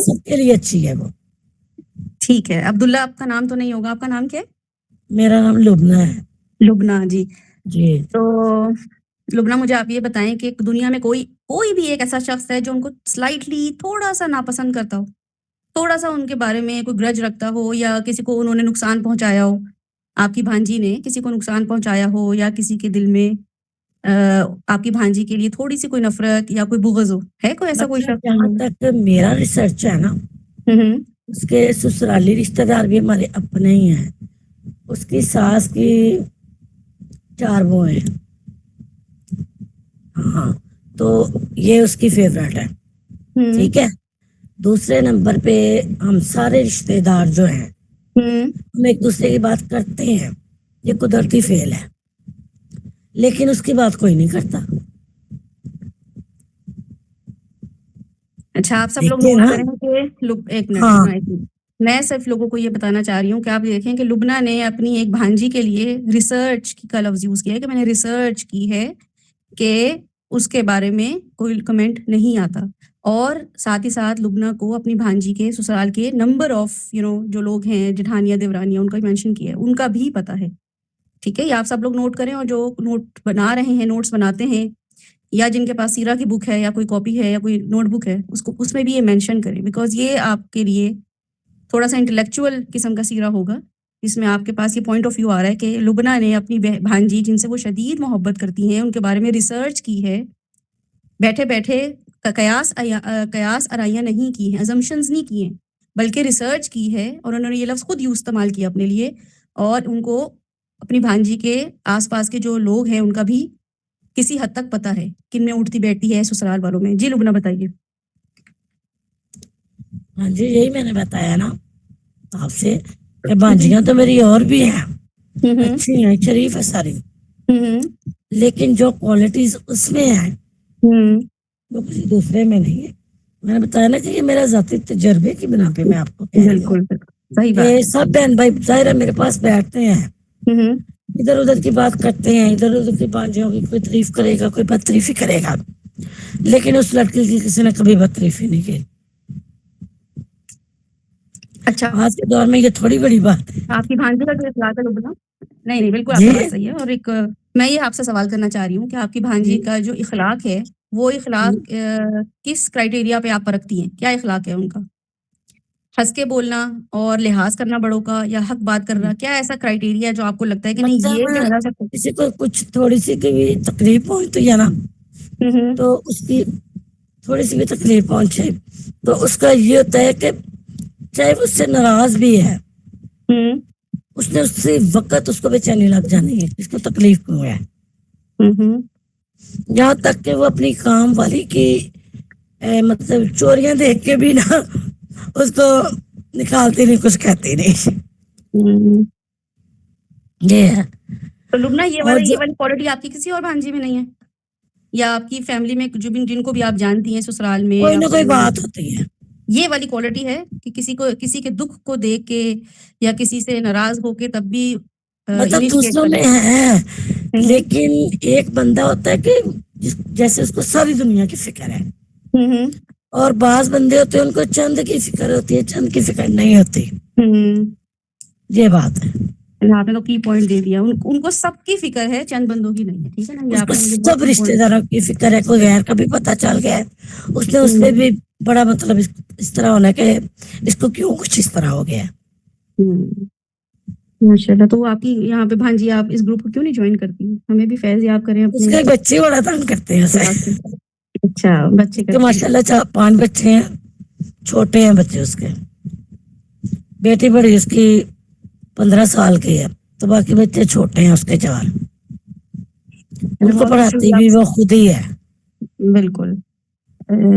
سب کے لیے اچھی ہے وہ. ٹھیک ہے. عبداللہ آپ کا نام تو نہیں ہوگا, آپ کا نام کیا ہے؟ میرا نام لبنہ ہے. لبنہ جی. جی تو لبنہ مجھے آپ یہ بتائیں کہ دنیا میں کوئی بھی ایک ایسا شخص ہے جو ان کو سلائٹلی تھوڑا سا ناپسند کرتا ہو, تھوڑا سا ان کے بارے میں کوئی گرج رکھتا ہو, یا کسی کو انہوں نے نقصان پہنچایا ہو, آپ کی بھانجی نے کسی کو نقصان پہنچایا ہو, یا کسی کے دل میں آپ کی بھانجی کے لیے تھوڑی سی کوئی نفرت یا کوئی بغض ہو, ہے کوئی ایسا کوئی مطلب شخص؟ جہاں تک میرا ریسرچ ہے نا, اس کے سسرالی رشتہ دار بھی ہمارے اپنے ہی ہیں. اس کی ساس کی 4 وہ ہیں. ہاں تو یہ اس کی فیوریٹ ہے. ٹھیک ہے. دوسرے نمبر پہ ہم سارے رشتے دار جو ہیں ہم ایک دوسرے کی بات کرتے ہیں, یہ قدرتی فعل ہے, لیکن اس کی بات کوئی نہیں کرتا. اچھا, آپ سب لوگ دیکھتے نوٹ نا. کریں کہ ایک ہاں منٹ, میں صرف لوگوں کو یہ بتانا چاہ رہی ہوں کہ آپ دیکھیں کہ لبنہ نے اپنی ایک بھانجی کے لیے ریسرچ کا لفظ یوز کیا ہے کہ میں نے ریسرچ کی ہے کہ اس کے بارے میں کوئی کمنٹ نہیں آتا, اور ساتھ ہی ساتھ لبنہ کو اپنی بھانجی کے سسرال کے نمبر آف جو لوگ ہیں, جٹھانیاں دیورانیاں, ان کا مینشن کیا ہے, ان کا بھی پتہ ہے. ٹھیک ہے, یہ آپ سب لوگ نوٹ کریں, اور جو نوٹ بنا رہے ہیں, نوٹس بناتے ہیں, یا جن کے پاس سیرہ کی بک ہے یا کوئی کاپی ہے یا کوئی نوٹ بک ہے, اس میں بھی یہ مینشن کریں, بیکاز یہ آپ کے لیے تھوڑا سا انٹلیکچوئل قسم کا سیرہ ہوگا, جس میں آپ کے پاس یہ پوائنٹ آف ویو آ رہا ہے کہ لبنہ نے اپنی بھانجی جن سے وہ شدید محبت کرتی ہیں ان کے بارے میں ریسرچ کی ہے, بیٹھے بیٹھے قیاس آرائیاں نہیں کی ہیں, ازمپشنز نہیں کی ہیں, بلکہ ریسرچ کی ہے, اور انہوں نے یہ لفظ خود یوں استعمال کیا اپنے لیے, اور ان کو اپنی بھانجی کے آس پاس کے جو لوگ ہیں ان کا بھی کسی حد تک پتہ ہے کن میں اٹھتی بیٹھتی ہے سسرال والوں میں. جی لبنہ بتائیے. ہاں جی, یہی میں نے بتایا نا آپ سے کہ بھانجیاں تو میری اور بھی ہیں, اچھی ہیں, شریف ہے ساری, لیکن جو کوالٹیز اس میں ہیں وہ کسی دوسرے میں نہیں ہے. میں نے بتایا نا کہ یہ میرا ذاتی تجربے کی بنا پہ میں آپ کو کہہ رہی ہوں بالکل صحیح کہ بات. سب بہن بھائی ظاہر ہے میرے پاس بیٹھتے ہیں, ادھر ادھر کی بات کرتے ہیں, ادھر ادھر کی بھانجیوں کی کوئی تعریف کرے گا, کوئی بد تعریفی کرے گا, لیکن اس لڑکی کی کسی نے کبھی بد تعریفی نہیں کی. اچھا, آج کے دور میں یہ تھوڑی بڑی بات ہے. آپ کی بھانجی کا جو اخلاق ہے لبنہ, نہیں بالکل آپ جی کی بات صحیح ہے, اور ایک میں یہ آپ سے سوال کرنا چاہ رہی ہوں کہ آپ کی بھانجی کا جو اخلاق ہے وہ اخلاق کس کرائٹیریا پہ آپ پرکھتی ہیں, کیا اخلاق ہے ان کا؟ ہنس کے بولنا اور لحاظ کرنا بڑوں کا, یا حق بات کرنا, کیا ایسا کرائٹیریا ہے جو آپ کو لگتا ہے کہ نہیں یہ جو ہے نا کسی کو کچھ تھوڑی سی بھی تکلیف پہنچتی ہے نا, تو اس کی تھوڑی سی بھی تکلیف پہنچے تو اس کا یہ ہوتا ہے کہ چاہے اس سے ناراض بھی ہے, اس نے اسی وقت اس کو بے چینی لگ جانی ہے, اس کو تکلیف کیوں ہے, یہاں تک کہ وہ اپنی کام والی کی مطلب چوریاں دیکھ کے بھی نا اس کو نکالتی نہیں, کچھ کہتی نہیں. یہ ہے. تو لبنہ یہ اور جو والی کوالٹی آپ کی کسی اور بھانجی میں نہیں ہے, یا آپ کی فیملی میں جن کو بھی آپ جانتی ہیں سسرال میں کوئی نہ آپ کوئی بات ہوتی ہے, یہ والی کوالٹی ہے کہ کسی کے دکھ کو دیکھ کے یا کسی سے ناراض ہو کے تب بھی مطلب انیشیٹ دوسروں کرے؟ میں ہے, لیکن ایک بندہ ہوتا ہے کہ جیسے اس کو ساری دنیا کی فکر ہے, اور بعض بندے ہوتے ہیں ان کو چند کی فکر ہوتی ہے, چند کی فکر نہیں ہوتی. یہ بات ہے. آپ نے تو کی پوائنٹ دے دیا, ان کو سب کی فکر ہے, چند بندوں کی نہیں ہے. ٹھیک ہے نا, یہ اس آپ کو نے مجھے سب رشتے داروں کی فکر ہے, کوئی غیر کا بھی پتہ چل گیا ہے, اس نے اس پہ بھی بڑا مطلب اس طرح ہونا کہ اس کو کیوں کچھ اس طرح ہو گیا. ماشاء اللہ. تو آپ کی یہاں پہ بھانجی آپ اس گروپ کو کیوں نہیں جوائن کرتی ہیں؟ ہمیں بھی فیض یاب کریں اس اپنے کے بچے بڑا تنگ کرتے ہیں اسے. اچھا, بچے کرتے ماشاء اللہ 5 بچے ہیں, چھوٹے ہیں بچے اس کے. بیٹی بڑی اس کی 15 سال کی ہے, تو باقی بچے چھوٹے ہیں اس کے 4. ان کو پڑھاتی بھی وہ خود ہی ہے. بالکل,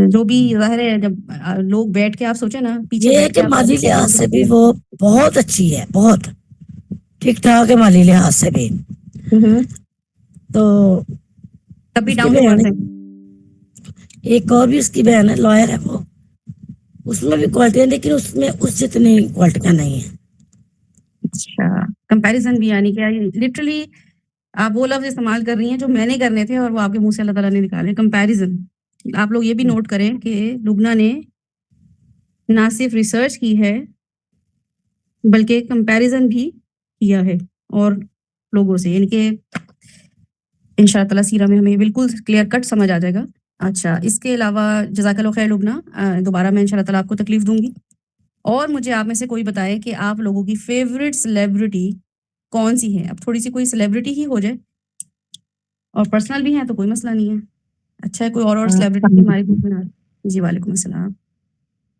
جو بھی ظاہر ہے جب لوگ بیٹھ کے آپ سوچیں نا پیچھے یہ ہے بیٹھ کہ کے آپ مالی لحاظ سے کرتے بھی ہیں. وہ بہت اچھی ہے, بہت ٹھیک ٹھاک ہے مالی لحاظ سے بھی. تو تب بھی اس کی ڈاؤن ٹو بہن ارتھ ہے. ایک اور بھی اس کی بہن ہے, لائر ہے, وہ اس میں بھی کوالٹی ہے, لیکن اس میں اس جتنی کوالٹیاں نہیں ہے. اچھا, کمپیریزن بھی, یعنی کہ لٹرلی آپ وہ لفظ استعمال کر رہی ہیں جو میں نے کرنے تھے اور وہ آپ کے منہ سے اللہ تعالیٰ نے نکالے, کمپیریزن. آپ لوگ یہ بھی نوٹ کریں کہ لبنہ نے نہ صرف ریسرچ کی ہے بلکہ کمپیریزن بھی کیا ہے اور لوگوں سے، یعنی کہ ان شاء اللہ تعالیٰ سیرہ میں ہمیں بالکل کلیئر کٹ سمجھ آ جائے گا. اچھا، اس کے علاوہ جزاک اللہ خیر لبنہ، دوبارہ میں ان شاء اللہ تعالیٰ آپ کو تکلیف دوں گی. اور مجھے آپ میں سے کوئی بتائے کہ آپ لوگوں کی فیوریٹ سیلیبریٹی کون سی ہے. اب تھوڑی سی کوئی سیلیبریٹی ہی ہو جائے اور پرسنل بھی ہے تو کوئی مسئلہ نہیں ہے. اچھا ہے، کوئی اور سیلیبریٹی ہمارے گروپ میں نہ. جی وعلیکم السلام.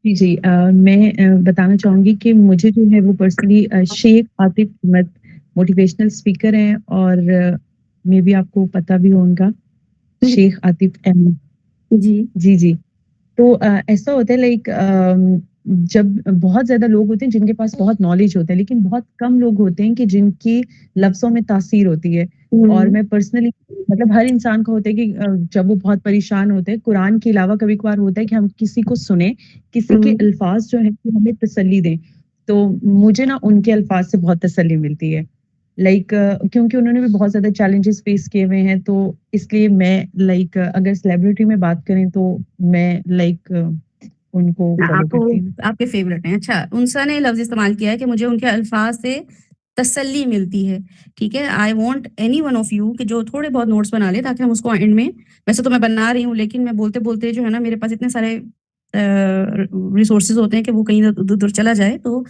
جی میں بتانا چاہوں گی کہ مجھے جو ہے وہ پرسنلی شیخ عاطف احمد موٹیویشنل اسپیکر ہیں، اور مے بی آپ کو پتہ بھی ہوگا شیخ عاطف احمد. جی جی تو ایسا ہوتا ہے لائک جب بہت زیادہ لوگ ہوتے ہیں جن کے پاس بہت نالج ہوتا ہے، لیکن بہت کم لوگ ہوتے ہیں کہ جن کی لفظوں میں تاثیر ہوتی ہے. اور میں پرسنلی مطلب ہر انسان کا ہوتا ہے کہ جب وہ بہت پریشان ہوتے ہیں، قرآن کے علاوہ کبھی کبھار ہوتا ہے کہ ہم کسی کو سنیں، کسی کے الفاظ جو ہیں وہ ہمیں تسلی دیں. تو مجھے نا ان کے الفاظ سے بہت تسلی ملتی ہے، لائک کیونکہ انہوں نے بھی بہت زیادہ چیلنجز فیس کیے ہوئے ہیں. تو اس لیے میں لائک اگر سیلیبریٹی میں بات کریں تو میں لائک ان کو فالو آپ کو کرتی ہوں. آپ کے فیورٹ ہیں. اچھا، انسا نے لفظ استعمال کیا ہے کہ مجھے ان کے الفاظ سے تسلی ملتی ہے. ٹھیک ہے، I want any one of you کہ جو تھوڑے بہت نوٹس بنا لے تاکہ ہم اس کو اینڈ میں، ویسے تو میں بنا رہی ہوں لیکن میں بولتے بولتے جو ہے نا میرے پاس اتنے سارے ریسورسز ہوتے ہیں کہ وہ کہیں ادھر چلا جائے. تو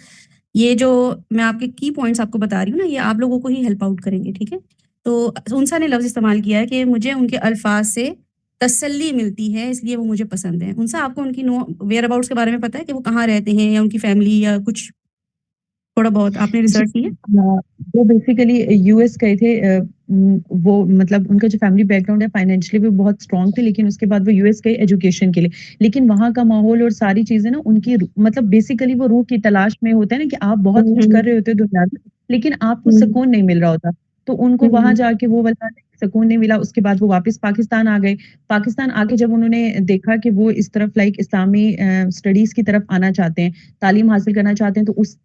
یہ جو میں آپ کے کی پوائنٹس آپ کو بتا رہی ہوں نا، یہ آپ لوگوں کو ہی ہیلپ آؤٹ کریں گے. ٹھیک ہے، تو انسا نے لفظ استعمال کیا ہے کہ مجھے ان کے الفاظ سے تسلی ملتی ہے، اس لیے وہ مجھے پسند ہیں. انسا آپ کو ان کی ویئر اباؤٹس کے بارے میں پتہ ہے کہ وہ کہاں رہتے ہیں یا ان کی فیملی یا کچھ تھوڑا بہت آپ نے جی ریسرچ کی ہے؟ وہ بیسیکلی یو ایس گئے تھے. وہ مطلب ان کا جو فیملی بیک گراؤنڈ ہے فائنینشلی بھی بہت اسٹرانگ تھے، لیکن اس کے بعد وہ یو ایس گئے ایجوکیشن کے لیے. لیکن وہاں کا ماحول اور ساری چیزیں نا ان کی مطلب بیسیکلی وہ روح کی تلاش میں ہوتا ہے نا کہ آپ بہت کچھ کر رہے ہوتے ہیں دنیا میں، لیکن آپ کو سکون نہیں مل رہا ہوتا. تو ان کو وہاں جا کے وہ والا سکون نہیں ملا. اس کے بعد وہ واپس پاکستان آ گئے. پاکستان آ کے جب انہوں نے دیکھا کہ وہ اس طرف لائک اسلامی اسٹڈیز کی طرف آنا چاہتے ہیں، تعلیم حاصل کرنا چاہتے ہیں، تو اس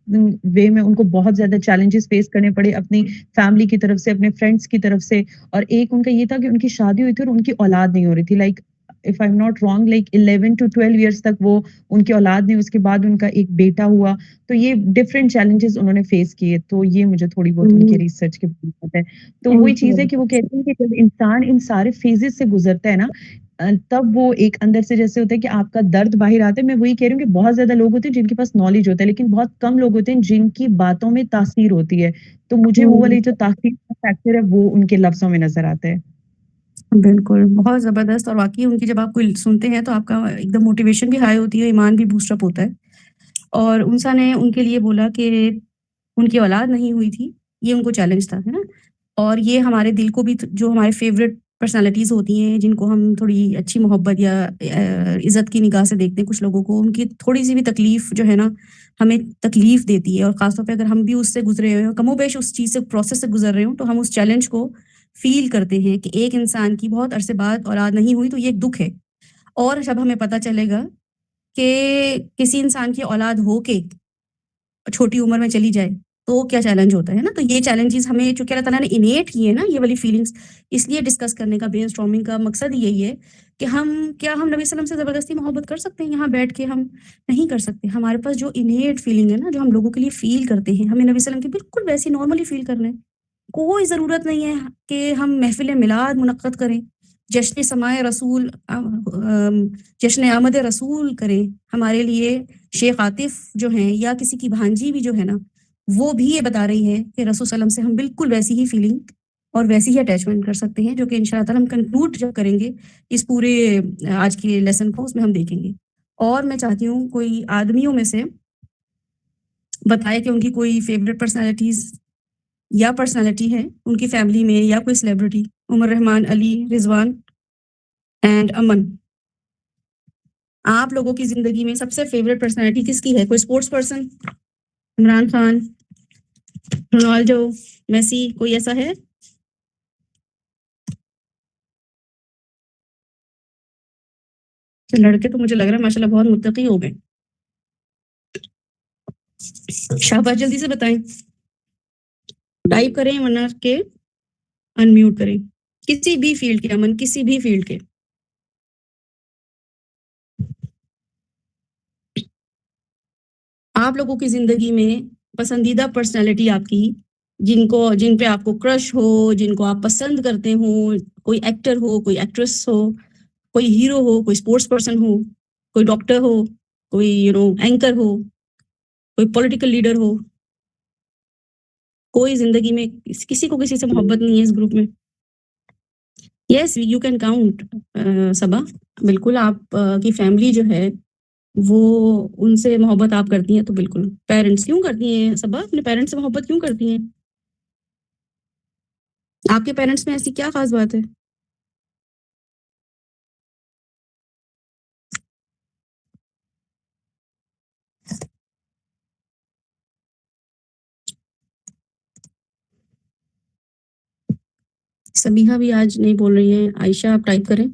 وے میں ان کو بہت زیادہ چیلنجز فیس کرنے پڑے اپنی فیملی کی طرف سے، اپنے فرینڈس کی طرف سے. اور ایک ان کا یہ تھا کہ ان کی شادی ہوئی تھی اور ان کی اولاد نہیں ہو رہی تھی. Like if I am not wrong like 11 to 12 years تک وہ ان کی اولاد نہیں. اس کے بعد ان کا ایک بیٹا ہوا. تو یہ ڈفرینٹ چیلنجز انہوں نے فیس کیے. تو یہ مجھے تھوڑی بہت ان کے ریسرچ کے بات ہے. تو وہی چیز ہے کہ وہ کہتے ہیں کہ جب انسان ان سارے فیزز سے گزرتا ہے نا، تب وہ ایک اندر سے جیسے ہوتا ہے کہ آپ کا درد باہر آتا ہے. میں وہی کہہ رہی ہوں کہ بہت زیادہ لوگ ہوتے ہیں جن کے پاس نالج ہوتا ہے، لیکن بہت کم لوگ ہوتے ہیں جن کی باتوں میں تاثیر ہوتی ہے. تو مجھے وہ والی جو تاثیر کا فیکٹر ہے وہ ان کے لفظوں میں نظر آتا ہے. بالکل، بہت زبردست. اور واقعی ان کی جب آپ کوئی سنتے ہیں تو آپ کا ایک دم موٹیویشن بھی ہائی ہوتی ہے، ایمان بھی بوسٹ اپ ہوتا ہے. اور انسا نے ان کے لیے بولا کہ ان کی اولاد نہیں ہوئی تھی، یہ ان کو چیلنج تھا، ہے نا. اور یہ ہمارے دل کو بھی جو ہمارے فیوریٹ پرسنالٹیز ہوتی ہیں جن کو ہم تھوڑی اچھی محبت یا عزت کی نگاہ سے دیکھتے ہیں، کچھ لوگوں کو ان کی تھوڑی سی بھی تکلیف جو ہے نا ہمیں تکلیف دیتی ہے. اور خاص طور پہ اگر ہم بھی اس سے گزرے ہوئے ہوں، کم و بیش اس چیز سے پروسیس سے گزر رہے ہوں، تو ہم اس چیلنج کو فیل کرتے ہیں کہ ایک انسان کی بہت عرصے بعد اولاد نہیں ہوئی تو یہ ایک دکھ ہے. اور جب ہمیں پتہ چلے گا کہ کسی انسان کی اولاد ہو کے چھوٹی عمر میں چلی جائے تو کیا چیلنج ہوتا ہے نا. تو یہ چیلنجز ہمیں چونکہ اللہ تعالیٰ نے انیٹ کی ہے نا یہ والی فیلنگس، اس لیے ڈسکس کرنے کا برین اسٹارمنگ کا مقصد یہی ہے کہ ہم نبی صلی اللہ علیہ وسلم سے زبردستی محبت کر سکتے ہیں؟ یہاں بیٹھ کے ہم نہیں کر سکتے. ہمارے پاس جو انیٹ فیلنگ ہے نا، جو ہم لوگوں کے لیے فیل کرتے ہیں، ہمیں نبی صلی اللہ علیہ وسلم کی بالکل ویسی نارملی فیل کرنا ہے. کوئی ضرورت نہیں ہے کہ ہم محفل میلاد منعقد کریں، جشن سماع رسول، جشن آمد رسول کریں. ہمارے لیے شیخ عاطف جو ہیں یا کسی کی بھانجی بھی جو ہے نا، وہ بھی یہ بتا رہی ہے کہ رسول صلی اللہ علیہ وسلم سے ہم بالکل ویسی ہی فیلنگ اور ویسی ہی اٹیچمنٹ کر سکتے ہیں، جو کہ ان شاء اللہ تعالیٰ ہم کنکلوڈ جب کریں گے اس پورے آج کے لیسن کو، اس میں ہم دیکھیں گے. اور میں چاہتی ہوں کوئی آدمیوں میں سے بتائے کہ ان کی کوئی فیوریٹ پرسنالٹیز یا پرسنالٹی ہے ان کی فیملی میں یا کوئی celebrity. Umar Rahman, Ali, Rizwan and امن، آپ لوگوں کی زندگی میں سب سے فیوریٹ پرسنالٹی کس کی ہے؟ کوئی sports person, Imran Khan, Ronaldo, Messi, کوئی ایسا ہے؟ لڑکے تو مجھے لگ رہا ہے ماشاءاللہ بہت متقی ہو گئے. شاباش، جلدی سے بتائیں، ٹائپ کریں ورنہ کے انمیوٹ کریں. کسی بھی فیلڈ کے، امن کسی بھی فیلڈ کے. آپ لوگوں کی زندگی میں پسندیدہ پرسنالٹی آپ کی جن پہ آپ کو کرش ہو, جن کو آپ پسند کرتے ہوں, کوئی ایکٹر ہو, کوئی ایکٹریس ہو, کوئی ہیرو ہو, کوئی اسپورٹس پرسن ہو, کوئی ڈاکٹر ہو, کوئی اینکر ہو, کوئی پولیٹیکل لیڈر ہو, کوئی زندگی میں کسی کو کسی سے محبت نہیں ہے اس گروپ میں؟ یس یو کین کاؤنٹ صبا, بالکل آپ کی فیملی جو ہے وہ ان سے محبت آپ کرتی ہیں تو بالکل. پیرنٹس کیوں کرتی ہیں صبا, اپنے پیرنٹس سے محبت کیوں کرتی ہیں؟ آپ کے پیرنٹس میں ایسی کیا خاص بات ہے؟ سبیحہ بھی آج نہیں بول رہی ہیں. عائشہ آپ ٹائپ کریں.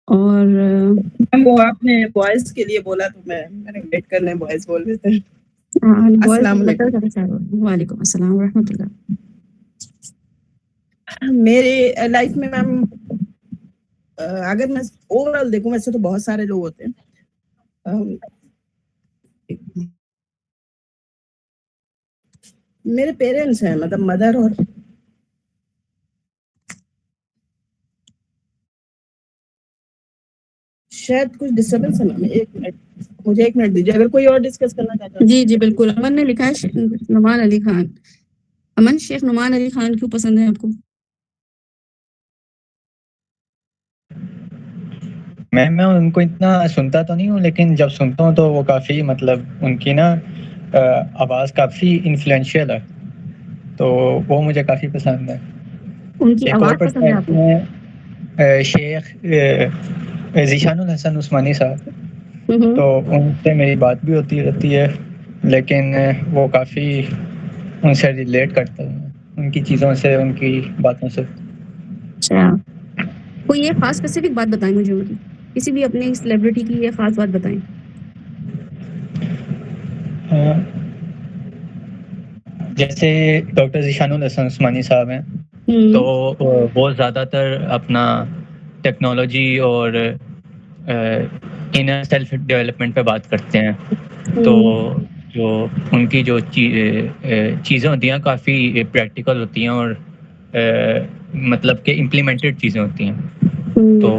اور وہ آپ نے بوائز کے لیے بولا تو میں نے ویٹ کرنا ہے, بوائز بول رہے تھے. السلام علیکم. وعلیکم السلام ورحمۃ اللہ. میرے لائف میں میم اگر میں اوور آل دیکھوں, ویسے تو بہت سارے لوگ ہوتے ہیں. میرے پیرنٹس ہیں, مطلب مدر, اور شاید کچھ ڈسٹربنس ہے نا. مجھے ایک منٹ دیجیے, اگر کوئی اور ڈسکس کرنا چاہتا ہے. جی بالکل. امن نے لکھا ہے نعمان علی خان. امن, شیخ نعمان علی خان کیوں پسند ہے آپ کو؟ میں ان کو اتنا سنتا تو نہیں ہوں, لیکن جب سنتا ہوں تو وہ کافی مطلب ان کی نا آواز کافی انفلوئنشیل ہے, تو وہ مجھے کافی پسند ہے. ان کی ایک اور آواز پسند ہے آپ کو؟ پرسنالٹی ہیں شیخ ذیشان الحسن عثمانی صاحب, تو ان سے میری بات بھی ہوتی رہتی ہے, لیکن وہ کافی ان سے ریلیٹ کرتا ہوں, ان کی چیزوں سے, ان کی باتوں سے. اچھا, کوئی یہ خاص اسپیسیفک بات بتائیں مجھے, ان کی کسی بھی اپنے سیلیبریٹی کی یہ خاص بات بتائیں. جیسے ڈاکٹر ذیشان الحسن عثمانی صاحب ہیں, تو وہ زیادہ تر اپنا ٹیکنالوجی اور انر سیلف ڈیولپمنٹ پہ بات کرتے ہیں. تو جو ان کی جو چیزیں ہوتی ہیں کافی پریکٹیکل ہوتی ہیں, اور مطلب کہ امپلیمنٹڈ چیزیں ہوتی ہیں, تو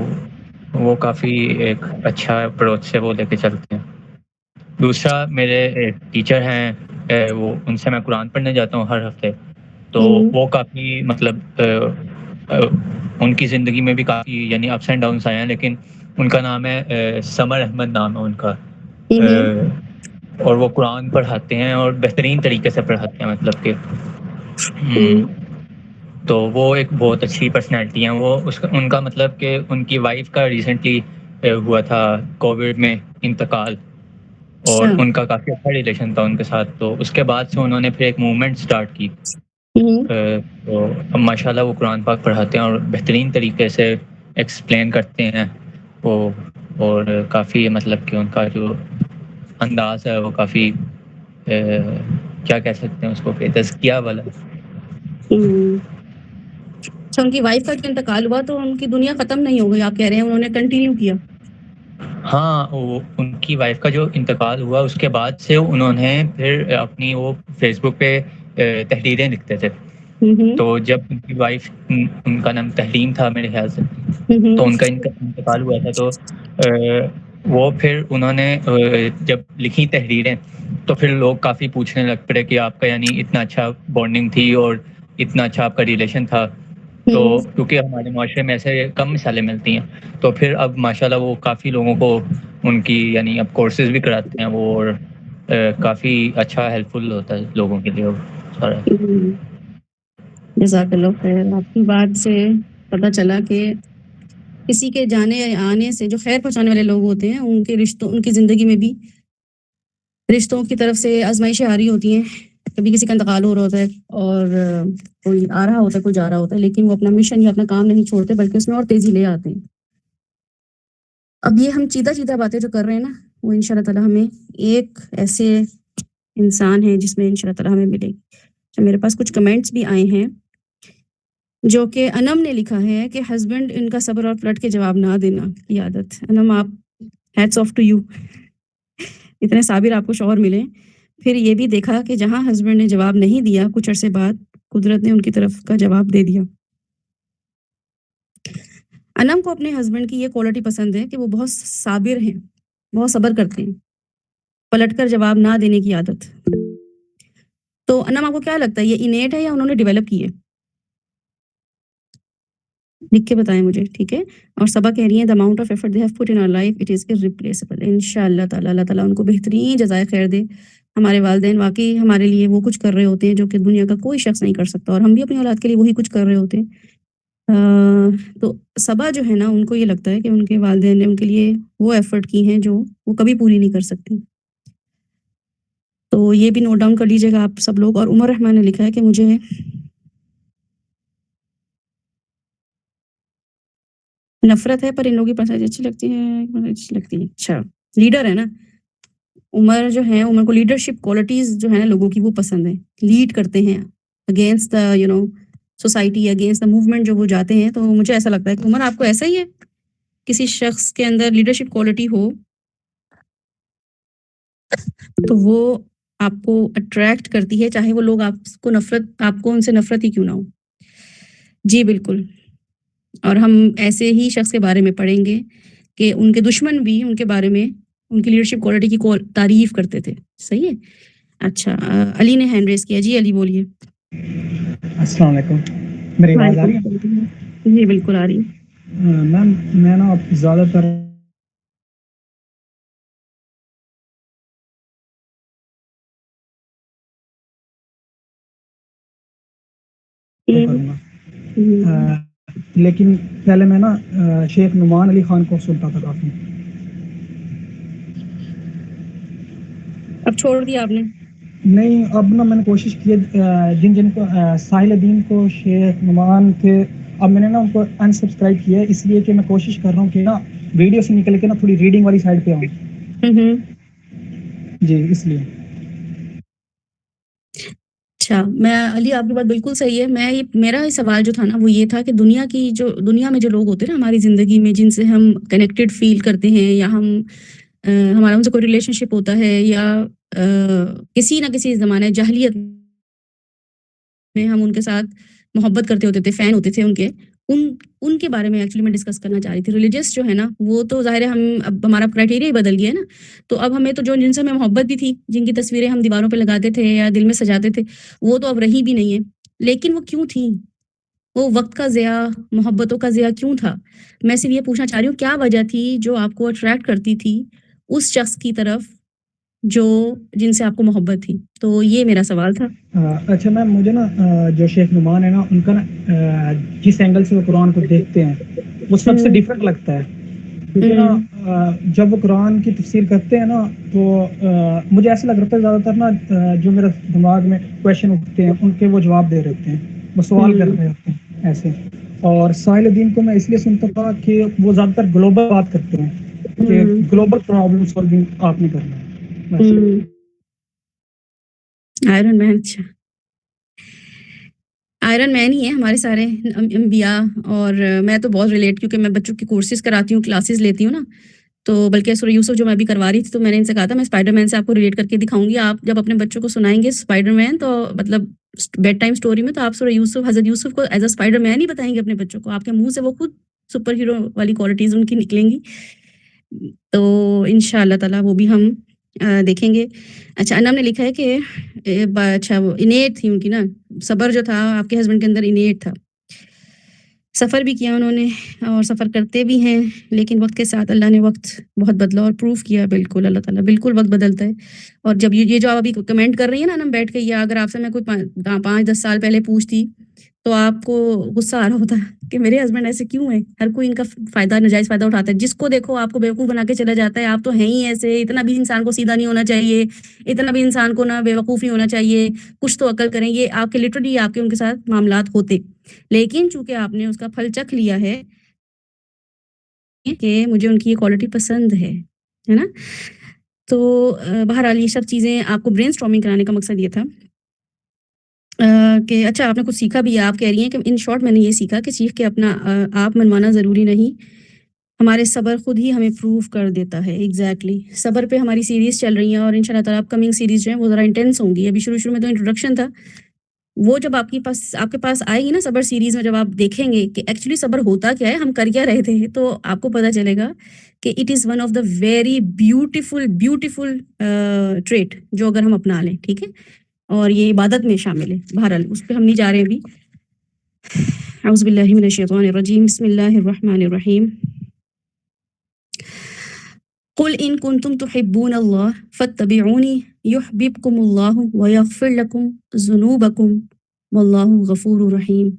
وہ کافی ایک اچھا اپروچ سے وہ لے کے چلتے ہیں. دوسرا میرے ٹیچر ہیں, وہ ان سے میں قرآن پڑھنے جاتا ہوں ہر ہفتے, تو وہ کافی مطلب ان کی زندگی میں بھی کافی یعنی اپس اینڈ ڈاؤنس آئے ہیں, لیکن ان کا نام ہے سمر احمد, نام ہے ان کا, اور وہ قرآن پڑھاتے ہیں اور بہترین طریقے سے پڑھاتے ہیں, مطلب کہ تو وہ ایک بہت اچھی پرسنالٹی ہیں. وہ ان کا مطلب کہ ان کی وائف کا ریسنٹلی ہوا تھا کووڈ میں انتقال, اور ان کا کافی اچھا ریلیشن تھا ان کے ساتھ, تو اس کے بعد سے انہوں نے پھر ایک موومنٹ اسٹارٹ کی. تو اب ماشاء اللہ وہ قرآن پاک پڑھاتے ہیں اور بہترین طریقے سے ایکسپلین کرتے ہیں وہ, اور کافی مطلب کہ ان کا جو انداز ہے وہ کافی کیا کہہ سکتے ہیں اس کو, کہ تزکیہ والا. اچھا, ان کی وائف کا جو انتقال ہوا تو ان کی دنیا ختم نہیں ہو گئی, آپ کہہ رہے ہیں انہوں نے کنٹینیو کیا؟ ہاں, ان کی وائف کا جو انتقال ہوا اس کے بعد سے انہوں نے پھر اپنی وہ فیس بک پہ تحریریں لکھتے تھے. تو جب ان کی وائف, ان کا نام تحریم تھا میرے خیال سے, تو ان کا انتقال ہوا تھا, تو وہ پھر انہوں نے جب لکھی تحریریں تو پھر لوگ کافی پوچھنے لگ پڑے کہ آپ کا یعنی اتنا اچھا بانڈنگ تھی اور اتنا اچھا آپ کا ریلیشن تھا, تو کیونکہ ہمارے معاشرے میں ایسے کم مثالیں ملتی ہیں. تو پھر اب ماشاءاللہ وہ کافی لوگوں کو ان کی یعنی اب کورسز بھی کراتے ہیں وہ, اور کافی اچھا ہیلپ فل ہوتا ہے لوگوں کے لیے وہ سارا. جزاک اللہ خیر. آپ کی بات سے پتہ چلا کہ کسی کے جانے آنے سے جو خیر پہنچانے والے لوگ ہوتے ہیں, ان کے رشتوں, ان کی زندگی میں بھی رشتوں کی طرف سے آزمائشیں آ رہی ہوتی ہیں. کبھی کسی کا انتقال ہو رہا ہوتا ہے اور کوئی آ رہا ہوتا ہے, کوئی جا رہا ہوتا ہے, لیکن وہ اپنا مشن یا اپنا کام نہیں چھوڑتے بلکہ اس میں اور تیزی لے آتے ہیں. اب یہ ہم چیدہ باتیں جو کر رہے ہیں نا, وہ ان شاء اللہ تعالیٰ ہمیں ایک ایسے انسان ہے جس میں ان شاء اللہ تعالیٰ ہمیں ملے گی. میرے پاس کچھ کمنٹس بھی آئے ہیں جو کہ انم نے لکھا ہے کہ ہسبینڈ ان کا صبر اور فلٹ کے جواب نہ دینا کی عادت. انم, آپ ہیٹس آف ٹو یو. اتنے صابر آپ کو شوہر ملے. پھر یہ بھی دیکھا کہ جہاں ہسبینڈ نے جواب نہیں دیا کچھ عرصے بعد قدرت نے ان کی طرف کا جواب دے دیا. انم کو اپنے ہسبینڈ کی یہ کوالٹی پسند ہے کہ وہ بہت صابر ہیں, بہت صبر کرتے ہیں, پلٹ کر جواب نہ دینے کی عادت. تو انم آپ کو کیا لگتا ہے یہ انیٹ ہے یا انہوں نے ڈیولپ کی ہے؟ لکھ کے بتائیں مجھے, ٹھیک ہے. اور صبا کہہ رہی ہیں the amount of effort they have put in our life it is irreplaceable. انشاءاللہ تعالیٰ اللہ تعالیٰ ان کو بہترین جزائے خیر دے. ہمارے والدین واقعی ہمارے لیے وہ کچھ کر رہے ہوتے ہیں جو کہ دنیا کا کوئی شخص نہیں کر سکتا, اور ہم بھی اپنی اولاد کے لیے وہی کچھ کر رہے ہوتے ہیں. تو صبا جو ہے نا ان کو یہ لگتا ہے کہ ان کے والدین نے ان کے لیے وہ ایفرٹ کی ہیں جو وہ کبھی پوری نہیں کر سکتی. تو یہ بھی نوٹ ڈاؤن کر لیجیے گا آپ سب لوگ. اور عمر رحمان نے لکھا ہے کہ مجھے نفرت ہے پر ان لوگوں کی پسند اچھی لگتی ہے. اچھا, لیڈر ہے نا عمر جو ہے, عمر کو لیڈرشپ کوالٹیز جو ہے نا لوگوں کی وہ پسند ہے, لیڈ کرتے ہیں against the society, against the movement جو وہ جاتے ہیں. تو مجھے ایسا لگتا ہے کہ عمر آپ کو ایسا ہی ہے, کسی شخص کے اندر لیڈرشپ کوالٹی ہو تو وہ آپ کو اٹریکٹ کرتی ہے, چاہے وہ لوگ آپ کو ان سے نفرت ہی کیوں نہ ہو. جی بالکل. اور ہم ایسے ہی شخص کے بارے میں پڑھیں گے کہ ان کے دشمن بھی ان کے بارے میں ان کی لیڈرشپ کوالٹی کی تعریف کرتے تھے. صحیح ہے. اچھا, علی نے ہینڈ ریز کیا. جی علی بولیے. السلام علیکم, میری آواز آ رہی ہے؟ جی بالکل آ رہی ہے. میم میں نا زیادہ تر کروں گا, لیکن پہلے میں نا شیخ نعمان علی خان کو سنتا تھا کافی. اب چھوڑ دیا آپ نے؟ نہیں, اب نا میں نے کوشش کی جن کو ساحل الدین کو, شیخ نعمان کے, اب میں نے نا ان کو انسبسکرائب کیا ہے, اس لیے کہ میں کوشش کر رہا ہوں کہ نا ویڈیو سے نکل کے نا تھوڑی ریڈنگ والی سائڈ پہ آؤں. جی اس لیے. اچھا, میں علی آپ کی بات بالکل صحیح ہے. میرا سوال جو تھا نا وہ یہ تھا کہ دنیا میں جو لوگ ہوتے ہیں نا ہماری زندگی میں, جن سے ہم کنیکٹڈ فیل کرتے ہیں یا ہمارا ان سے کوئی ریلیشن شپ ہوتا ہے یا کسی نہ کسی زمانے جاہلیت میں ہم ان کے ساتھ محبت کرتے ہوتے تھے, فین ہوتے تھے ان کے بارے میں ایکچولی میں ڈسکس کرنا چاہ رہی تھی. ریلیجس جو ہے نا وہ تو ظاہر ہے اب ہمارا کرائٹیریا ہی بدل گیا ہے نا. تو اب ہمیں تو جن سے ہمیں محبت بھی تھی, جن کی تصویریں ہم دیواروں پہ لگاتے تھے یا دل میں سجاتے تھے, وہ تو اب رہی بھی نہیں ہے. لیکن وہ کیوں تھی؟ وہ وقت کا ضیاع, محبتوں کا ضیاع کیوں تھا؟ میں صرف یہ پوچھنا چاہ رہی ہوں کیا وجہ تھی جو آپ کو اٹریکٹ کرتی تھی اس شخص کی طرف جن سے آپ کو محبت تھی. تو یہ میرا سوال تھا. اچھا میم, مجھے نا جو شیخ نعمان ہے نا ان کا نا جس اینگل سے وہ قرآن کو دیکھتے ہیں وہ سب سے ڈفرینٹ لگتا ہے, کیونکہ نا جب وہ قرآن کی تفسیر کرتے ہیں نا تو مجھے ایسا لگ رہا ہے زیادہ تر نا جو میرے دماغ میں کویشچن اٹھتے ہیں ان کے وہ جواب دے رہے ہوتے ہیں, وہ سوال کر رہے ہوتے ہیں ایسے. اور ساحل الدین کو میں اس لیے سنتا تھا کہ وہ زیادہ تر گلوبل بات کرتے ہیں کہ گلوبل پرابلم سالونگ آپ نے کرنا ہے. آئرن مین. اچھا, آئرن مین ہی ہے ہمارے سارے انبیاء. اور میں تو بہت ریلیٹ, کیونکہ میں بچوں کی کورسز کراتی ہوں, کلاسز لیتی ہوں نا, تو بلکہ سورہ یوسف جو میں بھی کروا رہی تھی تو میں نے ان سے کہا تھا میں اسپائڈر مین سے آپ کو ریلیٹ کر کے دکھاؤں گی. آپ جب اپنے بچوں کو سنائیں گے اسپائڈر مین تو مطلب بیڈ ٹائم اسٹوری میں, تو آپ سورہ یوسف, حضرت یوسف کو ایز اے اسپائڈر مین ہی بتائیں گے اپنے بچوں کو. آپ کے منہ سے وہ خود سپر ہیرو والی کوالٹیز ان کی نکلیں گی. تو انشاءاللہ تعالیٰ وہ بھی ہم دیکھیں گے. اچھا, انم نے لکھا ہے کہ اچھا وہ انیٹ تھی ان کی نا, صبر جو تھا آپ کے ہسبینڈ کے اندر انیٹ تھا. سفر بھی کیا انہوں نے اور سفر کرتے بھی ہیں, لیکن وقت کے ساتھ اللہ نے وقت بہت بدلا اور پروف کیا. بالکل اللہ تعالیٰ بالکل وقت بدلتا ہے. اور جب یہ جو آپ ابھی کمنٹ کر رہی ہیں نا ہم بیٹھ کے, یا اگر آپ سے میں کوئی 5-10 سال پہلے پوچھتی تو آپ کو غصہ آ رہا ہوتا کہ میرے ہسبینڈ ایسے کیوں ہیں, ہر کوئی ان کا فائدہ, ناجائز فائدہ اٹھاتا ہے. جس کو دیکھو آپ کو بیوقوف بنا کے چلا جاتا ہے, آپ تو ہیں ہی ایسے, اتنا بھی انسان کو سیدھا نہیں ہونا چاہیے, اتنا بھی انسان کو نہ بیوقوف نہیں ہونا چاہیے, کچھ تو عقل کریں. یہ آپ کے لٹرلی آپ کے ان کے ساتھ معاملات ہوتے, لیکن چونکہ آپ نے اس کا پھل چکھ لیا ہے کہ مجھے ان کی یہ کوالٹی پسند ہے نا. تو بہرحال یہ سب چیزیں آپ کو برین اسٹارمنگ کرانے کا مقصد یہ تھا کہ اچھا آپ نے کچھ سیکھا بھی ہے. آپ کہہ رہی ہیں کہ ان شارٹ میں نے یہ سیکھا کہ سیکھ کے اپنا آپ منوانا ضروری نہیں, ہمارے صبر خود ہی ہمیں پروف کر دیتا ہے. ایگزیکٹلی صبر پہ ہماری سیریز چل رہی ہیں اور انشاءاللہ تعالیٰ اپ کمنگ سیریز جو ہیں وہ ذرا انٹینس ہوں گی. ابھی شروع میں تو انٹروڈکشن تھا, وہ جب آپ کے پاس آئے گی نا صبر سیریز میں, جب آپ دیکھیں گے کہ ایکچولی صبر ہوتا کیا ہے, ہم کر کیا رہے تھے, تو آپ کو پتہ چلے گا کہ it is one of the very beautiful trait جو اگر ہم اپنا لیں, ٹھیک ہے, اور یہ عبادت میں شامل ہے. بہرحال اس پہ ہم نہیں جا رہے ابھی. اعوذ باللہ من الشیطان الرجیم, بسم اللہ الرحمن الرحیم. قل ان کنتم تحبون اللہ فاتبعونی یحببکم اللہ ویغفر لکم ذنوبکم واللہ غفور رحیم.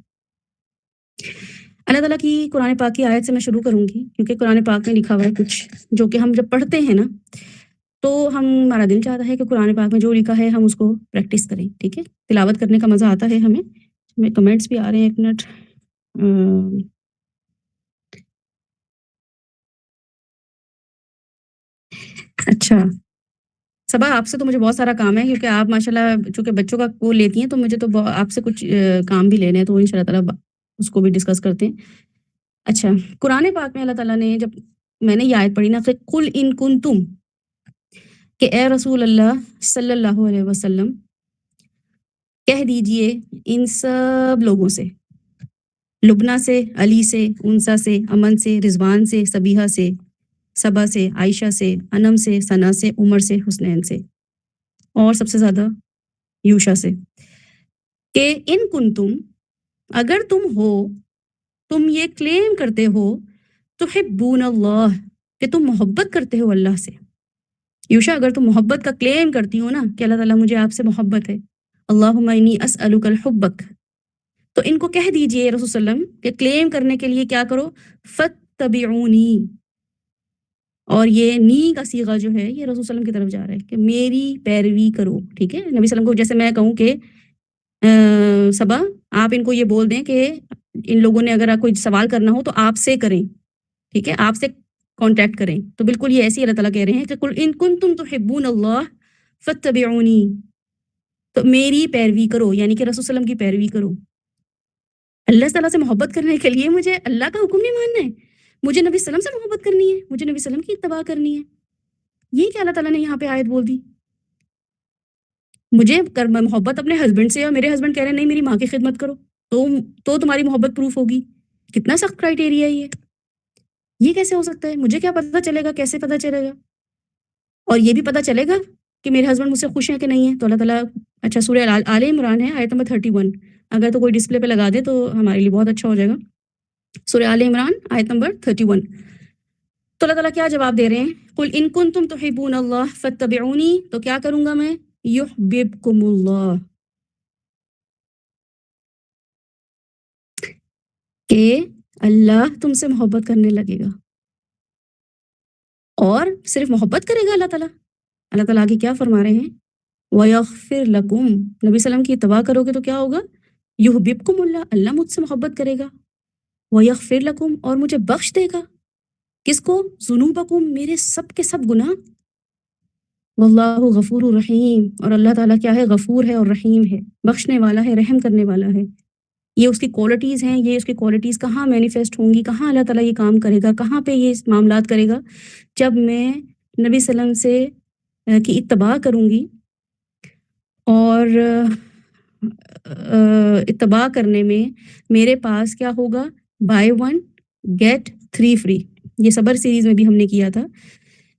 اللہ تعالیٰ کی قرآن پاک کی آیت سے میں شروع کروں گی, کیونکہ قرآن پاک میں لکھا ہوا ہے کچھ جو کہ ہم جب پڑھتے ہیں نا تو ہمارا دل چاہتا ہے کہ قرآن پاک میں جو لکھا ہے ہم اس کو پریکٹس کریں. ٹھیک ہے, تلاوت کرنے کا مزہ آتا ہے ہمیں کمنٹس بھی آ رہے ہیں, ایک منٹ. اچھا صبا, آپ سے تو مجھے بہت سارا کام ہے, کیونکہ آپ ماشاءاللہ چونکہ بچوں کا وہ لیتی ہیں, تو مجھے تو آپ سے کچھ کام بھی لینے ہیں, تو انشاءاللہ تعالیٰ اس کو بھی ڈسکس کرتے ہیں. اچھا, قرآن پاک میں اللہ تعالیٰ نے جب میں نے یہ آیت پڑھی نا کہ قل ان کنتم, کہ اے رسول اللہ صلی اللہ علیہ وسلم کہہ دیجئے ان سب لوگوں سے, لبنہ سے, علی سے, انسا سے, امن سے, رضوان سے, سبیحہ سے, صبا سے, عائشہ سے, انم سے, ثنا سے, عمر سے, حسنین سے, اور سب سے زیادہ یوشا سے, کہ ان کنتم اگر تم ہو, تم یہ کلیم کرتے ہو تحبون اللہ, کہ تم محبت کرتے ہو اللہ سے. یوشا اگر تم محبت کا کلیم کرتی ہو نا کہ اللہ تعالیٰ مجھے آپ سے محبت ہے, اللہم انی اسألک الحبک, تو ان کو کہہ دیجئے رسول صلی اللہ علیہ وسلم کہ کلیم کرنے کے لیے کیا کرو, فتبعونی, اور یہ نی کا صیغہ جو ہے یہ رسول صلی اللہ علیہ وسلم کی طرف جا رہا ہے کہ میری پیروی کرو. ٹھیک ہے, نبی صلی اللہ علیہ وسلم کو جیسے میں کہوں کہ صبا آپ ان کو یہ بول دیں کہ ان لوگوں نے اگر کوئی سوال کرنا ہو تو آپ سے کریں, ٹھیک ہے, آپ سے کانٹیکٹ کریں, تو بالکل یہ ایسی اللہ تعالیٰ کہہ رہے ہیں کہ قل ان کنتم تحبون اللہ فاتبعونی, تو میری پیروی کرو, یعنی کہ رسول صلی اللہ علیہ وسلم کی پیروی کرو. اللہ تعالیٰ سے محبت کرنے کے لیے مجھے اللہ کا حکم نہیں ماننا ہے, مجھے نبی صلی اللہ علیہ وسلم سے محبت کرنی ہے, مجھے نبی صلی اللہ علیہ وسلم کی اتباع کرنی ہے. یہ کہ اللہ تعالیٰ نے یہاں پہ آیت بول دی. مجھے محبت اپنے ہسبینڈ سے, اور میرے ہسبینڈ کہہ رہے ہیں نہیں میری ماں کی خدمت کرو, تو تمہاری محبت پروف ہوگی. کتنا سخت کرائٹیریا ہے یہ کیسے ہو سکتا ہے؟ مجھے کیا پتہ چلے گا, کیسے پتہ چلے گا؟ اور یہ بھی پتہ چلے گا کہ میرے ہسبینڈ مجھ سے خوش ہیں کہ نہیں ہیں. تو اللہ تعالیٰ, اچھا سورہ آل عمران ہے آیت نمبر 31, اگر تو کوئی ڈسپلے پہ لگا دے تو ہمارے لیے بہت اچھا ہو جائے گا. سورہ آل عمران آیت نمبر 31. تو اللہ تعالیٰ کیا جواب دے رہے ہیں, قل ان کنتم تحبون اللہ فاتبعونی, تو کیا کروں گا میں, یحببکم اللہ, کہ اللہ تم سے محبت کرنے لگے گا. اور صرف محبت کرے گا اللہ تعالیٰ. اللہ تعالیٰ آگے کیا فرما رہے ہیں, وَيَغْفِرْ لَكُمْ, نبی صلی اللہ علیہ وسلم کی اتباع کرو گے تو کیا ہوگا, یحببکم اللہ, اللہ مجھ سے محبت کرے گا, وَيَغْفِرْ لَكُمْ, اور مجھے بخش دے گا. کس کو, ذنوبکم, میرے سب کے سب گناہ. واللہ غفور الرحیم, اور اللہ تعالیٰ کیا ہے, غفور ہے اور رحیم ہے, بخشنے والا ہے, رحم کرنے والا ہے. یہ اس کی کوالٹیز ہیں. یہ اس کی کوالٹیز کہاں مینیفیسٹ ہوں گی, کہاں اللہ تعالیٰ یہ کام کرے گا, کہاں پہ یہ معاملات کرے گا, جب میں نبی صلی اللہ علیہ وسلم سے کی اتباع کروں گی. اور اتباع کرنے میں میرے پاس کیا ہوگا, بائی 1 get 3 free. یہ صبر سیریز میں بھی ہم نے کیا تھا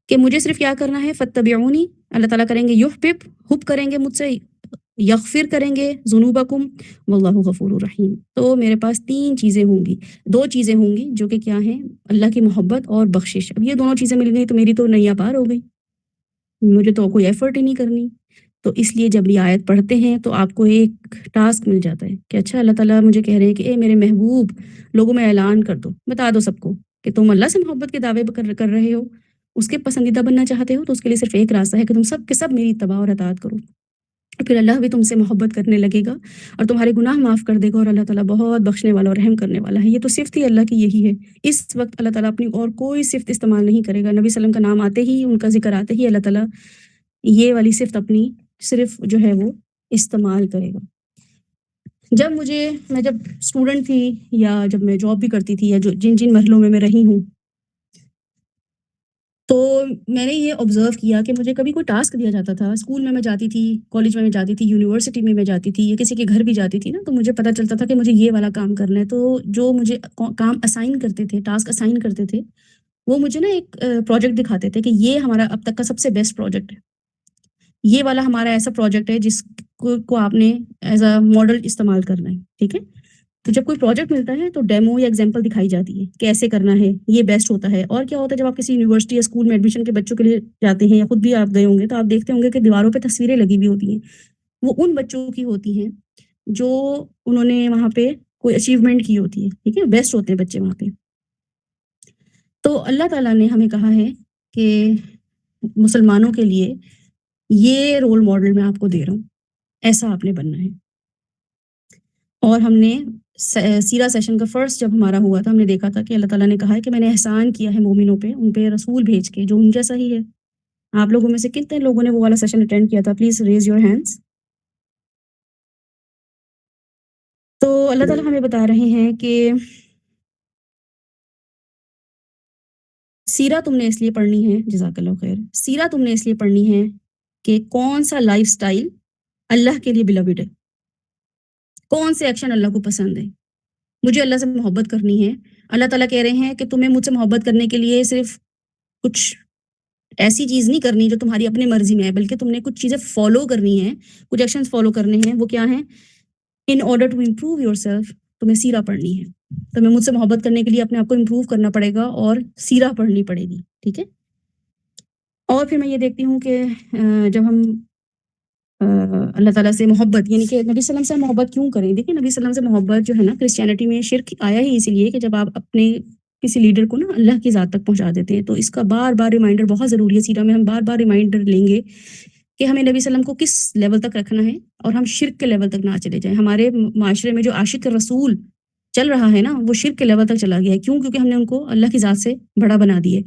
کہ مجھے صرف کیا کرنا ہے, فتبعونی, اللہ تعالیٰ کریں گے یحبب, حب کریں گے مجھ سے, یغفر کریں گے ذنوبکم, واللہ غفور الرحیم. تو میرے پاس 3 چیزیں ہوں گی, 2 چیزیں ہوں گی جو کہ کیا ہیں, اللہ کی محبت اور بخشش. اب یہ دونوں چیزیں مل گئی تو میری تو نیا پار ہو گئی, مجھے تو کوئی ایفرٹ ہی نہیں کرنی. تو اس لیے جب یہ آیت پڑھتے ہیں تو آپ کو ایک ٹاسک مل جاتا ہے کہ اچھا اللہ تعالیٰ مجھے کہہ رہے ہیں کہ اے میرے محبوب, لوگوں میں اعلان کر دو, بتا دو سب کو کہ تم اللہ سے محبت کے دعوے کر رہے ہو, اس کے پسندیدہ بننا چاہتے ہو, تو اس کے لیے صرف ایک راستہ ہے کہ تم سب کے سب میری اتباع اور اطاعت کرو. پھر اللہ بھی تم سے محبت کرنے لگے گا اور تمہارے گناہ معاف کر دے گا, اور اللہ تعالیٰ بہت بخشنے والا اور رحم کرنے والا ہے. یہ تو صفت ہی اللہ کی یہی ہے. اس وقت اللہ تعالیٰ اپنی اور کوئی صفت استعمال نہیں کرے گا. نبی صلی اللہ علیہ وسلم کا نام آتے ہی, ان کا ذکر آتے ہی اللہ تعالیٰ یہ والی صفت اپنی صرف جو ہے وہ استعمال کرے گا. میں جب اسٹوڈنٹ تھی یا جب میں جاب بھی کرتی تھی, یا جن مرحلوں میں رہی ہوں, تو میں نے یہ آبزرو کیا کہ مجھے کبھی کوئی ٹاسک دیا جاتا تھا، اسکول میں جاتی تھی، کالج میں جاتی تھی، یونیورسٹی میں جاتی تھی، یا کسی کے گھر بھی جاتی تھی نا، تو مجھے پتہ چلتا تھا کہ مجھے یہ والا کام کرنا ہے. تو جو مجھے کام اسائن کرتے تھے، ٹاسک اسائن کرتے تھے، وہ مجھے نا ایک پروجیکٹ دکھاتے تھے کہ یہ ہمارا اب تک کا سب سے بیسٹ پروجیکٹ ہے، یہ والا ہمارا ایسا پروجیکٹ ہے جس کو آپ نے ایز اے ماڈل استعمال کرنا ہے. ٹھیک ہے، تو جب کوئی پروجیکٹ ملتا ہے تو ڈیمو یا ایگزامپل دکھائی جاتی ہے کہ ایسے کرنا ہے، یہ بیسٹ ہوتا ہے. اور کیا ہوتا ہے جب آپ کسی یونیورسٹی یا اسکول میں ایڈمیشن کے بچوں کے لیے جاتے ہیں، یا خود بھی آپ گئے ہوں گے، تو آپ دیکھتے ہوں گے کہ دیواروں پہ تصویریں لگی ہوئی ہوتی ہیں، وہ ان بچوں کی ہوتی ہیں جو انہوں نے وہاں پہ کوئی اچیومنٹ کی ہوتی ہے. ٹھیک ہے، بیسٹ ہوتے ہیں بچے وہاں پہ. تو اللہ تعالیٰ نے ہمیں کہا ہے کہ مسلمانوں کے لیے یہ رول ماڈل میں آپ کو دے رہا ہوں، ایسا آپ نے بننا ہے. اور ہم نے سیرہ سیشن کا فرسٹ جب ہمارا ہوا تھا، ہم نے دیکھا تھا کہ اللہ تعالیٰ نے کہا ہے کہ میں نے احسان کیا ہے مومنوں پہ، ان پہ رسول بھیج کے جو ان جیسا ہی ہے. آپ لوگوں میں سے کتنے لوگوں نے وہ والا سیشن اٹینڈ کیا تھا؟ Please raise your hands. تو اللہ تعالیٰ ہمیں بتا رہے ہیں کہ سیرہ تم نے اس لیے پڑھنی ہے، جزاک اللہ خیر، سیرہ تم نے اس لیے پڑھنی ہے کہ کون سا لائف سٹائل اللہ کے لیے بلوڈ ہے، کون سے ایکشن اللہ کو پسند ہے. مجھے اللہ سے محبت کرنی ہے. اللہ تعالیٰ کہہ رہے ہیں کہ تمہیں مجھ سے محبت کرنے کے لیے صرف کچھ ایسی چیز نہیں کرنی جو تمہاری اپنی مرضی میں ہے، بلکہ تم نے کچھ چیزیں فالو کرنی ہیں، کچھ ایکشنز فالو کرنے ہیں. وہ کیا ہیں؟ In order to improve yourself تمہیں سیرہ پڑھنی ہے. تمہیں مجھ سے محبت کرنے کے لیے اپنے آپ کو امپروو کرنا پڑے گا اور سیرہ پڑھنی پڑے گی. ٹھیک ہے. اور پھر میں یہ دیکھتی ہوں کہ جب ہم اللہ تعالیٰ سے محبت، یعنی کہ نبی صلی اللہ علیہ وسلم سے محبت کیوں کریں؟ دیکھیں، نبی صلی اللہ علیہ وسلم سے محبت جو ہے نا، کرسچینٹی میں شرک آیا ہی اسی لیے کہ جب آپ اپنے کسی لیڈر کو نا اللہ کی ذات تک پہنچا دیتے ہیں. تو اس کا بار بار ریمائنڈر بہت ضروری ہے. سیرہ میں ہم بار بار ریمائنڈر لیں گے کہ ہمیں نبی صلی اللہ علیہ وسلم کو کس لیول تک رکھنا ہے اور ہم شرک کے لیول تک نہ چلے جائیں. ہمارے معاشرے میں جو عاشق رسول چل رہا ہے نا، وہ شرک کے لیول تک چلا گیا ہے. کیوں؟ کیونکہ ہم نے ان کو اللہ کی ذات سے بڑا بنا دیے.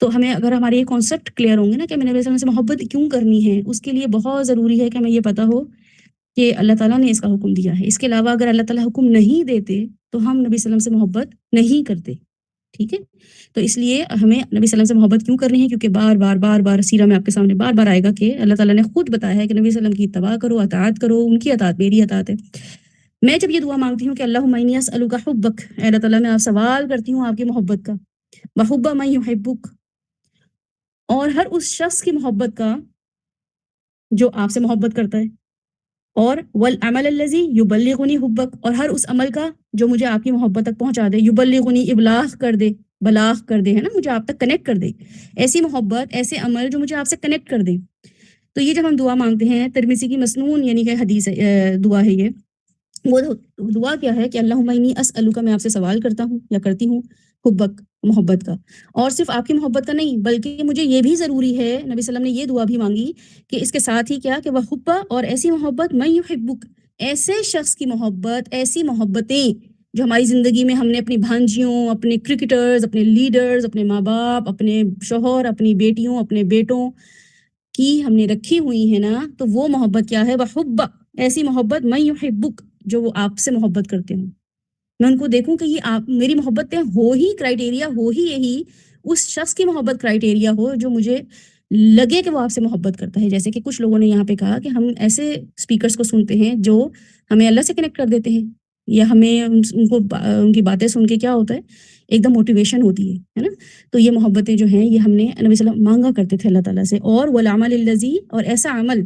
تو ہمیں اگر ہمارے یہ کانسیپٹ کلیئر ہوں گے نا کہ ہمیں نبی صلی اللہ علیہ وسلم سے محبت کیوں کرنی ہے، اس کے لیے بہت ضروری ہے کہ ہمیں یہ پتہ ہو کہ اللہ تعالیٰ نے اس کا حکم دیا ہے. اس کے علاوہ اگر اللہ تعالیٰ حکم نہیں دیتے تو ہم نبی صلی اللہ علیہ وسلم سے محبت نہیں کرتے. ٹھیک ہے. تو اس لیے ہمیں نبی صلی اللہ علیہ وسلم سے محبت کیوں کرنی ہے؟ کیونکہ بار بار سیرہ میں آپ کے سامنے بار بار آئے گا کہ اللہ تعالیٰ نے خود بتایا ہے کہ نبی صلی اللہ علیہ وسلم کی اتباع کرو، اطاعت کرو. ان کی اطاعت میری اطاعت ہے. میں جب یہ دعا مانگتی ہوں کہ اللہم انی اسألک حبک، اے اللہ تعالیٰ میں آپ سوال کرتی ہوں آپ کی محبت کا، وحب من یحبک، اور ہر اس شخص کی محبت کا جو آپ سے محبت کرتا ہے، اور والعمل الذی یبلغنی حبک، اور ہر اس عمل کا جو مجھے آپ کی محبت تک پہنچا دے. یبلغنی ابلاغ کر دے، بلاغ کر دے، ہے نا، مجھے آپ تک کنیکٹ کر دے. ایسی محبت، ایسے عمل جو مجھے آپ سے کنیکٹ کر دے. تو یہ جب ہم دعا مانگتے ہیں، ترمذی کی مسنون یعنی کہ حدیث دعا ہے یہ. وہ دعا کیا ہے کہ اللہم انی اسألک، میں آپ سے سوال کرتا ہوں یا کرتی ہوں حبک، محبت کا. اور صرف آپ کی محبت کا نہیں، بلکہ مجھے یہ بھی ضروری ہے، نبی صلی اللہ علیہ وسلم نے یہ دعا بھی مانگی کہ اس کے ساتھ ہی کیا کہ وہ حبا، اور ایسی محبت من یحبک، ایسے شخص کی محبت، ایسی محبتیں جو ہماری زندگی میں ہم نے اپنی بھانجیوں، اپنے کرکٹرز، اپنے لیڈرز، اپنے ماں باپ، اپنے شوہر، اپنی بیٹیوں، اپنے بیٹوں کی ہم نے رکھی ہوئی ہے نا. تو وہ محبت کیا ہے؟ وہ حبا، ایسی محبت من یحبک، جو وہ آپ سے محبت کرتے ہوں. میں ان کو دیکھوں کہ یہ آپ میری محبتیں ہو ہی کرائٹیریا ہو ہی یہی اس شخص کی محبت کرائٹیریا ہو جو مجھے لگے کہ وہ آپ سے محبت کرتا ہے. جیسے کہ کچھ لوگوں نے یہاں پہ کہا کہ ہم ایسے اسپیکرز کو سنتے ہیں جو ہمیں اللہ سے کنیکٹ کر دیتے ہیں، یا ہمیں ان کو ان کی باتیں سن کے کیا ہوتا ہے، ایک دم موٹیویشن ہوتی ہے نا. تو یہ محبتیں جو ہیں یہ ہم نے نبی صلی اللہ علیہ وسلم مانگا کرتے تھے اللہ تعالیٰ سے. اور والعمل الذی، اور ایسا عمل،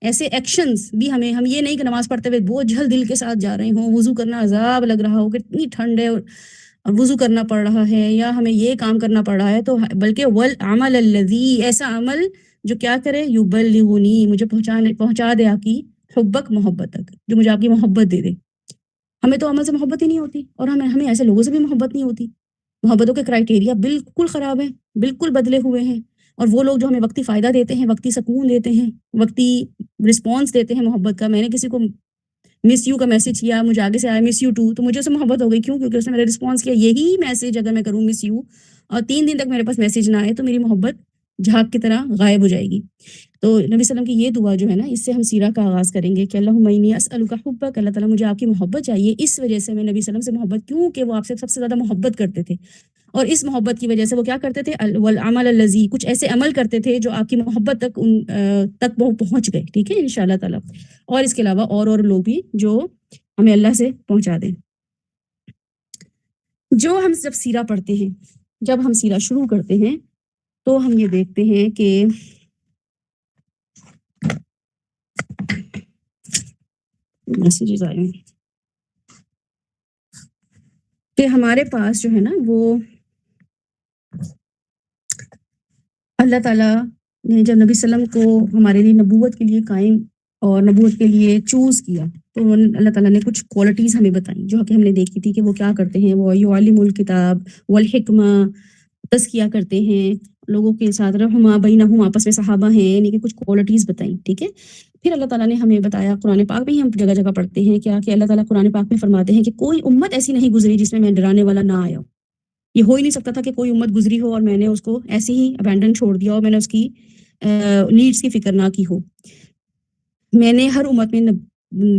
ایسے ایکشنز بھی ہم یہ نہیں کہ نماز پڑھتے ہوئے بوجھل دل کے ساتھ جا رہے ہوں، وضو کرنا عذاب لگ رہا ہو، کتنی ٹھنڈ ہے اور وضو کرنا پڑ رہا ہے، یا ہمیں یہ کام کرنا پڑ رہا ہے، تو بلکہ والعمل الذی، ایسا عمل جو کیا کرے، یبلغنی، مجھے پہنچا دے آپ کی حبک، محبت تک، جو مجھے آپ کی محبت دے دے. ہمیں تو عمل سے محبت ہی نہیں ہوتی، اور ہمیں ایسے لوگوں سے بھی محبت نہیں ہوتی. محبتوں کے کرائٹیریا بالکل خراب ہیں، بالکل بدلے ہوئے ہیں. اور وہ لوگ جو ہمیں وقتی فائدہ دیتے ہیں، وقتی سکون دیتے ہیں، وقتی رسپانس دیتے ہیں محبت کا. میں نے کسی کو مس یو کا میسج کیا، مجھے آگے سے آیا مس یو ٹو، تو مجھے اس سے محبت ہو گئی. کیوں؟ کیونکہ اس نے میرا رسپانس کیا. یہی میسج اگر میں کروں مس یو اور 3 دن تک میرے پاس میسج نہ آئے تو میری محبت جھاگ کی طرح غائب ہو جائے گی. تو نبی صلی اللہ علیہ وسلم کی یہ دعا جو ہے نا، اس سے ہم سیرہ کا آغاز کریں گے کہ اللہم انی اسألک حبک، اللہ تعالیٰ مجھے آپ کی محبت چاہیے. اس وجہ سے میں نبی صلی اللہ علیہ وسلم سے محبت، کیوں کہ وہ آپ سے سب سے زیادہ محبت کرتے تھے. اور اس محبت کی وجہ سے وہ کیا کرتے تھے، والعمل الذی، کچھ ایسے عمل کرتے تھے جو آپ کی محبت تک وہ پہنچ گئے. ٹھیک ہے انشاءاللہ تعالیٰ. اور اس کے علاوہ اور لوگ بھی جو ہمیں اللہ سے پہنچا دیں. جو ہم جب سیرہ پڑھتے ہیں، جب ہم سیرہ شروع کرتے ہیں تو ہم یہ دیکھتے ہیں کہ میسیجز آئے ہیں کہ ہمارے پاس جو ہے نا وہ اللہ تعالیٰ نے جب نبی صلی اللہ علیہ وسلم کو ہمارے لیے نبوت کے لیے قائم اور نبوت کے لیے چوز کیا تو اللہ تعالیٰ نے کچھ کوالٹیز ہمیں بتائیں جو کہ ہم نے دیکھی تھی کہ وہ کیا کرتے ہیں. وہ یعلم الکتاب والحکمہ، تزکیہ کرتے ہیں لوگوں کے ساتھ، رحمہ بینہم، آپس میں صحابہ ہیں، یعنی کہ کچھ کوالٹیز بتائیں. ٹھیک ہے. پھر اللہ تعالیٰ نے ہمیں بتایا، قرآن پاک میں ہی ہم جگہ جگہ پڑھتے ہیں کیا کہ اللہ تعالیٰ قرآن پاک میں فرماتے ہیں کہ کوئی امت ایسی نہیں گزری جس میں ڈرانے والا نہ آیا ہو. یہ ہو ہی نہیں سکتا تھا کہ کوئی امت گزری ہو اور میں نے اس کو ایسے ہی ابینڈن چھوڑ دیا اور میں نے اس کی نیڈس کی فکر نہ کی ہو. میں نے ہر امت میں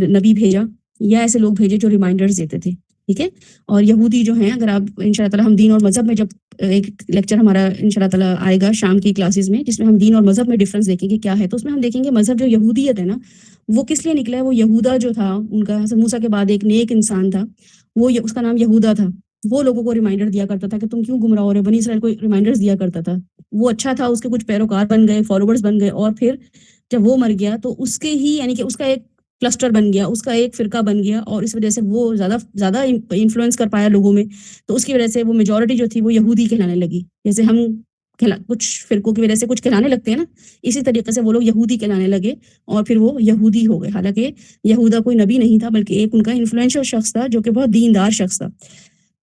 نبی بھیجا یا ایسے لوگ بھیجے جو ریمائنڈرز دیتے تھے. ٹھیک ہے. اور یہودی جو ہیں، اگر آپ انشاءاللہ تعالیٰ ہم دین اور مذہب میں، جب ایک لیکچر ہمارا انشاءاللہ تعالیٰ آئے گا شام کی کلاسز میں جس میں ہم دین اور مذہب میں ڈفرنس دیکھیں گے کیا ہے، تو اس میں ہم دیکھیں گے مذہب جو یہودیت ہے نا وہ کس لیے نکلا ہے. وہ یہودا جو تھا ان کا، حضرت موسیٰ کے بعد ایک نیک انسان تھا، وہ اس کا نام یہودا تھا. وہ لوگوں کو ریمائنڈر دیا کرتا تھا کہ تم کیوں گمراہ ہو رہے ہو. بنی اسرائیل کو ریمائنڈرز دیا کرتا تھا. وہ اچھا تھا، اس کے کچھ پیروکار بن گئے، فالوورز بن گئے، اور پھر جب وہ مر گیا تو اس کے ہی یعنی کہ اس کا ایک کلسٹر بن گیا، اس کا ایک فرقہ بن گیا، اور اس وجہ سے وہ زیادہ انفلوئنس کر پایا لوگوں میں. تو اس کی وجہ سے وہ میجورٹی جو تھی وہ یہودی کہلانے لگی. جیسے ہم کچھ فرقوں کی وجہ سے کچھ کہلانے لگتے ہیں نا، اسی طریقے سے وہ لوگ یہودی کہلانے لگے اور پھر وہ یہودی ہو گئے. حالانکہ یہودا کوئی نبی نہیں تھا بلکہ ایک ان کا انفلوئنشل شخص تھا جو کہ بہت دیندار شخص تھا.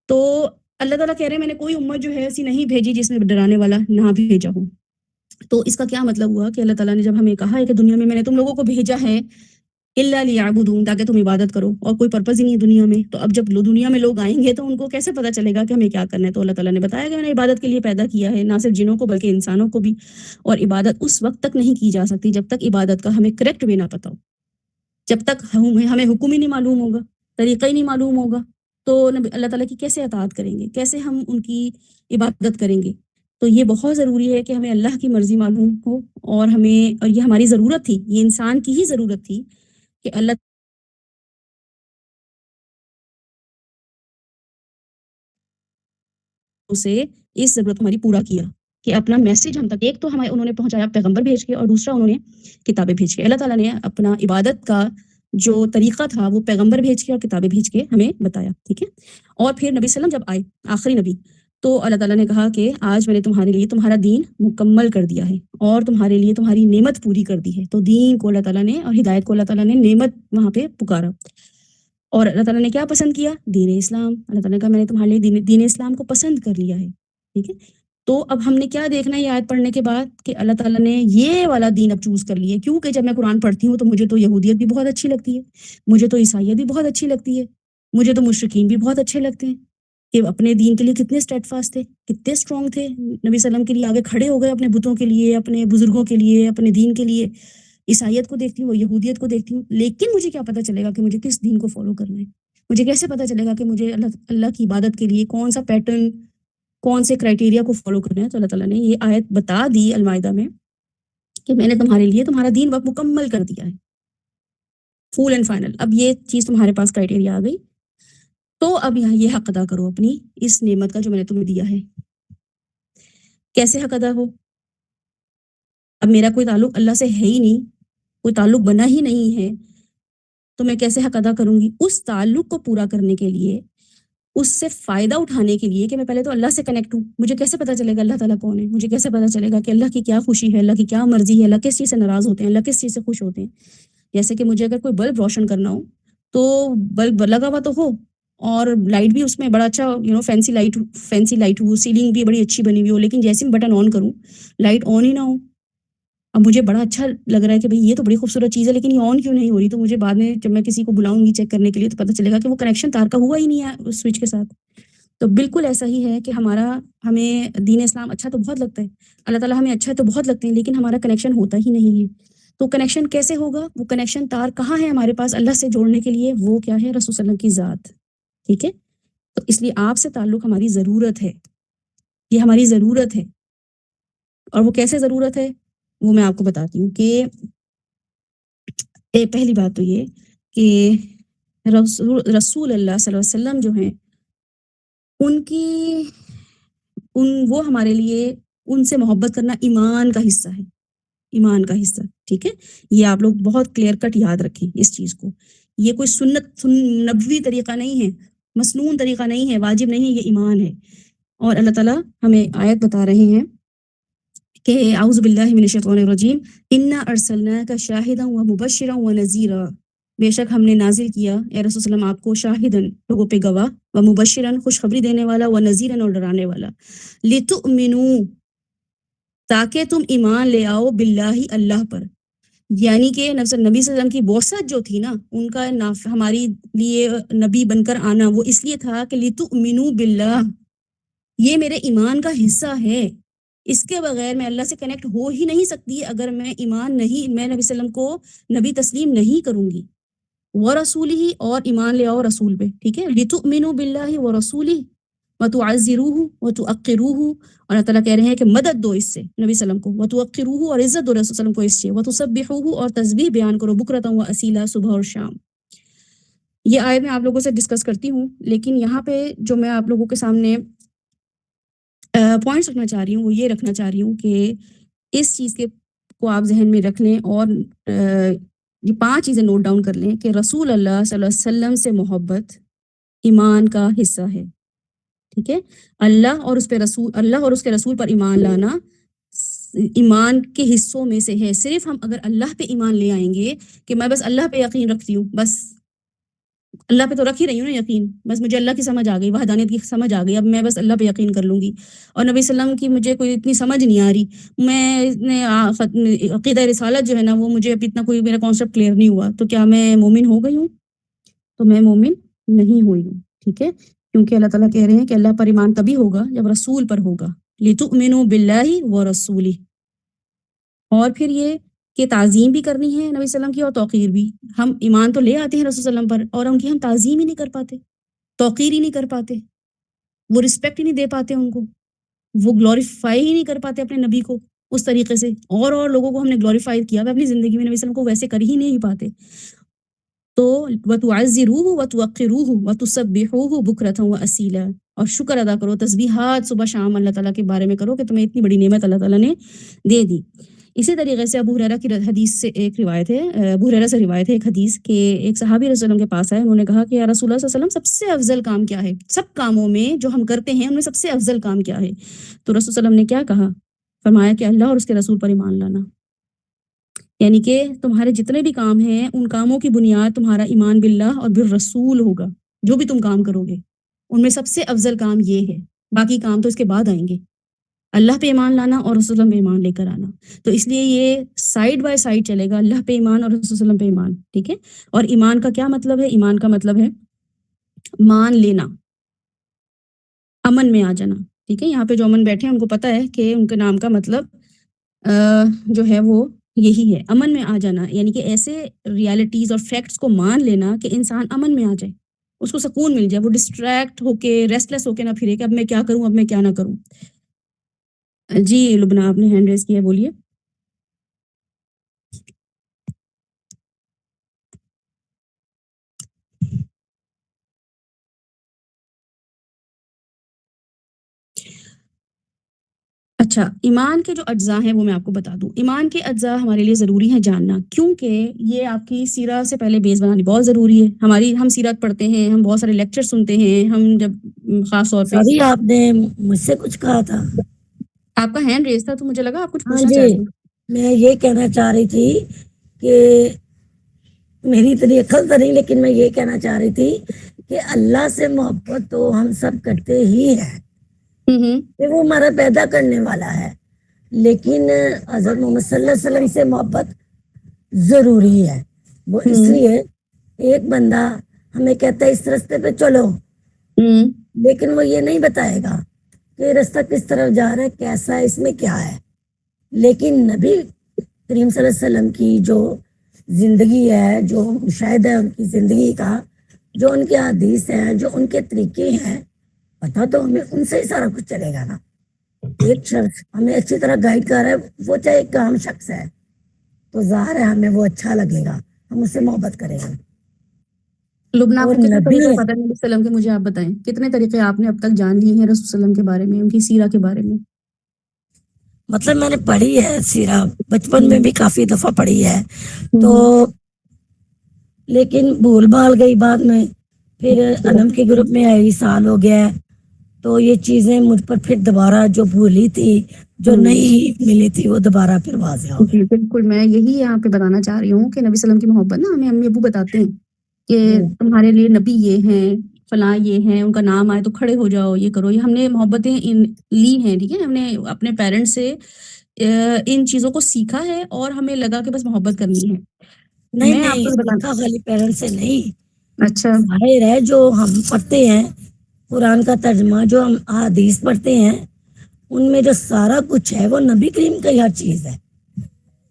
تو اللہ تعالیٰ کہہ رہے ہیں میں نے کوئی امت جو ہے ایسی نہیں بھیجی جس میں ڈرانے والا نہ بھیجا ہوں. تو اس کا کیا مطلب ہوا کہ اللہ تعالیٰ نے جب ہمیں کہا ہے کہ دنیا میں نے تم لوگوں کو بھیجا ہے الا لیعبدون، تاکہ تم عبادت کرو، اور کوئی پرپز ہی نہیں ہے دنیا میں. تو اب جب دنیا میں لوگ آئیں گے تو ان کو کیسے پتہ چلے گا کہ ہمیں کیا کرنا ہے. تو اللہ تعالیٰ نے بتایا کہ میں نے عبادت کے لیے پیدا کیا ہے، نہ صرف جنوں کو بلکہ انسانوں کو بھی. اور عبادت اس وقت تک نہیں کی جا سکتی جب تک عبادت کا ہمیں کریکٹ وے نہ پتہ ہو، جب تک ہمیں حکم ہی نہیں معلوم ہوگا، طریقہ ہی نہیں معلوم ہوگا. تو اللہ تعالیٰ کی کیسے اطاعت کریں گے، کیسے ہم ان کی عبادت کریں گے. تو یہ بہت ضروری ہے کہ ہمیں اللہ کی مرضی معلوم ہو، اور یہ ہماری ضرورت تھی، یہ انسان کی ہی ضرورت تھی کہ اللہ سے اس ضرورت ہماری پورا کیا کہ اپنا میسج ہم تک، ایک تو ہمیں انہوں نے پہنچایا پیغمبر بھیج کے، اور دوسرا انہوں نے کتابیں بھیج کے. اللہ تعالیٰ نے اپنا عبادت کا جو طریقہ تھا وہ پیغمبر بھیج کے اور کتابیں بھیج کے ہمیں بتایا. ٹھیک ہے. اور پھر نبی صلی اللہ علیہ وسلم جب آئے آخری نبی، تو اللہ تعالیٰ نے کہا کہ آج میں نے تمہارے لیے تمہارا دین مکمل کر دیا ہے اور تمہارے لیے تمہاری نعمت پوری کر دی ہے. تو دین کو اللہ تعالیٰ نے اور ہدایت کو اللہ تعالیٰ نے نعمت وہاں پہ پکارا. اور اللہ تعالیٰ نے کیا پسند کیا؟ دین اسلام. اللہ تعالیٰ نے کہا میں نے تمہارے لیے دین اسلام کو پسند کر لیا ہے. ٹھیک ہے. تو اب ہم نے کیا دیکھنا ہے یہ آیت پڑھنے کے بعد کہ اللہ تعالیٰ نے یہ والا دین اب چوز کر لیا ہے. کیونکہ جب میں قرآن پڑھتی ہوں تو مجھے تو یہودیت بھی بہت اچھی لگتی ہے، مجھے تو عیسائیت بھی بہت اچھی لگتی ہے، مجھے تو مشرکین بھی بہت اچھے لگتے ہیں کہ اپنے دین کے لیے کتنے اسٹیڈ فاسٹ تھے، کتنے اسٹرانگ تھے، نبی صلی اللہ علیہ وسلم کے لیے آگے کھڑے ہو گئے، اپنے بتوں کے لیے، اپنے بزرگوں کے لیے، اپنے دین کے لیے. عیسائیت کو دیکھتی ہوں، یہودیت کو دیکھتی ہوں، لیکن مجھے کیا پتہ چلے گا کہ مجھے کس دین کو فالو کرنا ہے. مجھے کیسے پتہ چلے گا کہ مجھے اللہ کی عبادت کے لیے کون سا پیٹرن، کون سے کرائٹیریا کو فالو کرنا ہے. تو اللہ تعالیٰ نے یہ آیت بتا دی المائدہ میں کہ میں نے تمہارے لیے تمہارا دین وقت مکمل کر دیا ہے، فل اینڈ فائنل. اب یہ چیز تمہارے پاس کرائٹیریا آ گئی، تو اب یہاں یہ حق ادا کرو اپنی اس نعمت کا جو میں نے تمہیں دیا ہے. کیسے حق ادا ہو؟ اب میرا کوئی تعلق اللہ سے ہے ہی نہیں، کوئی تعلق بنا ہی نہیں ہے، تو میں کیسے حق ادا کروں گی؟ اس تعلق کو پورا کرنے کے لیے، اس سے فائدہ اٹھانے کے لیے کہ میں پہلے تو اللہ سے کنیکٹ ہوں. مجھے کیسے پتا چلے گا اللہ تعالیٰ کون ہے؟ مجھے کیسے پتا چلے گا کہ اللہ کی کیا خوشی ہے، اللہ کی کیا مرضی ہے، اللہ کس چیز سے ناراض ہوتے ہیں، اللہ کس چیز سے خوش ہوتے ہیں. جیسے کہ مجھے اگر کوئی بلب روشن کرنا ہو تو بلب لگا ہوا تو ہو، اور لائٹ بھی اس میں بڑا اچھا فینسی لائٹ ہو، سیلنگ بھی بڑی اچھی بنی ہوئی ہو، لیکن جیسے میں بٹن آن کروں لائٹ آن ہی نہ ہو. اب مجھے بڑا اچھا لگ رہا ہے کہ بھئی یہ تو بڑی خوبصورت چیز ہے، لیکن یہ آن کیوں نہیں ہو رہی؟ تو مجھے بعد میں جب میں کسی کو بلاؤں گی چیک کرنے کے لیے تو پتہ چلے گا کہ وہ کنیکشن تار کا ہوا ہی نہیں ہے اس سوئچ کے ساتھ. تو بالکل ایسا ہی ہے کہ ہمیں دین اسلام اچھا تو بہت لگتا ہے، اللہ تعالیٰ ہمیں اچھا تو بہت لگتے ہیں، لیکن ہمارا کنیکشن ہوتا ہی نہیں ہے. تو کنیکشن کیسے ہوگا؟ وہ کنیکشن تار کہاں ہے ہمارے پاس اللہ سے جوڑنے کے لیے؟ وہ کیا ہے؟ رسول صلی اللہ علیہ وسلم کی ذات. ٹھیک ہے. تو اس لیے آپ سے تعلق ہماری ضرورت ہے. یہ ہماری ضرورت ہے. اور وہ کیسے ضرورت ہے وہ میں آپ کو بتاتی ہوں کہ پہلی بات تو یہ کہ رسول اللہ صلی اللہ علیہ وسلم جو ہیں وہ ہمارے لیے ان سے محبت کرنا ایمان کا حصہ ہے. ایمان کا حصہ. ٹھیک ہے, یہ آپ لوگ بہت کلیئر کٹ یاد رکھیں اس چیز کو. یہ کوئی سنت نبوی طریقہ نہیں ہے, مسنون طریقہ نہیں ہے, واجب نہیں ہے, یہ ایمان ہے. اور اللہ تعالیٰ ہمیں آیت بتا رہے ہیں کہ اعوذ باللہ من الشیطان الرجیم انا ارسلناک شاہدا ومبشرا ونذیرا, بے شک ہم نے نازل کیا اے رسول صلی اللہ علیہ وسلم آپ کو شاہدن لوگوں پہ گواہ, ومبشرا خوشخبری دینے والا, ونذیرا اور ڈرانے والا, لتؤمنوا تاکہ تم ایمان لے آؤ باللہ اللہ پر. یعنی کہ نبی صلی اللہ علیہ وسلم کی بعثت جو تھی نا, ان کا ہماری لیے نبی بن کر آنا وہ اس لیے تھا کہ لتؤمنوا باللہ, یہ میرے ایمان کا حصہ ہے. اس کے بغیر میں اللہ سے کنیکٹ ہو ہی نہیں سکتی اگر میں میں نبی صلی اللہ علیہ وسلم کو نبی تسلیم نہیں کروں گی. ورسولہ, اور ایمان لے آؤ رسول پہ. ٹھیک ہے, لتؤمنوا باللہ ورسولہ وتعزروہ وتوقروہ, اور اللہ تعالیٰ کہہ رہے ہیں کہ مدد دو اس سے نبی صلی اللہ علیہ وسلم کو, وتوقروہ اور عزت دو رسول صلی اللہ علیہ وسلم کو اس سے, وتسبحوہ اور تسبیح بیان کرو, بکرۃ و اصیلا, صبح اور شام. یہ آیت میں آپ لوگوں سے ڈسکس کرتی ہوں, لیکن یہاں پہ جو میں آپ لوگوں کے سامنے پوائنٹس رکھنا چاہ رہی ہوں وہ یہ رکھنا چاہ رہی ہوں کہ اس چیز کو آپ ذہن میں رکھ لیں, اور یہ 5 چیزیں نوٹ ڈاؤن کر لیں کہ رسول اللہ صلی اللہ علیہ وسلم سے محبت ایمان کا حصہ ہے. ٹھیک ہے, اللہ اور اس کے رسول پر ایمان لانا ایمان کے حصوں میں سے ہے. صرف ہم اگر اللہ پہ ایمان لے آئیں گے کہ میں بس اللہ پہ یقین رکھتی ہوں, بس اللہ پہ تو رکھ ہی رہی ہوں نا یقین, بس مجھے اللہ کی سمجھ آ گئی, وحدانیت کی سمجھ آ گئی, اب میں بس اللہ پہ یقین کر لوں گی, اور نبی صلی اللہ علیہ وسلم کی مجھے کوئی اتنی سمجھ نہیں آ رہی, میں عقیدہ رسالت جو ہے نا وہ مجھے اب اتنا کوئی میرا کانسیپٹ کلیئر نہیں ہوا, تو کیا میں مومن ہو گئی ہوں؟ تو میں مومن نہیں ہوئی ہوں. ٹھیک ہے, کیونکہ اللہ تعالیٰ کہہ رہے ہیں کہ اللہ پر ایمان تبھی ہوگا جب رسول پر ہوگا, لتؤمنوا باللہ ورسولہ. اور پھر یہ کہ تعظیم بھی کرنی ہے نبی صلی اللہ علیہ وسلم کی, اور توقیر بھی. ہم ایمان تو لے آتے ہیں رسول صلی اللہ علیہ وسلم پر, اور ان کی ہم تعظیم ہی نہیں کر پاتے, توقیر ہی نہیں کر پاتے, وہ رسپیکٹ ہی نہیں دے پاتے ان کو, وہ گلوریفائی ہی نہیں کر پاتے اپنے نبی کو اس طریقے سے. اور لوگوں کو ہم نے گلوریفائی کیا اپنی زندگی میں, نبی صلی اللہ علیہ وسلم کو ویسے کر ہی نہیں پاتے. تو وتعزروہ وتوقروہ وتسبحوہ بکرۃ و اصیلا, اور شکر ادا کرو, تسبیحات صبح شام اللہ تعالیٰ کے بارے میں کرو کہ تمہیں اتنی بڑی نعمت اللہ تعالیٰ نے دے دی. اسی طریقے سے ابو ہریرہ کی حدیث سے ایک روایت ہے, ابو ہریرہ سے روایت ہے ایک حدیث کہ ایک صحابی رسول اللہ کے پاس آئے, انہوں نے کہا کہ یا رسول اللہ صلی اللہ علیہ وسلم سب سے افضل کام کیا ہے, سب کاموں میں جو ہم کرتے ہیں ان میں سب سے افضل کام کیا ہے؟ تو رسول صلی اللہ علیہ وسلم نے کیا کہا؟ فرمایا کہ اللہ اور اس کے رسول پر ایمان لانا. یعنی کہ تمہارے جتنے بھی کام ہیں ان کاموں کی بنیاد تمہارا ایمان باللہ اور بالرسول ہوگا. جو بھی تم کام کرو گے ان میں سب سے افضل کام یہ ہے, باقی کام تو اس کے بعد آئیں گے. اللہ پہ ایمان لانا اور رسول اللہ پہ ایمان لے کر آنا. تو اس لیے یہ سائیڈ بائی سائیڈ چلے گا, اللہ پہ ایمان اور رسول اللہ پہ ایمان. ٹھیک ہے, اور ایمان کا کیا مطلب ہے؟ ایمان کا مطلب ہے مان لینا, امن میں آ جانا. ٹھیک ہے, یہاں پہ جو امن بیٹھے ہیں ان کو پتہ ہے کہ ان کے نام کا مطلب جو ہے وہ یہی ہے, امن میں آ جانا. یعنی کہ ایسے ریالٹیز اور فیکٹس کو مان لینا کہ انسان امن میں آ جائے, اس کو سکون مل جائے, وہ ڈسٹریکٹ ہو کے ریسٹلیس ہو کے نہ پھرے کہ اب میں کیا کروں, اب میں کیا نہ کروں. جی لبنہ آپ نے ہینڈ ریز کیا ہے, بولیے. اچھا, ایمان کے جو اجزاء ہیں وہ میں آپ کو بتا دوں. ایمان کے اجزاء ہمارے لیے ضروری ہیں جاننا, کیونکہ یہ آپ کی سیرت سے پہلے بیس بنانی بہت ضروری ہے. ہم سیرت پڑھتے ہیں, ہم بہت سارے لیکچر سنتے ہیں, ہم جب خاص طور پہ. سوری, آپ نے مجھ سے کچھ کہا تھا, آپ کا ہینڈ ریز تھا تو مجھے لگا آپ کچھ ہاں پوچھنا چاہ رہی جی, ہیں. میں یہ کہنا چاہ رہی تھی کہ میری اتنی عقل تو نہیں, لیکن میں یہ کہنا چاہ رہی تھی کہ اللہ سے محبت تو ہم سب کرتے ہی ہیں, کہ وہ ہمارا پیدا کرنے والا ہے, لیکن حضرت محمد صلی اللہ علیہ وسلم سے محبت ضروری ہے. وہ اس لیے ایک بندہ ہمیں کہتا ہے اس راستے پہ چلو, لیکن وہ یہ نہیں بتائے گا کہ رستہ کس طرف جا رہا ہے, کیسا ہے, اس میں کیا ہے. لیکن نبی کریم صلی اللہ علیہ وسلم کی جو زندگی ہے, جو مشاہدہ ہے ان کی زندگی کا, جو ان کے حدیث ہیں, جو ان کے طریقے ہیں, پتہ تو ہمیں ان سے ہی سارا کچھ چلے گا نا. ایک شخص ہمیں اچھی طرح گائیڈ کر رہا ہے، وہ چاہے ایک عام شخص ہے تو ظاہر ہے ہمیں وہ اچھا لگے گا، ہم اس سے محبت کریں گے. لبنہ، آپ اور کو کتنے نبی طریقے پتہ ہے نبی صلی اللہ علیہ وسلم کے؟ مجھے آپ بتائیں کتنے طریقے آپ نے اب تک جان لیے ہیں رسول صلی اللہ علیہ وسلم کے بارے میں، ان کی سیرہ کے بارے میں؟ مطلب میں نے پڑھی ہے سیرہ، بچپن میں بھی کافی دفعہ پڑھی ہے تو، لیکن بھول بھال گئی بعد میں. پھر انم کے گروپ میں آئی، سال ہو گیا ہے تو یہ چیزیں مجھ پر پھر دوبارہ جو بھولی تھی، جو نہیں ملی تھی، وہ دوبارہ پھر واضح ہو گئی. جی بالکل، میں یہی یہاں پہ بتانا چاہ رہی ہوں کہ نبی صلی اللہ علیہ وسلم کی محبت نا ہمیں امی ابو بتاتے ہیں کہ تمہارے لیے نبی یہ ہیں، فلاں یہ ہیں، ان کا نام آئے تو کھڑے ہو جاؤ، یہ کرو. یہ ہم نے محبتیں لی ہیں، ٹھیک ہے، ہم نے اپنے پیرنٹس سے ان چیزوں کو سیکھا ہے اور ہمیں لگا کہ بس محبت کرنی ہے. نہیں میں آپ نہیں، کو بتانا، سیکھا خالی پیرنٹ سے نہیں، اچھا ظاہر ہے جو ہم پڑھتے ہیں قرآن کا ترجمہ، جو ہم حدیث پڑھتے ہیں، ان میں جو سارا کچھ ہے وہ نبی کریم کا ہی ہر چیز ہے.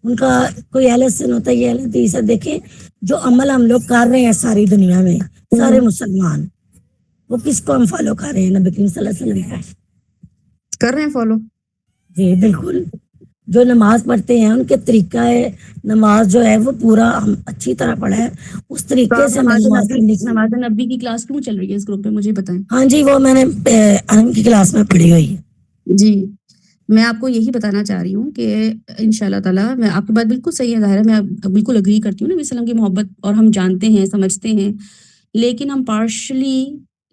ان کا کوئی اہل سن ہوتا ہے، یہ اہل حدیث ہے. دیکھیں جو عمل ہم لوگ کر رہے ہیں ساری دنیا میں، سارے مسلمان، وہ کس کو ہم فالو کر رہے ہیں؟ نبی کریم صلی اللہ علیہ وسلم کا. کر رہے ہیں فالو. جی بالکل. جو نماز پڑھتے ہیں ان کے طریقہ ہے نماز جو ہے وہ پورا ہم اچھی طرح پڑھا ہے، اس تو طریقے آپ سے ہمیں نماز پڑھنی چاہیے. نماز نبی کی کلاس کیوں چل رہی ہے اس گروپ میں، مجھے بتائیں. ہاں جی، وہ میں نے انم کی کلاس میں پڑھی ہوئی ہے. جی میں آپ کو یہی بتانا چاہ رہی ہوں کہ انشاءاللہ تعالیٰ، میں آپ کی بات بالکل صحیح ہے، ظاہر ہے، میں بالکل اگری کرتی ہوں نبی صلی اللہ علیہ وسلم کی محبت، اور ہم جانتے ہیں، سمجھتے ہیں، لیکن ہم پارشلی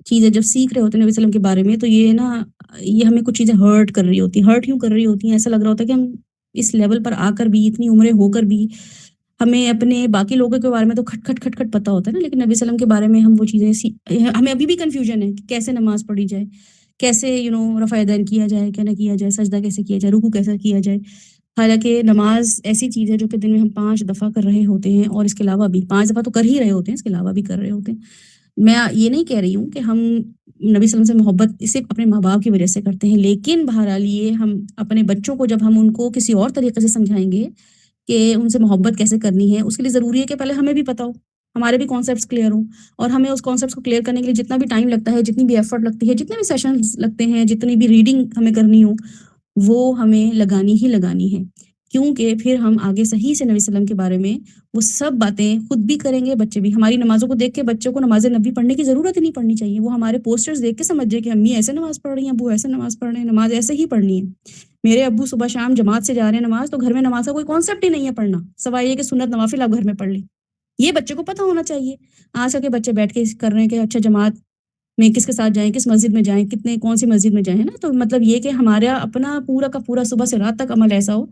چیزیں جب سیکھ رہے ہوتے ہیں نبی صلی اللہ علیہ وسلم کے بارے میں، تو یہ نا، یہ ہمیں کچھ چیزیں ہرٹ کر رہی ہوتی ہیں. ہرٹ کیوں کر رہی ہوتی ہیں؟ ایسا لگ رہا ہوتا ہے کہ ہم اس لیول پر آ کر بھی، اتنی عمریں ہو کر بھی، ہمیں اپنے باقی لوگوں کے بارے میں تو کھٹ کھٹ کھٹ کھٹ پتہ ہوتا ہے نا، لیکن نبی صلی اللہ علیہ وسلم کے بارے میں ہم وہ چیزیں، ہمیں ابھی بھی کنفیوژن ہے کہ کیسے نماز پڑھی جائے، کیسے رفع دین کیا جائے، کیا نہ کیا جائے، سجدہ کیسے کیا جائے، رکوع کیسے کیا جائے. حالانکہ نماز ایسی چیز ہے جو کہ دن میں ہم 5 دفعہ کر رہے ہوتے ہیں، اور اس کے علاوہ بھی 5 دفعہ تو کر ہی رہے ہوتے ہیں، اس کے علاوہ بھی کر رہے ہوتے ہیں. میں یہ نہیں کہہ رہی ہوں کہ ہم نبی صلی اللہ علیہ وسلم سے محبت صرف اپنے ماں باپ کی وجہ سے کرتے ہیں، لیکن بہرحال یہ ہم اپنے بچوں کو، جب ہم ان کو کسی اور طریقے سے سمجھائیں گے کہ ان سے محبت کیسے کرنی ہے، اس کے لیے ضروری ہے کہ پہلے ہمیں بھی پتہ ہو، ہمارے بھی کانسیپٹس کلیئر ہوں، اور ہمیں اس کانسیپٹس کو کلیئر کرنے کے لیے جتنا بھی ٹائم لگتا ہے، جتنی بھی ایفرٹ لگتی ہے، جتنے بھی سیشنز لگتے ہیں، جتنی بھی ریڈنگ ہمیں کرنی ہو، وہ ہمیں لگانی ہی لگانی ہے. کیونکہ پھر ہم آگے صحیح سے نبی صلی اللہ علیہ وسلم کے بارے میں وہ سب باتیں خود بھی کریں گے، بچے بھی. ہماری نمازوں کو دیکھ کے بچوں کو نماز نبی پڑھنے کی ضرورت ہی نہیں پڑنی چاہیے، وہ ہمارے پوسٹرز دیکھ کے سمجھ جائے کہ امی ایسے نماز پڑھ رہی ہیں، ابو ایسے نماز پڑھ رہے ہیں، نماز ایسے ہی پڑھنی ہے. میرے ابو صبح شام جماعت سے جا رہے ہیں نماز، تو گھر میں نماز کا کوئی کانسیپٹ ہی نہیں ہے پڑھنا، سوائے یہ کہ سنت نوافل آپ گھر میں پڑھ لیں. یہ بچے کو پتہ ہونا چاہیے. آج کل کے بچے بیٹھ کے کر رہے ہیں کہ اچھا جماعت میں کس کے ساتھ جائیں، کس مسجد میں جائیں، کتنے کون سی مسجد میں جائیں نا. تو مطلب یہ کہ ہمارا اپنا پورا کا پورا صبح سے رات تک عمل ایسا ہو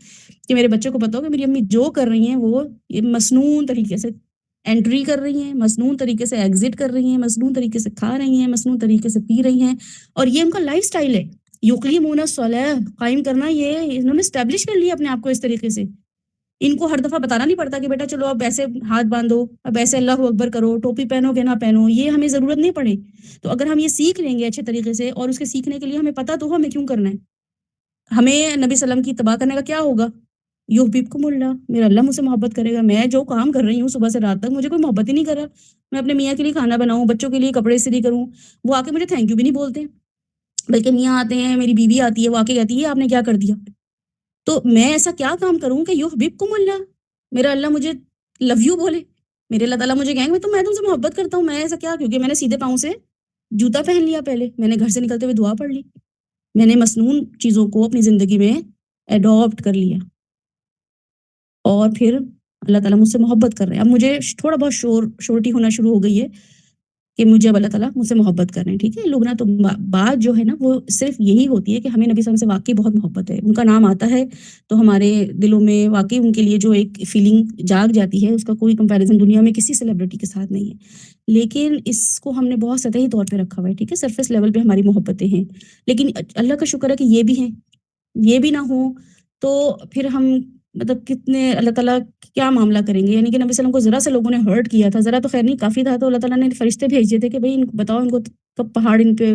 کہ میرے بچے کو پتہ ہو کہ میری امی جو کر رہی ہیں وہ مسنون طریقے سے انٹری کر رہی ہیں، مسنون طریقے سے ایگزٹ کر رہی ہیں، مسنون طریقے سے کھا رہی ہیں، مسنون طریقے سے پی رہی ہیں، اور یہ ان کا لائف سٹائل ہے. یقیمون الصلاۃ، قائم کرنا، یہ انہوں نے اسٹیبلش کر لیا اپنے آپ کو اس طریقے سے. ان کو ہر دفعہ بتانا نہیں پڑتا کہ بیٹا چلو اب ایسے ہاتھ باندھو، اب ایسے اللہ اکبر کرو، ٹوپی پہنو کہ نہ پہنو، یہ ہمیں ضرورت نہیں پڑے. تو اگر ہم یہ سیکھ لیں گے اچھے طریقے سے، اور اس کے سیکھنے کے لیے ہمیں پتہ تو ہو ہمیں کیوں کرنا ہے. ہمیں نبی صلی اللہ علیہ وسلم کی اتباع کرنے کا کیا ہوگا؟ یحببکم اللہ، میرا اللہ مجھ سے محبت کرے گا. میں جو کام کر رہی ہوں صبح سے رات تک، مجھے کوئی محبت ہی نہیں کر رہا. میں اپنے میاں کے لیے کھانا بناؤں، بچوں کے لیے کپڑے استری کروں، وہ آ کے مجھے تھینک یو بھی نہیں بولتے، بلکہ میاں آتے ہیں، میری بیوی آتی ہے، وہ آ کے کہتی ہے آپ نے کیا کر دیا. تو میں ایسا کیا کام کروں کہ یحببکم اللہ، میرا اللہ مجھے لو یو بولے، میرے اللہ تعالیٰ مجھے کہیں گے تو میں تم سے محبت کرتا ہوں. میں ایسا کیا، کیونکہ میں نے سیدھے پاؤں سے جوتا پہن لیا، پہلے میں نے گھر سے نکلتے ہوئے دعا پڑھ لی، میں نے مسنون چیزوں کو اپنی زندگی میں ایڈاپٹ کر لیا، اور پھر اللہ تعالیٰ مجھ سے محبت کر رہے ہیں. اب مجھے تھوڑا بہت شورٹی ہونا شروع ہو گئی ہے کہ مجھے اب اللہ تعالیٰ مجھ سے محبت کر رہے ہیں. ٹھیک ہے لوگ نا، تو بات جو ہے نا وہ صرف یہی ہوتی ہے کہ ہمیں نبی صلی اللہ علیہ وسلم سے واقعی بہت محبت ہے. ان کا نام آتا ہے تو ہمارے دلوں میں واقعی ان کے لیے جو ایک فیلنگ جاگ جاتی ہے، اس کا کوئی کمپیریزن دنیا میں کسی سیلیبریٹی کے ساتھ نہیں ہے. لیکن اس کو ہم نے بہت سطحی طور پہ رکھا ہوا ہے. ٹھیک ہے، سرفیس لیول پہ ہماری محبتیں ہیں، لیکن اللہ کا شکر ہے کہ یہ بھی ہیں. یہ بھی نہ ہو تو پھر ہم مطلب کتنے اللہ تعالیٰ کیا معاملہ کریں گے. یعنی کہ نبی صلی اللہ علیہ وسلم کو ذرا سے لوگوں نے ہرٹ کیا تھا، ذرا تو خیر نہیں کافی تھا، تو اللہ تعالیٰ نے فرشتے بھیجے تھے کہ بھئی بتاؤ ان کو کب پہاڑ ان پہ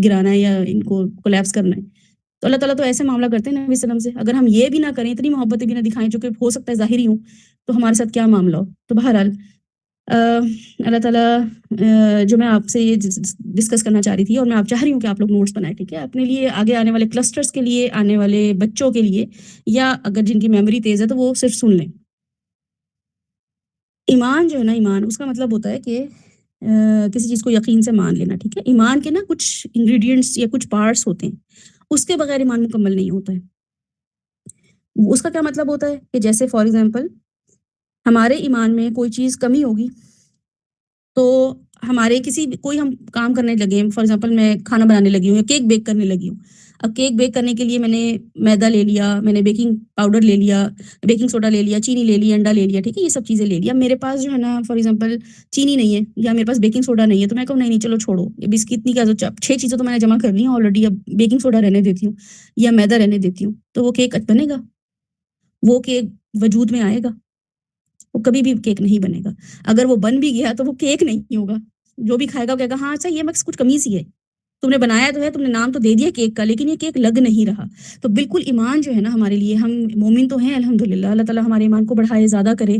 گرانا ہے یا ان کو کولیپس کرنا ہے. تو اللہ تعالیٰ تو ایسے معاملہ کرتے ہیں نبی صلی اللہ علیہ وسلم سے. اگر ہم یہ بھی نہ کریں، اتنی محبتیں بھی نہ دکھائیں جو کہ ہو سکتا ہے ظاہری ہوں، تو ہمارے ساتھ کیا معاملہ ہو. تو بہرحال اللہ تعالیٰ جو میں آپ سے یہ ڈسکس کرنا چاہ رہی تھی، اور میں آپ چاہ رہی ہوں کہ آپ لوگ نوٹس بنائیں، ٹھیک ہے، اپنے لیے آگے آنے والے کلسٹرز کے لیے، آنے والے بچوں کے لیے، یا اگر جن کی میموری تیز ہے تو وہ صرف سن لیں. ایمان جو ہے نا، ایمان اس کا مطلب ہوتا ہے کہ کسی چیز کو یقین سے مان لینا، ٹھیک ہے. ایمان کے نا کچھ انگریڈینٹس یا کچھ پارٹس ہوتے ہیں، اس کے بغیر ایمان مکمل نہیں ہوتا ہے. اس کا کیا مطلب ہوتا ہے کہ جیسے فار ایگزامپل ہمارے ایمان میں کوئی چیز کمی ہوگی تو ہمارے کوئی ہم کام کرنے لگے ہیں، فار ایگزامپل میں کھانا بنانے لگی ہوں یا کیک بیک کرنے لگی ہوں. اب کیک بیک کرنے کے لیے میں نے میدا لے لیا، میں نے بیکنگ پاؤڈر لے لیا، بیکنگ سوڈا لے لیا، چینی لے لی، انڈا لے لیا، ٹھیک ہے، یہ سب چیزیں لے لیا. میرے پاس جو ہے نا فار ایگزامپل چینی نہیں ہے یا میرے پاس بیکنگ سوڈا نہیں ہے، تو میں کہوں نہیں چلو چھوڑو، یہ بسکٹ اتنی کیا، 6 چیزیں تو میں نے جمع کر لی ہیں آلریڈی، اب بیکنگ سوڈا رہنے دیتی ہوں یا میدا رہنے دیتی ہوں. تو وہ کیک بنے گا؟ وہ کیک وجود میں آئے گا؟ وہ کبھی بھی کیک نہیں بنے گا. اگر وہ بن بھی گیا تو وہ کیک نہیں ہوگا. جو بھی کھائے گا وہ کہے گا ہاں اچھا یہ بس کچھ کمی سی ہے، تم نے بنایا تو ہے، تم نے نام تو دے دیا کیک کا، لیکن یہ کیک لگ نہیں رہا. تو بالکل ایمان جو ہے نا ہمارے لیے، ہم مومن تو ہیں الحمدللہ، اللہ تعالیٰ ہمارے ایمان کو بڑھائے، زیادہ کرے.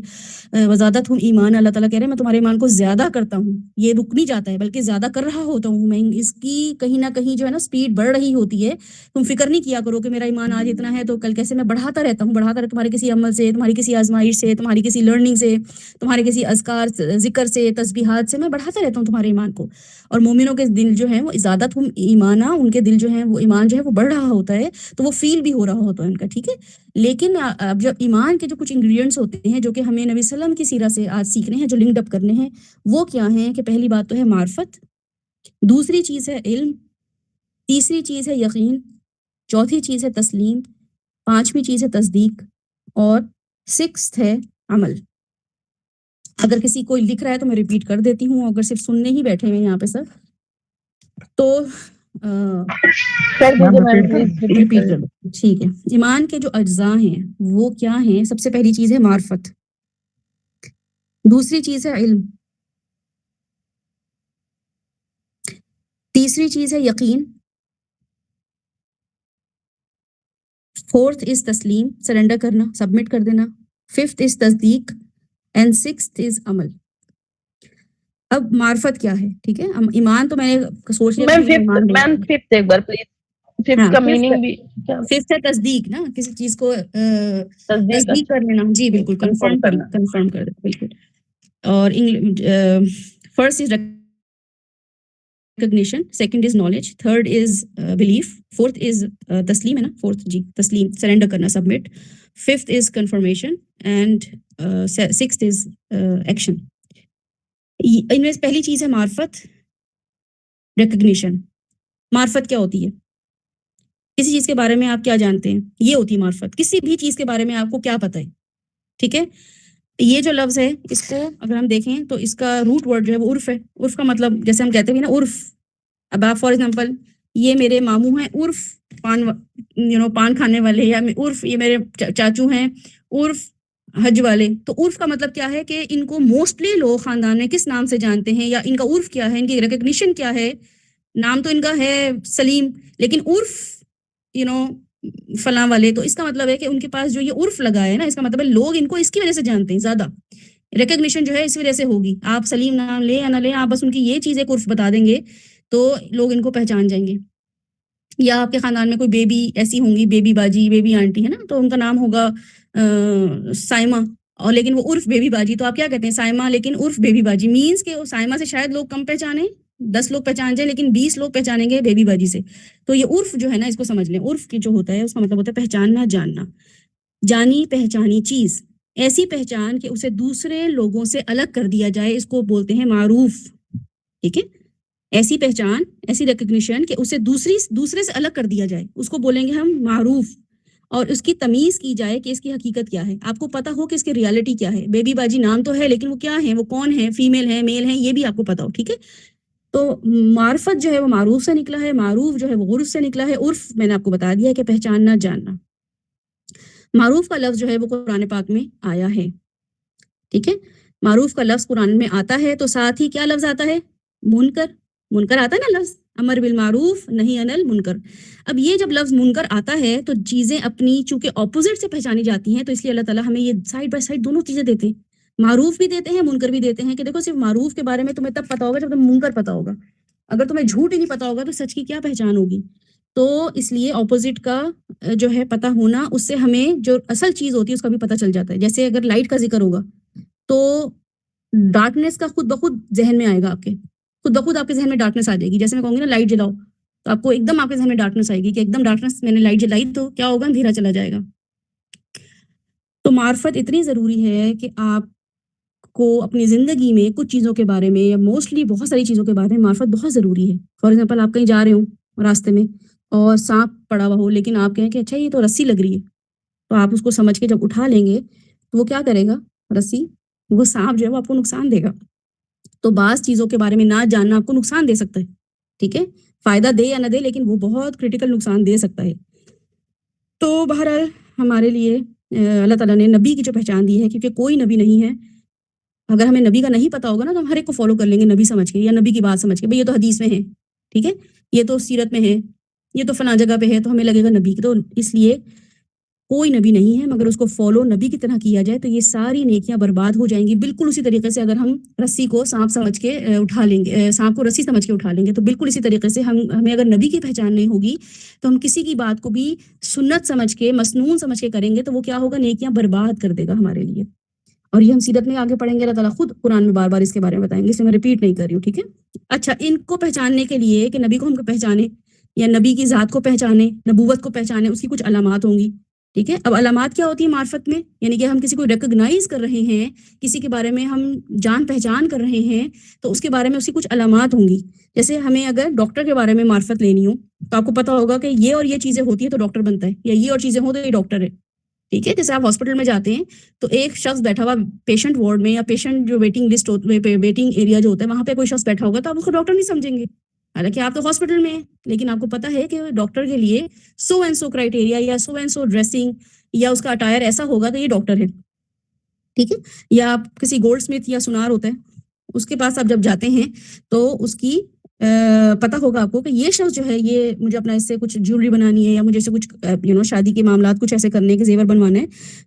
وزادتہم ایمان، اللہ تعالیٰ کہہ رہے ہیں میں تمہارے ایمان کو زیادہ کرتا ہوں. یہ رک نہیں جاتا ہے بلکہ زیادہ کر رہا ہوتا ہوں میں. اس کی کہیں نہ کہیں جو ہے نا سپیڈ بڑھ رہی ہوتی ہے. تم فکر نہیں کیا کرو کہ میرا ایمان آج اتنا ہے تو کل کیسے، میں بڑھاتا رہتا ہوں، بڑھاتا رہتا، تمہارے کسی عمل سے، تمہاری کسی آزمائش سے، تمہاری کسی لرننگ سے، تمہارے کسی اذکار ذکر سے، تسبیحات سے، میں بڑھاتا رہتا ہوں تمہارے ایمان کو. اور مومنوں کے دل جو ہیں وہ زیادت ہم ایمانہ، ان کے دل جو ہیں وہ ایمان جو ہے وہ بڑھ رہا ہوتا ہے، تو وہ فیل بھی ہو رہا ہوتا ہے ان کا، ٹھیک ہے. لیکن اب جب ایمان کے جو کچھ انگریڈینٹس ہوتے ہیں جو کہ ہمیں نبی صلی اللہ علیہ وسلم کی سیرت سے آج سیکھنے ہیں، جو لنکڈ اپ کرنے ہیں، وہ کیا ہیں کہ پہلی بات تو ہے معرفت، دوسری چیز ہے علم، تیسری چیز ہے یقین، چوتھی چیز ہے تسلیم، پانچویں چیز ہے تصدیق، اور 6 ہے عمل. اگر کسی کوئی لکھ رہا ہے تو میں ریپیٹ کر دیتی ہوں، اگر صرف سننے ہی بیٹھے ہوئے یہاں پہ سب تو ریپیٹ کر دو، ٹھیک ہے. ایمان کے جو اجزاء ہیں وہ کیا ہیں؟ سب سے پہلی چیز ہے معرفت، دوسری چیز ہے علم، تیسری چیز ہے یقین، فورتھ از تسلیم، سرنڈر کرنا، سبمٹ کر دینا، ففتھ از تصدیق، اینڈ 6th از عمل. اب معرفت کیا ہے؟ ٹھیک ہے، ایمان تو میں نے سوچ لیا میم ففتھ ایک بار پلیز، ففتھ کا میننگ بھی کیا؟ ففتھ ہے تصدیق نا، کسی چیز کو تصدیق کر لینا، جی بالکل، کنفرم کر دیں بالکل. اور first is recognition, second is knowledge, third is belief, fourth is تسلیم ہے نا، فورتھ جی تسلیم، سرنڈر کرنا، submit, fifth is confirmation, and 6th is action. ان میں پہلی چیز ہے معرفت، ریکگنیشن. معرفت کیا ہوتی ہے؟ کسی چیز کے بارے میں آپ کیا جانتے ہیں، یہ ہوتی ہے معرفت. کسی بھی چیز کے بارے میں آپ کو کیا پتہ ہے، ٹھیک ہے. یہ جو لفظ ہے اس کو اگر ہم دیکھیں تو اس کا روٹ ورڈ جو ہے وہ عرف ہے. عرف کا مطلب جیسے ہم کہتے ہیں نا عرف، اب آپ فار ایگزامپل یہ میرے ماموں ہیں عرف پان کھانے والے، یا عرف یہ میرے چاچو ہیں عرف حج والے. تو عرف کا مطلب کیا ہے کہ ان کو موسٹلی لوگ خاندان میں کس نام سے جانتے ہیں، یا ان کا عرف کیا ہے، ان کی ریکگنیشن کیا ہے. نام تو ان کا ہے سلیم لیکن عرف فلاں والے. تو اس کا مطلب ہے کہ ان کے پاس جو یہ عرف لگا ہے نا، اس کا مطلب ہے لوگ ان کو اس کی وجہ سے جانتے ہیں زیادہ. ریکگنیشن جو ہے اس وجہ سے ہوگی. آپ سلیم نام لے یا نہ لے، آپ بس ان کی یہ چیز ایک عرف بتا دیں گے تو لوگ ان کو پہچان جائیں گے. یا آپ کے خاندان میں کوئی بیبی ایسی ہوں گی، بیبی باجی، بیبی آنٹی ہے نا، تو ان کا نام ہوگا سائمہ، اور لیکن وہ عرف بیبی باجی. تو آپ کیا کہتے ہیں سائمہ لیکن عرف بیبی باجی، مینس کہ سائمہ سے شاید لوگ کم پہچانے، 10 لوگ پہچان جائیں لیکن 20 لوگ پہچانیں گے بیبی باجی سے. تو یہ عرف جو ہے نا اس کو سمجھ لیں. عرف کی جو ہوتا ہے اس کا مطلب ہوتا ہے پہچاننا، جاننا، جانی پہچانی چیز، ایسی پہچان کہ اسے دوسرے لوگوں سے الگ کر دیا جائے، اس کو بولتے ہیں معروف. ٹھیک ہے، ایسی پہچان، ایسی ریکگنیشن کہ اسے دوسرے سے الگ کر دیا جائے، اس کو بولیں گے ہم معروف. اور اس کی تمیز کی جائے کہ اس کی حقیقت کیا ہے، آپ کو پتا ہو کہ اس کی ریالٹی کیا ہے. بیبی باجی نام تو ہے لیکن وہ کیا ہے، وہ کون ہے، فیمیل ہے میل ہے، یہ بھی آپ کو پتا ہو. ٹھیک ہے، تو معرفت جو ہے وہ معروف سے نکلا ہے، معروف جو ہے وہ عرف سے نکلا ہے. عرف میں نے آپ کو بتا دیا ہے کہ پہچاننا، جاننا. معروف کا لفظ جو ہے وہ قرآن پاک میں آیا ہے. ٹھیک ہے، معروف کا لفظ قرآن میں آتا ہے تو ساتھ ہی کیا لفظ آتا ہے، منکر آتا ہے نا لفظ، امر بالمعروف نہی عن المنکر. اب یہ جب لفظ منکر آتا ہے تو چیزیں اپنی چونکہ اپوزٹ سے پہچانی جاتی ہیں، تو اس لیے اللہ تعالیٰ ہمیں یہ سائڈ بائی سائڈ دونوں چیزیں دیتے ہیں. معروف بھی دیتے ہیں منکر بھی دیتے ہیں کہ دیکھو صرف معروف کے بارے میں تمہیں تب پتا ہوگا جب تمہیں منکر پتا ہوگا. اگر تمہیں جھوٹ ہی نہیں پتا ہوگا تو سچ کی کیا پہچان ہوگی. تو اس لیے اپوزٹ کا جو ہے پتہ ہونا، اس سے ہمیں جو اصل چیز ہوتی ہے اس کا بھی پتہ چل جاتا ہے. جیسے اگر لائٹ کا ذکر ہوگا تو ڈارکنیس کا خود بخود ذہن میں آئے گا، آپ کے خود بخود آپ کے ذہن میں ڈارکنیس آ جائے گی. جیسے میں کہوں گی نا لائٹ جلاؤ تو آپ کو ایک دم آپ کے ذہن میں ڈارکنیس آئے گی کہ ایک دم ڈارکنیس، میں نے لائٹ جلائی تو کیا ہوگا، اندھیرا چلا جائے گا. تو معرفت اتنی ضروری ہے کہ آپ کو اپنی زندگی میں کچھ چیزوں کے بارے میں یا موسٹلی بہت ساری چیزوں کے بارے میں معرفت بہت ضروری ہے. فار ایگزامپل آپ کہیں جا رہے ہوں راستے میں اور سانپ پڑا ہوا ہو، لیکن آپ کہیں کہ اچھا یہ تو رسی لگ رہی ہے، تو آپ اس کو سمجھ کے جب اٹھا لیں گے تو وہ کیا کرے گا، رسی، وہ سانپ جو ہے وہ آپ کو نقصان دے گا. تو بعض چیزوں کے بارے میں نہ جاننا آپ کو نقصان دے سکتا ہے. ٹھیک ہے، فائدہ دے یا نہ دے لیکن وہ بہت کریٹیکل نقصان دے سکتا ہے. تو بہرحال ہمارے لیے اللہ تعالیٰ نے نبی کی جو پہچان دی ہے، کیونکہ کوئی نبی نہیں ہے. اگر ہمیں نبی کا نہیں پتا ہوگا نا تو ہم ہر ایک کو فالو کر لیں گے نبی سمجھ کے یا نبی کی بات سمجھ کے، بھئی یہ تو حدیث میں ہے، ٹھیک ہے، یہ تو سیرت میں ہے، یہ تو فلاں جگہ پہ ہے، تو ہمیں لگے گا نبی کی. تو اس لیے کوئی نبی نہیں ہے، مگر اس کو فالو نبی کی طرح کیا جائے تو یہ ساری نیکیاں برباد ہو جائیں گی. بالکل اسی طریقے سے اگر ہم رسی کو سانپ سمجھ کے اٹھا لیں گے، سانپ کو رسی سمجھ کے اٹھا لیں گے، تو بالکل اسی طریقے سے ہمیں اگر نبی کی پہچان نہیں ہوگی تو ہم کسی کی بات کو بھی سنت سمجھ کے، مسنون سمجھ کے کریں گے تو وہ کیا ہوگا، نیکیاں برباد کر دے گا ہمارے لیے. اور یہ ہم سیرت میں آگے پڑھیں گے، اللہ تعالیٰ خود قرآن میں بار بار اس کے بارے میں بتائیں گے، اس لیے میں ریپیٹ نہیں کر رہی ہوں. ٹھیک ہے، اچھا، ان کو پہچاننے کے لیے کہ نبی کو ہم کو پہچانے یا نبی کی ذات کو پہچانے، نبوت کو پہچانے، اس کی کچھ علامات ہوں گی. ٹھیک ہے، اب علامات کیا ہوتی ہیں معرفت میں، یعنی کہ ہم کسی کو ریکگنائز کر رہے ہیں، کسی کے بارے میں ہم جان پہچان کر رہے ہیں تو اس کے بارے میں اس کی کچھ علامات ہوں گی. جیسے ہمیں اگر ڈاکٹر کے بارے میں معرفت لینی ہو تو آپ کو پتا ہوگا کہ یہ اور یہ چیزیں ہوتی ہیں تو ڈاکٹر بنتا ہے، یا یہ اور چیزیں ہوں تو یہ ڈاکٹر ہے. ٹھیک ہے، جیسے آپ ہاسپٹل میں جاتے ہیں تو ایک شخص بیٹھا ہوا پیشنٹ وارڈ میں یا پیشنٹ جو ویٹنگ لسٹ ویٹنگ ایریا جو ہوتا ہے وہاں پہ کوئی شخص بیٹھا ہوگا تو آپ اس کو ڈاکٹر نہیں سمجھیں گے، حالانکہ آپ تو ہاسپٹل میں ہیں، لیکن آپ کو پتا ہے کہ ڈاکٹر کے لیے سو اینڈ سو کرائٹیریا یا سو اینڈ سو ڈریسنگ یا اس کا اٹائر ایسا ہوگا تو یہ ڈاکٹر ہے. ٹھیک ہے، یا آپ کسی گولڈ اسمتھ یا سنار ہوتا ہے اس کے پاس آپ جب جاتے ہیں تو اس کی پتا ہوگا آپ کو کہ یہ شخص جو ہے یہ مجھے اپنا اس سے کچھ جیولری بنانی ہے یا مجھے اس سے کچھ شادی کے معاملات کچھ ایسے کرنے کے زیور بنوانا ہے.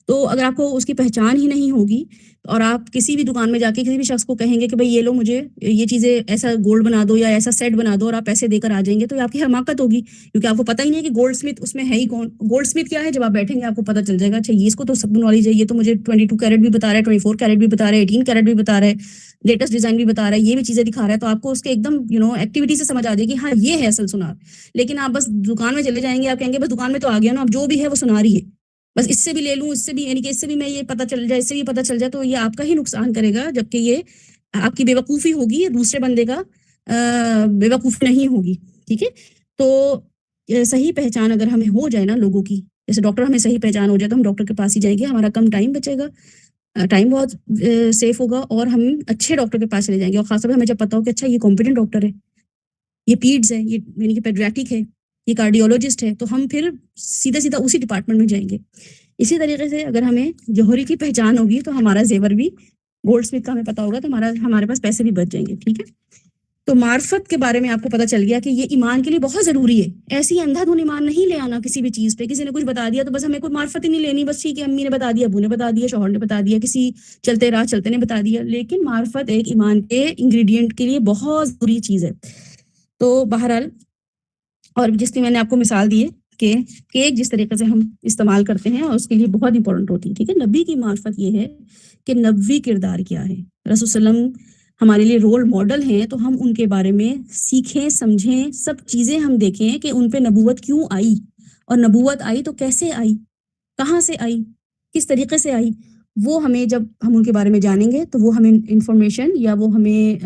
تو اگر آپ کو اس کی پہچان ہی نہیں ہوگی اور آپ کسی بھی دکان میں جا کے کسی بھی شخص کو کہیں گے کہ بھئی یہ لو مجھے یہ چیزیں ایسا گولڈ بنا دو یا ایسا سیٹ بنا دو اور آپ پیسے دے کر آ جائیں گے، تو آپ کی حماقت ہوگی، کیونکہ آپ کو پتہ ہی نہیں ہے کہ گولڈ اسمتھ اس میں ہے ہی کون. گولڈ اسمتھ کیا ہے، جب آپ بیٹھیں گے آپ کو پتہ چل جائے گا اچھا یہ اس کو تو سب نالج ہے، یہ تو مجھے 22 کیرٹ بھی بتا رہا ہے، 24 کیرٹ بھی بتا رہا ہے، 18 کیرٹ بھی بتا رہا ہے، لیٹسٹ ڈیزائن بھی بتا رہا ہے، یہ بھی چیزیں دکھا رہا ہے. تو آپ کو اس کے ایک دم ایکٹیویٹی سے سمجھ آ جائے گی ہاں یہ ہے اصل سنار. لیکن آپ بس دکان میں چلے جائیں گے، آپ کہیں گے بس دکان میں تو آ گیا نا، اب جو بھی ہے وہ سنار ہی ہے، بس اس سے بھی لے لوں، اس سے بھی، یعنی کہ اس سے بھی میں یہ پتہ چل جائے، اس سے بھی پتہ چل جائے، تو یہ آپ کا ہی نقصان کرے گا، جبکہ یہ آپ کی بے وقوفی ہوگی، دوسرے بندے کا بے وقوفی نہیں ہوگی. ٹھیک ہے، تو صحیح پہچان اگر ہمیں ہو جائے نا لوگوں کی، جیسے ڈاکٹر ہمیں صحیح پہچان ہو جائے تو ہم ڈاکٹر کے پاس ہی جائیں گے، ہمارا کم ٹائم بچے گا، ٹائم بہت سیف ہوگا اور ہم اچھے ڈاکٹر کے پاس چلے جائیں گے. اور خاص طور پہ ہمیں جب پتا ہو کہ اچھا یہ کمپیٹنٹ ڈاکٹر ہے، یہ پیڈز ہے، یہ یعنی کہ پیڈیاٹرک ہے، یہ کارڈیولوجسٹ ہے، تو ہم پھر سیدھا اسی ڈپارٹمنٹ میں جائیں گے. اسی طریقے سے اگر ہمیں جوہری کی پہچان ہوگی تو ہمارا زیور بھی گولڈ اسمتھ کا ہمیں پتا ہوگا تو ہمارے پاس پیسے بھی بچ جائیں گے. ٹھیک ہے، تو معرفت کے بارے میں آپ کو پتا چل گیا کہ یہ ایمان کے لیے بہت ضروری ہے. ایسی اندھا دھند ایمان نہیں لے آنا کسی بھی چیز پہ، کسی نے کچھ بتا دیا تو بس ہمیں کوئی معرفت ہی نہیں لینی، بس ٹھیک ہے امی نے بتا دیا، ابو نے بتا دیا، شوہر نے بتا دیا، کسی چلتے راہ چلتے نے بتا دیا، لیکن معرفت ایک ایمان کے انگریڈینٹ کے لیے بہت ضروری چیز ہے. تو بہرحال، اور جس کی میں نے آپ کو مثال دی ہے کہ کیک جس طریقے سے ہم استعمال کرتے ہیں اور اس کے لیے بہت امپورٹنٹ ہوتی ہے. ٹھیک ہے، نبی کی معرفت یہ ہے کہ نبوی کردار کیا ہے، رسول صلی اللہ علیہ وسلم ہمارے لیے رول ماڈل ہیں، تو ہم ان کے بارے میں سیکھیں، سمجھیں، سب چیزیں ہم دیکھیں کہ ان پہ نبوت کیوں آئی، اور نبوت آئی تو کیسے آئی، کہاں سے آئی، کس طریقے سے آئی. وہ ہمیں جب ہم ان کے بارے میں جانیں گے تو وہ ہمیں انفارمیشن یا وہ ہمیں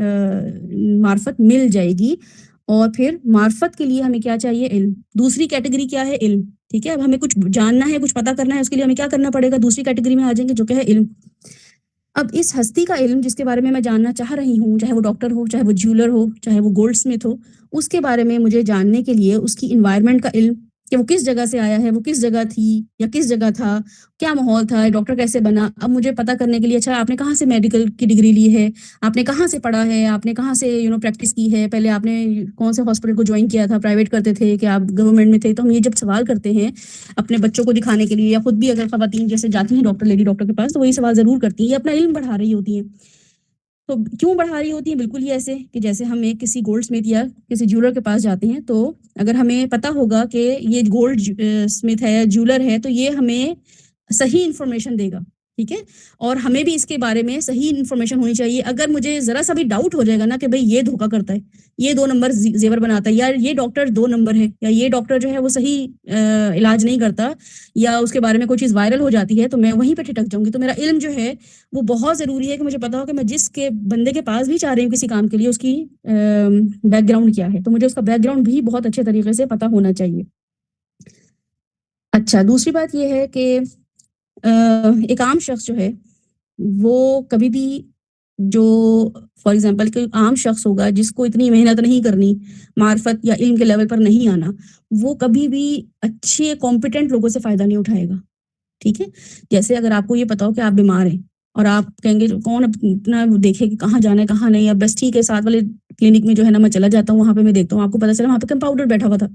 معرفت مل جائے گی. اور پھر معرفت کے لیے ہمیں کیا چاہیے، علم. دوسری کیٹیگری کیا ہے، علم. ٹھیک ہے، اب ہمیں کچھ جاننا ہے، کچھ پتا کرنا ہے، اس کے لیے ہمیں کیا کرنا پڑے گا، دوسری کیٹیگری میں آ جائیں گے جو کہ ہے علم. اب اس ہستی کا علم جس کے بارے میں جاننا چاہ رہی ہوں، چاہے وہ ڈاکٹر ہو، چاہے وہ جیولر ہو، چاہے وہ گولڈ اسمتھ ہو، اس کے بارے میں مجھے جاننے کے لیے اس کی انوائرمنٹ کا علم، کہ وہ کس جگہ سے آیا ہے, وہ کس جگہ تھی یا کس جگہ تھا, کیا ماحول تھا, ڈاکٹر کیسے بنا. اب مجھے پتہ کرنے کے لیے اچھا آپ نے کہاں سے میڈیکل کی ڈگری لی ہے, آپ نے کہاں سے پڑھا ہے, آپ نے کہاں سے پریکٹس کی ہے, پہلے آپ نے کون سے ہاسپٹل کو جوائن کیا تھا, پرائیویٹ کرتے تھے کہ آپ گورنمنٹ میں تھے. تو ہم یہ جب سوال کرتے ہیں اپنے بچوں کو دکھانے کے لیے, یا خود بھی اگر خواتین جیسے جاتی ہیں ڈاکٹر لیڈی ڈاکٹر کے پاس, تو وہی سوال ضرور کرتی ہیں, یہ اپنا علم بڑھا رہی ہوتی ہیں. تو کیوں بڑھا رہی ہوتی ہیں؟ بالکل یہ ایسے کہ جیسے ہم ایک کسی گولڈ اسمتھ یا کسی جیولر کے پاس جاتے ہیں, تو اگر ہمیں پتہ ہوگا کہ یہ گولڈ اسمتھ ہے یا جیولر ہے, تو یہ ہمیں صحیح انفارمیشن دے گا, ٹھیک ہے, اور ہمیں بھی اس کے بارے میں صحیح انفارمیشن ہونی چاہیے. اگر مجھے ذرا سا بھی ڈاؤٹ ہو جائے گا نا کہ بھئی یہ دھوکہ کرتا ہے, یہ 2 نمبر زیور بناتا ہے, یا یہ ڈاکٹر 2 نمبر ہے, یا یہ ڈاکٹر جو ہے وہ صحیح علاج نہیں کرتا, یا اس کے بارے میں کوئی چیز وائرل ہو جاتی ہے, تو میں وہیں پہ ٹھٹک جاؤں گی. تو میرا علم جو ہے وہ بہت ضروری ہے کہ مجھے پتا ہو کہ میں جس کے بندے کے پاس بھی چاہ رہی ہوں کسی کام کے لیے, اس کی بیک گراؤنڈ کیا ہے, تو مجھے اس کا بیک گراؤنڈ بھی بہت اچھے طریقے سے پتا ہونا چاہیے. اچھا, دوسری بات یہ ہے کہ ایک عام شخص جو ہے وہ کبھی بھی, جو فار ایگزامپل کوئی عام شخص ہوگا جس کو اتنی محنت نہیں کرنی, معرفت یا علم کے لیول پر نہیں آنا, وہ کبھی بھی اچھے کمپیٹنٹ لوگوں سے فائدہ نہیں اٹھائے گا, ٹھیک ہے. جیسے اگر آپ کو یہ پتا ہو کہ آپ بیمار ہیں, اور آپ کہیں گے کون اتنا دیکھے کہ کہاں جانا ہے کہاں نہیں, اب بس ٹھیک ہے ساتھ والے کلینک میں جو ہے نا میں چلا جاتا ہوں, وہاں پہ میں دیکھتا ہوں, آپ کو پتا چلا وہاں پہ کمپاؤنڈر بیٹھا ہوا تھا,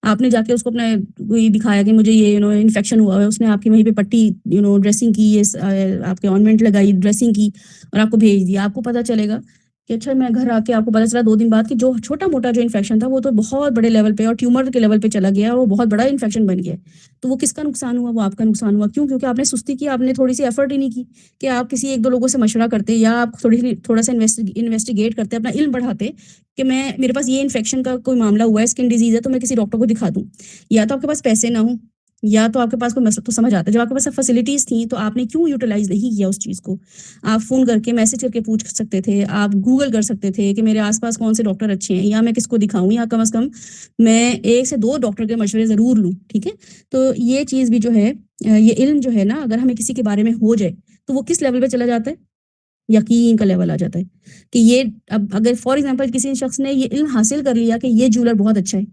آپ نے جا کے اس کو اپنا کوئی دکھایا کہ مجھے یہ انفیکشن ہوا ہے, اس نے آپ کی وہیں پہ پٹی ڈریسنگ کی, آپ کے آئنمنٹ لگائی, ڈریسنگ کی, اور آپ کو بھیج دیا. آپ کو پتا چلے گا کہ اچھا میں گھر آ کے آپ کو پتا چلا 2 دن بعد کہ جو چھوٹا موٹا جو انفیکشن تھا وہ تو بہت بڑے لیول پہ اور ٹیومر کے لیول پہ چلا گیا, اور وہ بہت بڑا انفیکشن بن گیا. تو وہ کس کا نقصان ہوا؟ وہ آپ کا نقصان ہوا. کیوں؟ کیونکہ آپ نے سستی کی, آپ نے تھوڑی سی ایفرٹ ہی نہیں کی کہ آپ کسی 1-2 لوگوں سے مشورہ کرتے, یا آپ تھوڑا سا انویسٹیگیٹ کرتے, اپنا علم بڑھاتے کہ میرے پاس یہ انفیکشن کا کوئی معاملہ ہوا ہے, اسکن ڈیزیز ہے, تو میں کسی ڈاکٹر کو دکھا دوں. یا تو آپ کے پاس پیسے نہ ہوں, یا تو آپ کے پاس کوئی مسئلہ, تو سمجھ آتا ہے جب آپ کے پاس فیسلٹیز تھیں تو آپ نے کیوں یوٹیلائز نہیں کیا اس چیز کو. آپ فون کر کے میسج کر کے پوچھ سکتے تھے, آپ گوگل کر سکتے تھے کہ میرے آس پاس کون سے ڈاکٹر اچھے ہیں, یا میں کس کو دکھاؤں, یا کم از کم میں 1 سے 2 ڈاکٹر کے مشورے ضرور لوں, ٹھیک ہے. تو یہ چیز بھی جو ہے, یہ علم جو ہے نا, اگر ہمیں کسی کے بارے میں ہو جائے تو وہ کس لیول پہ چلا جاتا ہے؟ یقین کا لیول آ جاتا ہے کہ یہ, اب اگر فار ایگزامپل کسی شخص نے یہ علم حاصل کر لیا کہ یہ جیولر بہت اچھا ہے,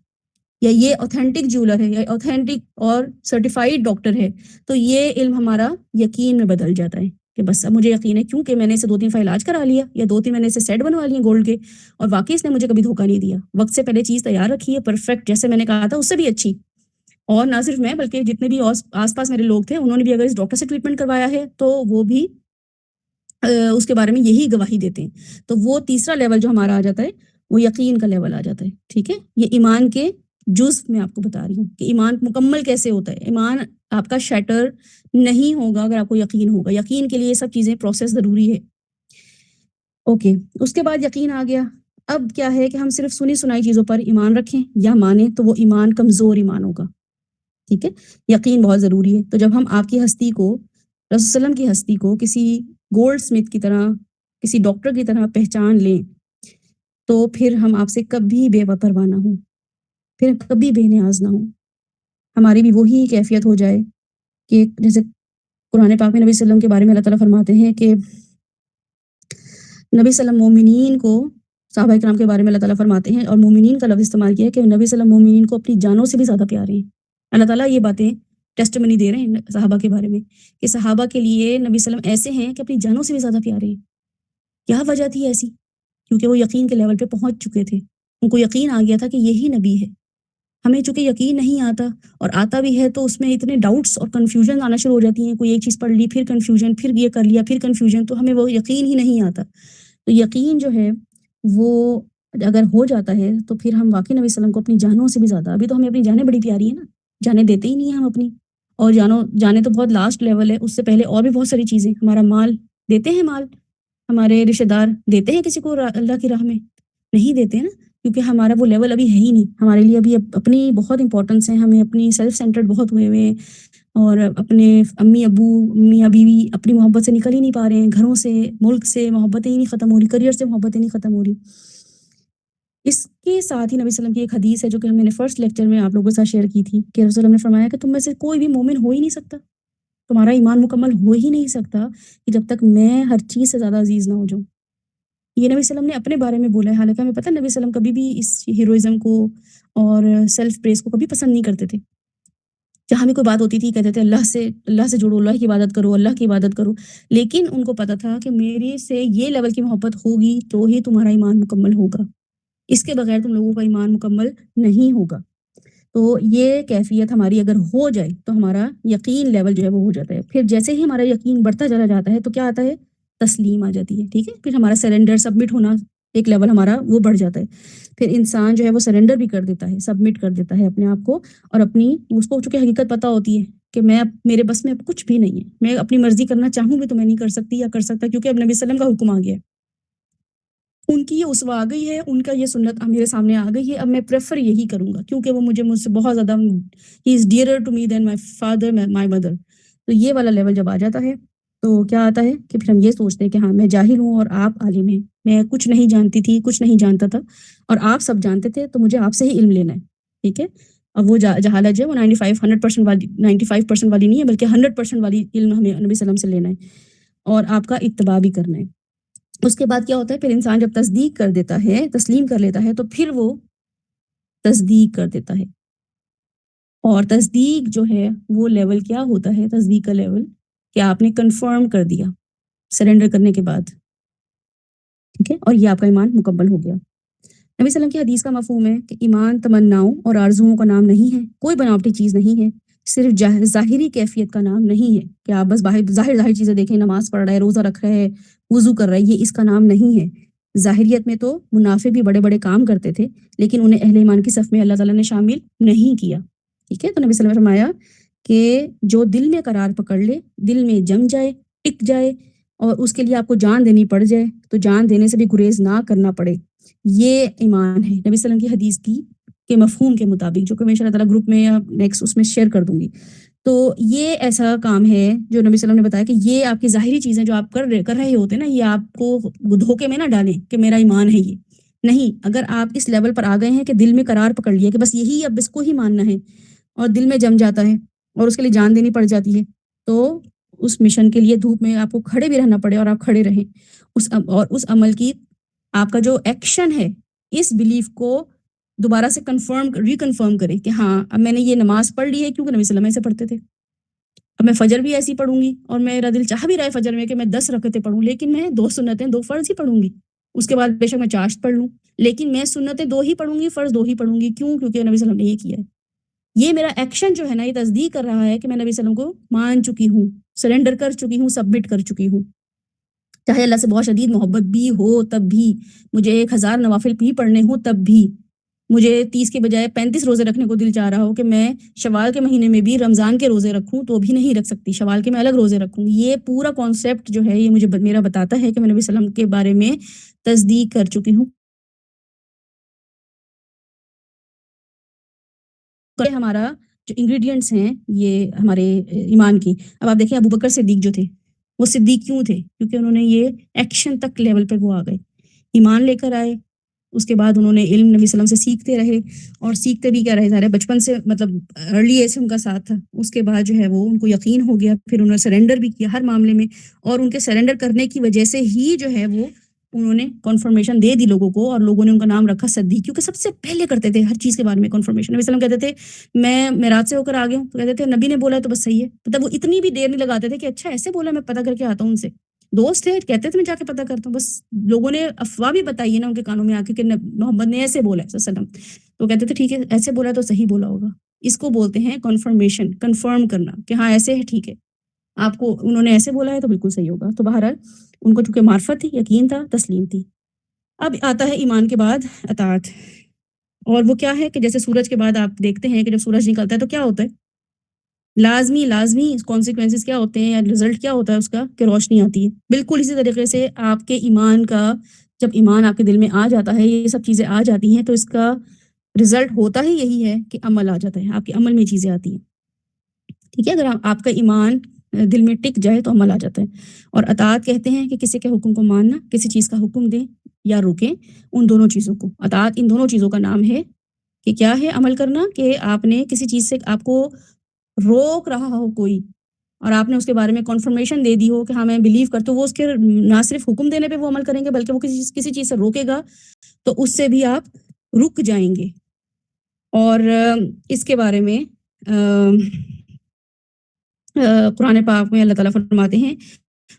یا یہ اوتھینٹک جیولر ہے, یا اوتھینٹک اور سرٹیفائیڈ ڈاکٹر ہے, تو یہ علم ہمارا یقین میں بدل جاتا ہے کہ بس اب مجھے یقین ہے, کیونکہ میں نے اسے 2-3 دفعہ علاج کرا لیا, یا 2-3 میں نے اسے سیٹ بنوا لیے گولڈ کے, اور واقعی اس نے مجھے کبھی دھوکہ نہیں دیا, وقت سے پہلے چیز تیار رکھی ہے, پرفیکٹ جیسے میں نے کہا تھا اس سے بھی اچھی. اور نہ صرف میں بلکہ جتنے بھی آس پاس میرے لوگ تھے, انہوں نے بھی اگر اس ڈاکٹر سے ٹریٹمنٹ کروایا ہے تو وہ بھی اس کے بارے میں یہی گواہی دیتے ہیں. تو وہ تیسرا لیول جو ہمارا آ جاتا ہے وہ یقین کا لیول آ جاتا ہے, ٹھیک ہے. یہ ایمان کے جز میں آپ کو بتا رہی ہوں کہ ایمان مکمل کیسے ہوتا ہے. ایمان آپ کا شیٹر نہیں ہوگا اگر آپ کو یقین ہوگا. یقین کے لیے یہ سب چیزیں پروسیس ضروری ہے. اوکے, اس کے بعد یقین آ گیا. اب کیا ہے کہ ہم صرف سنی سنائی چیزوں پر ایمان رکھیں یا مانیں تو وہ ایمان کمزور ایمان ہوگا, ٹھیک ہے. یقین بہت ضروری ہے. تو جب ہم آپ کی ہستی کو, رسول وسلم کی ہستی کو کسی گولڈ اسمتھ کی طرح, کسی ڈاکٹر کی طرح پہچان لیں, تو پھر ہم آپ سے کبھی بے پرواہ نہ ہوں, پھر کبھی بے نیاز نہ ہوں. ہماری بھی وہی کیفیت ہو جائے کہ جیسے قرآن پاک میں نبی صلی اللہ علیہ وسلم کے بارے میں اللہ تعالیٰ فرماتے ہیں کہ نبی صلی اللہ علیہ وسلم مومنین کو, صحابہ کرام کے بارے میں اللہ تعالیٰ فرماتے ہیں, اور مومنین کا لفظ استعمال کیا ہے کہ نبی صلی اللہ علیہ وسلم مومنین کو اپنی جانوں سے بھی زیادہ پیارے ہیں. اللہ تعالیٰ یہ باتیں ٹیسٹمنی دے رہے ہیں صحابہ کے بارے میں کہ صحابہ کے لیے نبی صلی اللہ علیہ وسلم ایسے ہیں کہ اپنی جانوں سے بھی زیادہ پیارے ہیں. کیا وجہ تھی ایسی؟ کیونکہ وہ یقین کے لیول پہ پہنچ چکے تھے. ان کو یقین آ گیا تھا کہ یہی نبی ہے. ہمیں چونکہ یقین نہیں آتا, اور آتا بھی ہے تو اس میں اتنے ڈاؤٹس اور کنفیوژن آنا شروع ہو جاتی ہیں. کوئی ایک چیز پڑھ لی, پھر کنفیوژن, پھر یہ کر لیا, پھر کنفیوژن, تو ہمیں وہ یقین ہی نہیں آتا. تو یقین جو ہے وہ اگر ہو جاتا ہے تو پھر ہم واقعی نبی صلی اللہ علیہ وسلم کو اپنی جانوں سے بھی زیادہ, ابھی تو ہمیں اپنی جانیں بڑی پیاری ہیں نا, جانیں دیتے ہی نہیں ہیں ہم اپنی, اور جانے تو بہت لاسٹ لیول ہے. اس سے پہلے اور بھی بہت ساری چیزیں, ہمارا مال دیتے ہیں, مال ہمارے رشتہ دار دیتے ہیں کسی کو اللہ کی راہ میں, نہیں دیتے نا, کیونکہ ہمارا وہ لیول ابھی ہے ہی نہیں. ہمارے لیے ابھی اپنی بہت امپورٹنس ہے, ہمیں اپنی سیلف سینٹرڈ بہت ہوئے ہوئے, اور اپنے امی ابو, میاں بیوی اپنی محبت سے نکل ہی نہیں پا رہے ہیں, گھروں سے, ملک سے محبتیں ہی نہیں ختم ہو رہی, کریئر سے محبتیں نہیں ختم ہو رہی. اس کے ساتھ ہی نبی صلی اللہ علیہ وسلم کی ایک حدیث ہے جو کہ ہم نے فرسٹ لیکچر میں آپ لوگوں کے ساتھ شیئر کی تھی کہ رسول اللہ نے فرمایا کہ تم میں سے کوئی بھی مومن ہو ہی نہیں سکتا, تمہارا ایمان مکمل ہو ہی نہیں سکتا کہ جب تک میں ہر چیز سے زیادہ عزیز نہ ہو جاؤں. یہ نبی صلی اللہ علیہ وسلم نے اپنے بارے میں بولا ہے, حالانکہ ہمیں پتہ ہے نبی صلی اللہ علیہ وسلم کبھی بھی اس ہیروئزم کو اور سیلف پریز کو کبھی پسند نہیں کرتے تھے. جہاں بھی کوئی بات ہوتی تھی کہتے تھے اللہ سے جڑو، اللہ کی عبادت کرو، اللہ کی عبادت کرو، لیکن ان کو پتا تھا کہ میرے سے یہ لیول کی محبت ہوگی تو ہی تمہارا ایمان مکمل ہوگا، اس کے بغیر تم لوگوں کا ایمان مکمل نہیں ہوگا۔ تو یہ کیفیت ہماری اگر ہو جائے تو ہمارا یقین لیول جو ہے وہ ہو جاتا ہے۔ پھر جیسے ہی ہمارا یقین بڑھتا چلا جاتا ہے تو کیا آتا ہے؟ تسلیم آ جاتی ہے، ٹھیک ہے، پھر ہمارا سرنڈر، سبمٹ ہونا ایک لیول ہمارا وہ بڑھ جاتا ہے۔ پھر انسان جو ہے وہ سرنڈر بھی کر دیتا ہے، سبمٹ کر دیتا ہے اپنے آپ کو، اور اپنی اس کو چونکہ حقیقت پتہ ہوتی ہے کہ میرے بس میں اب کچھ بھی نہیں ہے، میں اپنی مرضی کرنا چاہوں بھی تو میں نہیں کر سکتی یا کر سکتا، کیونکہ اب نبی صلی اللہ علیہ وسلم کا حکم آ گیا ہے، ان کی یہ اسوہ آ گئی ہے، ان کا یہ سنت میرے سامنے آ گئی ہے، اب میں پریفر یہی کروں گا، کیونکہ وہ مجھ سے بہت زیادہ ہی is dearer to me than my father, my mother. تو یہ والا لیول جب آ جاتا ہے تو کیا آتا ہے کہ پھر ہم یہ سوچتے ہیں کہ ہاں میں جاہل ہوں اور آپ عالم ہیں، میں کچھ نہیں جانتی تھی، کچھ نہیں جانتا تھا، اور آپ سب جانتے تھے، تو مجھے آپ سے ہی علم لینا ہے، ٹھیک ہے۔ اب وہ جہالت جو ہے وہ 100% والی نہیں ہے، بلکہ 100% والی علم ہمیں نبی صلی اللہ علیہ وسلم سے لینا ہے اور آپ کا اتباع بھی کرنا ہے۔ اس کے بعد کیا ہوتا ہے؟ پھر انسان جب تصدیق کر دیتا ہے، تسلیم کر لیتا ہے، تو پھر وہ تصدیق کر دیتا ہے، اور تصدیق جو ہے وہ لیول کیا ہوتا ہے؟ تصدیق کا لیول کہ آپ نے کنفرم کر دیا سرنڈر کرنے کے بعد، ٹھیک ہے، اور یہ آپ کا ایمان مکمل ہو گیا۔ نبی صلی اللہ علیہ وسلم کی حدیث کا مفہوم ہے کہ ایمان تمناؤں اور آرزوؤں کا نام نہیں ہے، کوئی بناوٹی چیز نہیں ہے، صرف ظاہری کیفیت کا نام نہیں ہے کہ آپ بس ظاہر چیزیں دیکھیں، نماز پڑھ رہا ہے، روزہ رکھ رہے ہے، وضو کر رہا ہے، یہ اس کا نام نہیں ہے۔ ظاہریت میں تو منافق بھی بڑے بڑے کام کرتے تھے، لیکن انہیں اہل ایمان کی صف میں اللہ تعالیٰ نے شامل نہیں کیا، ٹھیک ہے۔ تو نبی صلی اللہ علیہ وسلم نے فرمایا کہ جو دل میں قرار پکڑ لے، دل میں جم جائے، ٹک جائے، اور اس کے لیے آپ کو جان دینی پڑ جائے تو جان دینے سے بھی گریز نہ کرنا پڑے، یہ ایمان ہے نبی صلی اللہ علیہ وسلم کی حدیث کے مفہوم کے مطابق، جو کہ میں انشاءاللہ تعالیٰ گروپ میں یا نیکسٹ اس میں شیئر کر دوں گی۔ تو یہ ایسا کام ہے جو نبی صلی اللہ علیہ وسلم نے بتایا کہ یہ آپ کی ظاہری چیزیں جو آپ کر رہے ہوتے ہیں نا، یہ آپ کو دھوکے میں نہ ڈالیں کہ میرا ایمان ہے، یہ نہیں۔ اگر آپ اس لیول پر آ گئے ہیں کہ دل میں قرار پکڑ لیا کہ بس یہی اب اس کو ہی ماننا ہے، اور دل میں جم جاتا ہے اور اس کے لیے جان دینی پڑ جاتی ہے، تو اس مشن کے لیے دھوپ میں آپ کو کھڑے بھی رہنا پڑے اور آپ کھڑے رہیں، اور اس عمل کی آپ کا جو ایکشن ہے اس بلیف کو دوبارہ سے ریکنفرم کرے کہ ہاں اب میں نے یہ نماز پڑھ لی ہے کیونکہ نبی صلی اللہ علیہ وسلم ایسے پڑھتے تھے، اب میں فجر بھی ایسی پڑھوں گی، اور میرا دل چاہ بھی رہا ہے فجر میں کہ میں 10 رکعتیں پڑھوں، لیکن میں 2 سنتیں 2 فرض ہی پڑھوں گی، اس کے بعد بے شک میں چاشت پڑھ لوں، لیکن میں سنتیں 2 ہی پڑھوں گی، فرض 2 ہی پڑھوں گی، کیوں؟ کیونکہ نبی صلی اللہ علیہ وسلم نے یہ کیا ہے۔ یہ میرا ایکشن جو ہے نا، یہ تصدیق کر رہا ہے کہ میں نبی صلی اللہ علیہ وسلم کو مان چکی ہوں، سرنڈر کر چکی ہوں، سبمٹ کر چکی ہوں، چاہے اللہ سے بہت شدید محبت بھی ہو تب بھی، مجھے 1000 نوافل بھی پڑھنے ہوں تب بھی، مجھے 30 کے بجائے 35 روزے رکھنے کو دل چاہ رہا ہو کہ میں شوال کے مہینے میں بھی رمضان کے روزے رکھوں تو بھی نہیں رکھ سکتی، شوال کے میں الگ روزے رکھوں۔ یہ پورا کانسیپٹ جو ہے یہ مجھے میرا بتاتا ہے کہ میں نبی صلی اللہ علیہ وسلم کے بارے میں تصدیق کر چکی ہوں۔ ہمارا جو انگریڈینٹس ہیں یہ ہمارے ایمان کی، اب آپ دیکھیں ابو بکر صدیق جو تھے وہ صدیق کیوں تھے؟ کیونکہ انہوں نے یہ ایکشن تک لیول پہ وہ آ گئے، ایمان لے کر آئے، اس کے بعد انہوں نے علم نبی صلی اللہ علیہ وسلم سے سیکھتے رہے، اور سیکھتے بھی کیا رہے سارے بچپن سے، مطلب ارلی ایج سے ان کا ساتھ تھا، اس کے بعد جو ہے وہ ان کو یقین ہو گیا، پھر انہوں نے سرنڈر بھی کیا ہر معاملے میں، اور ان کے سرنڈر کرنے کی وجہ سے ہی جو ہے وہ انہوں نے کنفرمیشن دے دی لوگوں کو، اور لوگوں نے ان کا نام رکھا صدیق، کیونکہ سب سے پہلے کرتے تھے ہر چیز کے بارے میں کنفرمیشن۔ نبی صلی اللہ علیہ وسلم کہتے تھے میں معراج سے ہو کر آ گیا ہوں، تو کہتے تھے نبی نے بولا ہے تو بس صحیح ہے، مطلب وہ اتنی بھی دیر نہیں لگاتے تھے کہ اچھا ایسے بولا میں پتہ کر کے آتا ہوں ان سے، دوست تھے کہتے تھے میں جا کے پتہ کرتا ہوں، بس لوگوں نے افواہ بھی بتائی ہے نا ان کے کانوں میں آ کے کہ محمد نے ایسے بولا ہے صلی اللہ علیہ وسلم، تو کہتے تھے ٹھیک ہے ایسے بولا تو صحیح بولا ہوگا، اس کو بولتے ہیں کنفرمیشن، کنفرم کرنا کہ ہاں ایسے ہے، ٹھیک ہے آپ کو انہوں نے ایسے بولا ہے تو بالکل صحیح ہوگا۔ تو بہرحال ان کو چونکہ معرفت تھی، یقین تھا، تسلیم تھی۔ اب آتا ہے ایمان کے بعد اطاعت، اور وہ کیا ہے کہ جیسے سورج کے بعد آپ دیکھتے ہیں کہ جب سورج نکلتا ہے تو کیا ہوتا ہے؟ لازمی کانسیکوینسز کیا ہوتے ہیں یا رزلٹ کیا ہوتا ہے اس کا کہ روشنی آتی ہے۔ بالکل اسی طریقے سے آپ کے ایمان کا، جب ایمان آپ کے دل میں آ جاتا ہے، یہ سب چیزیں آ جاتی ہیں، تو اس کا رزلٹ ہوتا ہی یہی ہے کہ عمل آ جاتا ہے، آپ کے عمل میں چیزیں آتی ہیں، ٹھیک ہے۔ اگر آپ کا ایمان دل میں ٹک جائے تو عمل آ جاتا ہے۔ اور اطاعت کہتے ہیں کہ کسی کے حکم کو ماننا، کسی چیز کا حکم دیں یا روکیں، ان دونوں چیزوں کو، اطاعت ان دونوں چیزوں کا نام ہے کہ کیا ہے عمل کرنا، کہ آپ نے کسی چیز سے آپ کو روک رہا ہو کوئی، اور آپ نے اس کے بارے میں کنفرمیشن دے دی ہو کہ ہاں میں بلیو کرتا ہوں، وہ اس کے نہ صرف حکم دینے پہ وہ عمل کریں گے بلکہ وہ کسی چیز سے روکے گا تو اس سے بھی آپ رک جائیں گے۔ اور اس کے بارے میں قرآن پاک میں اللہ تعالیٰ فرماتے ہیں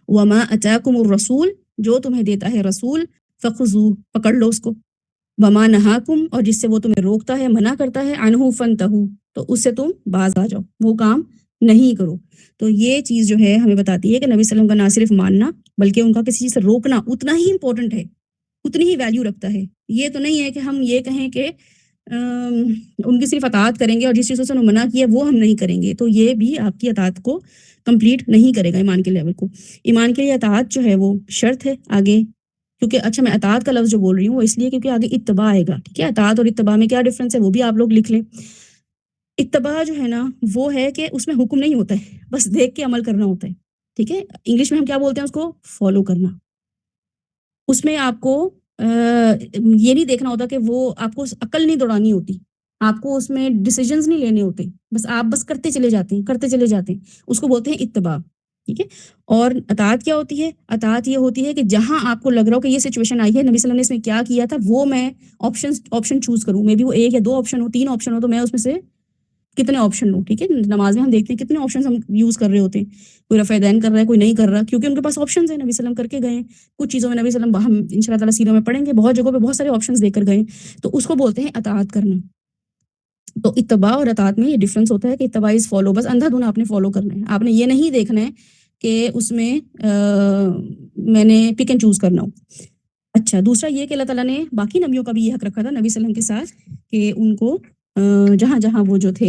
وما اتاکم الرسول، جو تمہیں دیتا ہے رسول فخذوہ، پکڑ لو اس کو، وما نہاکم، اور جس سے وہ تمہیں روکتا ہے منع کرتا ہے عنہ فانتہوا، تو اس سے تم باز آ جاؤ، وہ کام نہیں کرو۔ تو یہ چیز جو ہے ہمیں بتاتی ہے کہ نبی صلی اللہ علیہ وسلم کا نہ صرف ماننا بلکہ ان کا کسی چیز سے روکنا اتنا ہی امپورٹنٹ ہے، اتنی ہی ویلیو رکھتا ہے۔ یہ تو نہیں ہے کہ ہم یہ کہیں کہ ان کی صرف اطاعت کریں گے اور جس چیز سے انہوں نے منع کیا وہ ہم نہیں کریں گے، تو یہ بھی آپ کی اطاعت کو کمپلیٹ نہیں کرے گا ایمان کے لیول کو۔ ایمان کے لیے اطاعت جو ہے وہ شرط ہے آگے، کیونکہ اچھا میں اطاعت کا لفظ جو بول رہی ہوں وہ اس لیے کیونکہ آگے اتباع آئے گا، ٹھیک ہے؟ اطاعت اور اتباع میں کیا ڈفرنس ہے وہ بھی آپ لوگ لکھ لیں۔ اتباع جو ہے نا وہ ہے کہ اس میں حکم نہیں ہوتا ہے، بس دیکھ کے عمل کرنا ہوتا ہے، ٹھیک ہے؟ انگلش میں ہم کیا بولتے ہیں اس کو؟ فالو کرنا۔ اس میں آپ کو یہ نہیں دیکھنا ہوتا کہ وہ آپ کو عقل نہیں دوڑانی ہوتی، آپ کو اس میں ڈیسیجنز نہیں لینے ہوتے، آپ بس کرتے چلے جاتے ہیں، اس کو بولتے ہیں اتباع، ٹھیک ہے؟ اور اطاعت کیا ہوتی ہے؟ اطاعت یہ ہوتی ہے کہ جہاں آپ کو لگ رہا ہو کہ یہ سچویشن آئی ہے، نبی صلی اللہ علیہ وسلم نے اس میں کیا کیا تھا، وہ میں آپشن چوز کروں، میں بھی وہ 1 یا 2 آپشن ہو، 3 آپشن ہو، تو میں اس میں سے کتنے آپشن لوں، ٹھیک ہے؟ نماز میں ہم دیکھتے ہیں کتنے آپشن ہم یوز کر رہے ہوتے ہیں، کوئی رفع دین کر رہا ہے، کوئی نہیں کر رہا، کیونکہ ان کے پاس آپشنز ہیں، نبی صلی اللہ علیہ وسلم کر کے گئے ہیں۔ کچھ چیزوں میں نبی صلی اللہ علیہ وسلم ہم انشاء اللہ تعالیٰ سیرہ میں پڑھیں گے، بہت جگہوں پہ بہت سارے آپشنز دے کر گئے، تو اس کو بولتے ہیں اطاعت کرنا۔ تو اتباع اور اطاعت میں یہ ڈفرنس ہوتا ہے کہ اتباع از فالو، بس اندھا دھنا آپ نے فالو کرنا ہے، آپ نے یہ نہیں دیکھنا ہے کہ اس میں میں نے پک اینڈ چوز کرنا ہو۔ اچھا دوسرا یہ کہ اللہ تعالیٰ نے باقی نبیوں کا بھی یہ حق رکھا تھا نبی صلی اللہ علیہ وسلم کے ساتھ کہ ان کو جہاں وہ جو تھے،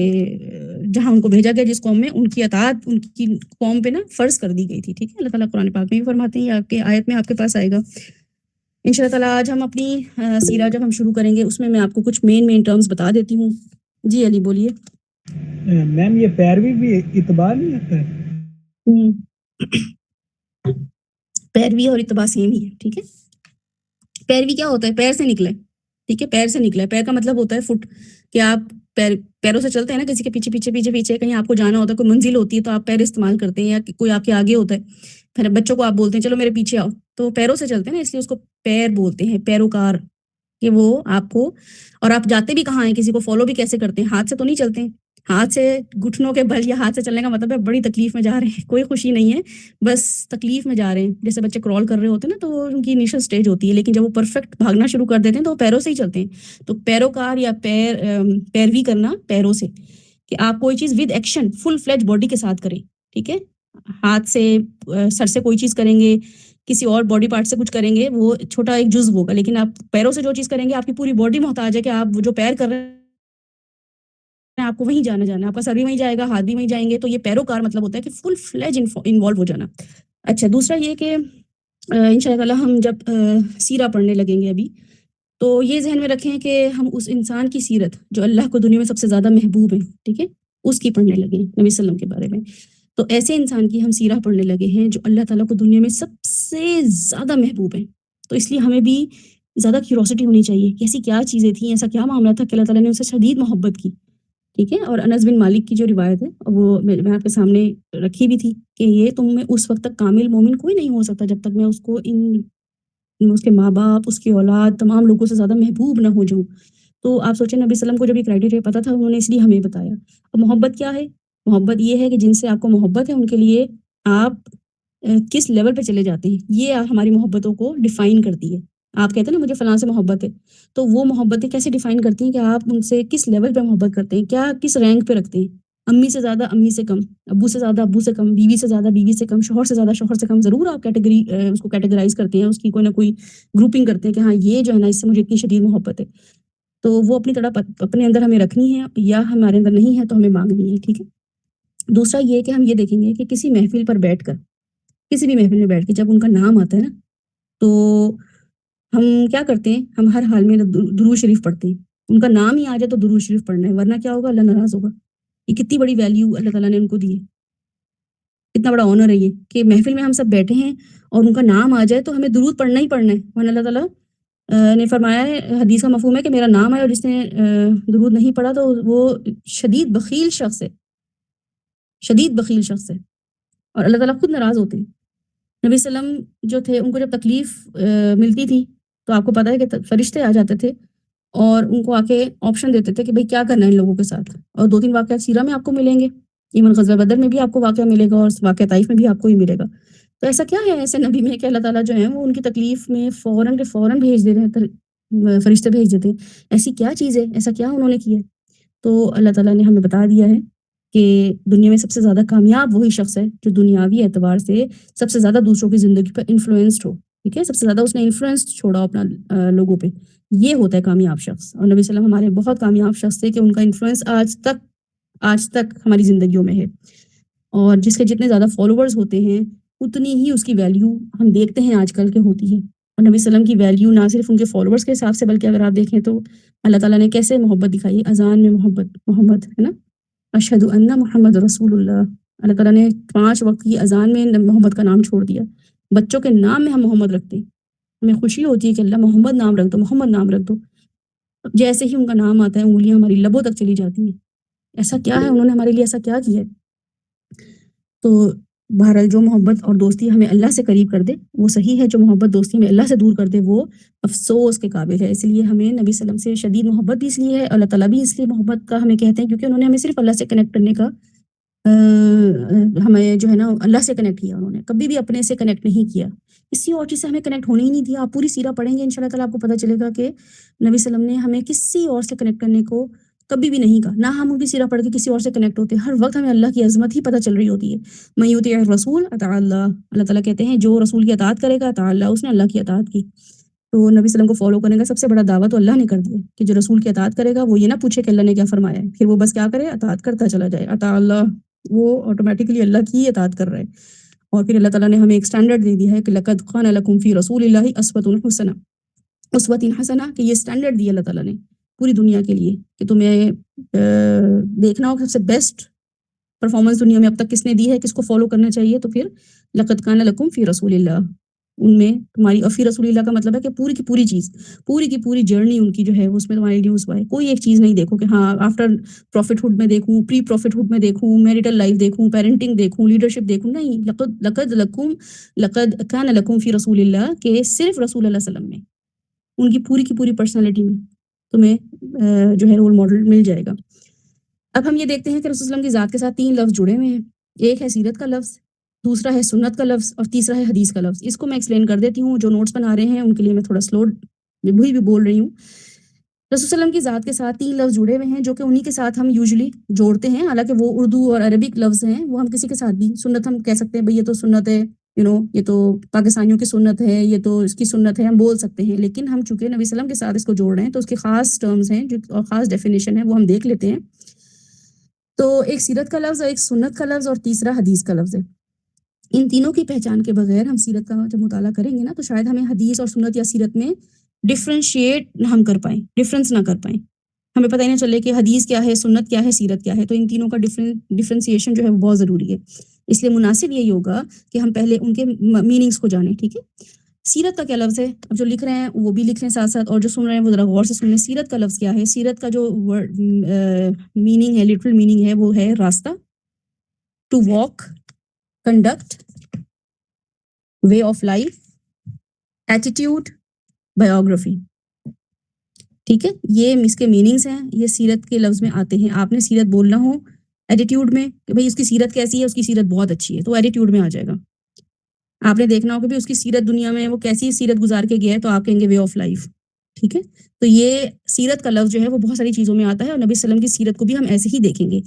جہاں ان کو بھیجا گیا جس قوم میں، ان کی اطاعت ان کی قوم پہ نا فرض کر دی گئی تھی، ٹھیک ہے؟ اللہ تعالیٰ قرآن پاک میں بھی فرماتے ہیں، آپ کے آیت میں آپ کے پاس آئے گا ان شاء اللہ تعالیٰ۔ آج ہم اپنی سیرہ جب ہم شروع کریں گے اس میں آپ کو کچھ مین ٹرمز بتا دیتی ہوں۔ جی علی بولیے۔ میم یہ پیروی بھی اتباع نہیں ہوتا ہے؟ پیروی اور اتباع سیم ہی ہے، ٹھیک ہے؟ پیروی کیا ہوتا ہے؟ پیر سے نکلا ہے، ٹھیک ہے؟ پیر سے نکلا ہے، پیر کا مطلب ہوتا ہے فٹ، کہ آپ پیروں سے چلتے ہیں نا، کسی کے پیچھے کہیں آپ کو جانا ہوتا ہے، کوئی منزل ہوتی ہے تو آپ پیر استعمال کرتے ہیں، یا کوئی آپ کے آگے ہوتا ہے، پھر بچوں کو آپ بولتے ہیں چلو میرے پیچھے آؤ، تو پیروں سے چلتے ہیں نا، اس لیے اس کو پیر بولتے ہیں، پیروکار، کہ وہ آپ کو، اور آپ جاتے بھی کہاں ہیں، کسی کو فالو بھی کیسے کرتے ہیں؟ ہاتھ سے تو نہیں چلتے ہیں، ہاتھ سے گھٹنوں کے بل یا ہاتھ سے چلنے کا مطلب ہے بڑی تکلیف میں جا رہے ہیں، کوئی خوشی نہیں ہے، بس تکلیف میں جا رہے ہیں۔ جیسے بچے کرال کر رہے ہوتے ہیں نا، تو وہ ان کی انیشل سٹیج ہوتی ہے، لیکن جب وہ پرفیکٹ بھاگنا شروع کر دیتے ہیں تو وہ پیروں سے ہی چلتے ہیں۔ تو پیروکار یا پیروی کرنا پیروں سے، کہ آپ کوئی چیز ود ایکشن فل فلیج باڈی کے ساتھ کریں، ٹھیک ہے؟ ہاتھ سے سر سے کوئی چیز کریں گے، کسی اور باڈی پارٹ سے کچھ کریں گے، وہ چھوٹا ایک جزو ہوگا، لیکن آپ پیروں سے جو چیز کریں گے آپ کی پوری باڈی محتاج ہے کہ آپ جو پیر کر رہے ہیں آپ کو وہیں جانا ہے، آپ کا سر بھی وہیں جائے گا، ہاتھ بھی وہیں جائیں گے، تو یہ پیروکار مطلب ہوتا ہے کہ فل فلیج انوالو ہو جانا۔ اچھا دوسرا یہ کہ انشاءاللہ ہم جب سیرہ پڑھنے لگیں گے ابھی، تو یہ ذہن میں رکھیں کہ ہم اس انسان کی سیرت جو اللہ کو دنیا میں سب سے زیادہ محبوب ہے، ٹھیک ہے، اس کی پڑھنے لگے ہیں، نبی صلی اللہ علیہ وسلم کے بارے میں۔ تو ایسے انسان کی ہم سیرہ پڑھنے لگے ہیں جو اللہ تعالیٰ کو دنیا میں سب سے زیادہ محبوب ہے، تو اس لیے ہمیں بھی زیادہ کیوریوسٹی ہونی چاہیے کہ ایسی کیا چیزیں تھیں، ایسا کیا معاملہ تھا کہ اللہ تعالیٰ نے ان سے شدید محبت کی، ٹھیک ہے؟ اور انس بن مالک کی جو روایت ہے وہ میں آپ کے سامنے رکھی بھی تھی کہ یہ تم میں اس وقت تک کامل مومن کوئی نہیں ہو سکتا جب تک میں اس کو اس کے ماں باپ، اس کی اولاد، تمام لوگوں سے زیادہ محبوب نہ ہو جاؤں۔ تو آپ سوچیں نبی صلی اللہ علیہ وسلم کو جب یہ کرائٹیریا پتا تھا، انہوں نے اس لیے ہمیں بتایا۔ اب محبت کیا ہے؟ محبت یہ ہے کہ جن سے آپ کو محبت ہے ان کے لیے آپ کس لیول پہ چلے جاتے ہیں، یہ ہماری محبتوں کو ڈیفائن کرتی ہے۔ آپ کہتے ہیں نا مجھے فلاں سے محبت ہے، تو وہ محبتیں کیسے ڈیفائن کرتی ہیں کہ آپ ان سے کس لیول پہ محبت کرتے ہیں، کیا کس رینک پہ رکھتے ہیں؟ امی سے زیادہ امی سے کم، ابو سے زیادہ ابو سے کم، بیوی سے زیادہ بیوی سے کم، شوہر سے زیادہ شوہر سے کم، ضرور آپ اس کو کیٹیگرائز کرتے ہیں، اس کی کوئی نہ کوئی گروپنگ کرتے ہیں کہ ہاں یہ جو ہے نا اس سے مجھے اتنی شدید محبت ہے، تو وہ اپنی طرح اپنے اندر ہمیں رکھنی ہے، یا ہمارے اندر نہیں ہے تو ہمیں مانگنی ہے، ٹھیک ہے؟ دوسرا یہ کہ ہم یہ دیکھیں گے کہ کسی محفل پر بیٹھ کر، کسی بھی محفل میں بیٹھ کے جب ان کا نام آتا ہے نا، تو ہم کیا کرتے ہیں؟ ہم ہر حال میں درود شریف پڑھتے ہیں، ان کا نام ہی آ جائے تو درود شریف پڑھنا ہے، ورنہ کیا ہوگا؟ اللہ ناراض ہوگا۔ یہ کتنی بڑی ویلیو اللہ تعالیٰ نے ان کو دی ہے، کتنا بڑا آنر ہے یہ کہ محفل میں ہم سب بیٹھے ہیں اور ان کا نام آ جائے تو ہمیں درود پڑھنا ہی پڑھنا ہے، ورنہ اللہ تعالیٰ نے فرمایا ہے، حدیث کا مفہوم ہے کہ میرا نام آئے اور جس نے درود نہیں پڑھا تو وہ شدید بخیل شخص ہے، شدید بخیل شخص ہے، اور اللہ تعالیٰ خود ناراض ہوتے ہیں۔ نبی صلی اللہ علیہ وسلم جو تھے ان کو جب تکلیف ملتی تھی تو آپ کو پتہ ہے کہ فرشتے آ جاتے تھے اور ان کو آ کے آپشن دیتے تھے کہ بھئی کیا کرنا ہے ان لوگوں کے ساتھ، اور 2-3 واقعات سیرہ میں آپ کو ملیں گے ایون غزوہ بدر میں بھی آپ کو واقعہ ملے گا اور واقعہ طائف میں بھی آپ کو ہی ملے گا. تو ایسا کیا ہے ایسے نبی میں کہ اللہ تعالیٰ جو ہے وہ ان کی تکلیف میں فوراً کے فوراً بھیج دے رہے ہیں, فرشتے بھیج دیتے ہیں. ایسی کیا چیز ہے, ایسا کیا انہوں نے کیا ہے؟ تو اللہ تعالیٰ نے ہمیں بتا دیا ہے کہ دنیا میں سب سے زیادہ کامیاب وہی شخص ہے جو دنیاوی اعتبار سے سب سے زیادہ دوسروں کی زندگی پر انفلوئنسڈ ہو. ٹھیک ہے, سب سے زیادہ اس نے انفلوئنس چھوڑا اپنا لوگوں پہ, یہ ہوتا ہے کامیاب شخص. اور نبی صلی اللہ علیہ وسلم ہمارے بہت کامیاب شخص تھے کہ ان کا انفلوئنس آج تک ہماری زندگیوں میں ہے. اور جس کے جتنے زیادہ فالوورز ہوتے ہیں اتنی ہی اس کی ویلیو ہم دیکھتے ہیں آج کل کے ہوتی ہے. اور نبی صلی اللہ علیہ وسلم کی ویلیو نہ صرف ان کے فالوورز کے حساب سے بلکہ اگر آپ دیکھیں تو اللہ تعالیٰ نے کیسے محبت دکھائی, اذان میں محمد ہے نا, اشہد ان محمد رسول اللہ. اللہ تعالیٰ نے 5 وقت کی اذان میں محمد کا نام چھوڑ دیا. بچوں کے نام میں ہم محمد رکھتے ہیں, ہمیں خوشی ہوتی ہے کہ اللہ محمد نام رکھ دو, محمد نام رکھ دو. جیسے ہی ان کا نام آتا ہے انگلیاں ہماری لبوں تک چلی جاتی ہیں. ایسا کیا ہے, انہوں نے ہمارے لیے ایسا کیا کیا ہے؟ تو بہرحال جو محبت اور دوستی ہمیں اللہ سے قریب کر دے وہ صحیح ہے, جو محبت دوستی ہمیں اللہ سے دور کر دے وہ افسوس کے قابل ہے. اس لیے ہمیں نبی صلی اللہ علیہ وسلم سے شدید محبت بھی اس لیے ہے, اللہ تعالیٰ بھی اس لیے محبت کا ہمیں کہتے ہیں کیونکہ انہوں نے ہمیں صرف اللہ سے کنیکٹ کرنے کا ہمیں جو ہے نا اللہ سے کنیکٹ کیا. انہوں نے کبھی بھی اپنے سے کنیکٹ نہیں کیا, کسی اور چیز سے ہمیں کنیکٹ ہونے ہی نہیں دیا. آپ پوری سیرہ پڑھیں گے انشاءاللہ تعالیٰ آپ کو پتہ چلے گا کہ نبی صلی اللہ علیہ وسلم نے ہمیں کسی اور سے کنیکٹ کرنے کو کبھی بھی نہیں کہا. نہ ہم ان کی سیرہ پڑھ کے کسی اور سے کنیکٹ ہوتے, ہر وقت ہمیں اللہ کی عظمت ہی پتہ چل رہی ہوتی ہے. من یطیع الرسول اطاع اللہ, اللہ تعالیٰ کہتے ہیں جو رسول کی اطاعت کرے گا اطاع اللہ, اس نے اللہ کی اطاعت کی. تو نبی صلی اللہ علیہ وسلم کو فالو کرنے کا سب سے بڑا دعویٰ تو اللہ نے کر دیا کہ جو رسول کی اطاعت کرے گا وہ یہ نہ پوچھے کہ اللہ نے کیا فرمایا ہے, پھر وہ بس کیا کرے, اطاعت کرتا چلا جائے. اطاع اللہ, وہ آٹومیٹکلی اللہ کی اطاعت کر رہا ہے. اور پھر اللہ تعالیٰ نے ہمیں ایک سٹینڈرڈ دے دیا ہے کہ لقد کان لکم فی رسول اللہ اسوۃ حسنہ, کہ یہ سٹینڈرڈ دیا اللہ تعالیٰ نے پوری دنیا کے لیے کہ تمہیں دیکھنا ہو سب سے بیسٹ پرفارمنس دنیا میں اب تک کس نے دی ہے, کس کو فالو کرنا چاہیے. تو پھر لقد کان لکم فی رسول اللہ, ان میں تمہاری, اور فی رسول اللہ کا مطلب ہے کہ پوری کی پوری چیز, پوری کی پوری جرنی ان کی جو ہے اس میں تمہارے لیے یوز ہوا ہے. کوئی ایک چیز نہیں دیکھو کہ ہاں آفٹر پروفٹ ہوڈ میں دیکھوں, پری پروفٹ ہوڈ میں دیکھوں, میریٹل لائف دیکھوں, پیرنٹنگ دیکھوں, لیڈرشپ دیکھوں, نہیں. لقد کان لکم فی رسول اللہ, کہ صرف رسول اللہ صلی اللہ علیہ وسلم میں ان کی پوری پرسنالٹی میں تمہیں جو ہے رول ماڈل مل جائے گا. اب ہم یہ دیکھتے ہیں کہ رسول اللہ علیہ وسلم کی ذات کے ساتھ 3 لفظ جڑے ہوئے ہیں. ایک ہے سیرت کا لفظ, دوسرا ہے سنت کا لفظ, اور تیسرا ہے حدیث کا لفظ. اس کو میں ایکسپلین کر دیتی ہوں, جو نوٹس بنا رہے ہیں ان کے لیے میں تھوڑا سلو بھی بول رہی ہوں. رسول اللہ علیہ وسلم کی ذات کے ساتھ 3 لفظ جڑے ہوئے ہیں جو کہ انہی کے ساتھ ہم یوزلی جوڑتے ہیں, حالانکہ وہ اردو اور عربک لفظ ہیں, وہ ہم کسی کے ساتھ بھی سنت ہم کہہ سکتے ہیں بھئی یہ تو سنت ہے, یہ تو پاکستانیوں کی سنت ہے, یہ تو اس کی سنت ہے, ہم بول سکتے ہیں. لیکن ہم چونکہ نبی صلی اللہ علیہ وسلم کے ساتھ اس کو جوڑ رہے ہیں تو اس کے خاص ٹرمز ہیں جو اور خاص ڈیفینیشن ہے, وہ ہم دیکھ لیتے ہیں. تو ایک سیرت کا لفظ اور ایک سنت کا لفظ اور تیسرا حدیث کا لفظ ہے. ان تینوں کی پہچان کے بغیر ہم سیرت کا جب مطالعہ کریں گے نا تو شاید ہمیں حدیث اور سنت یا سیرت میں ڈفرینشیٹ ہم کر پائیں, ڈفرینس نہ کر پائیں, ہمیں پتہ ہی نہ چلے کہ حدیث کیا ہے, سنت کیا ہے, سیرت کیا ہے. تو ان تینوں کا ڈفرینسیشن جو ہے وہ بہت ضروری ہے. اس لیے مناسب یہی ہوگا کہ ہم پہلے ان کے میننگز کو جانیں. ٹھیک ہے, سیرت کا کیا لفظ ہے, اب جو لکھ رہے ہیں وہ بھی لکھ لیں ساتھ ساتھ, اور جو سن رہے ہیں وہ ذرا غور سے سن لیں. سیرت کا لفظ کیا ہے؟ سیرت کا جو میننگ ہے, لٹرل میننگ ہے, وہ ہے راستہ, to walk, conduct, way of life, attitude, biography. ٹھیک ہے, یہ اس کے میننگز ہیں, یہ سیرت کے لفظ میں آتے ہیں. آپ نے سیرت بولنا ہو ایٹیٹیوڈ میں کہ بھئی اس کی سیرت کیسی ہے, اس کی سیرت بہت اچھی ہے, تو ایٹیٹیوڈ میں آ جائے گا. آپ نے دیکھنا ہو کہ اس کی سیرت دنیا میں وہ کیسی سیرت گزار کے گیا ہے, تو آپ کہیں گے وے آف لائف. ٹھیک ہے, تو یہ سیرت کا لفظ جو ہے وہ بہت ساری چیزوں میں آتا ہے, اور نبی صلی اللہ علیہ وسلم کی سیرت کو بھی ہم ایسے ہی دیکھیں گے.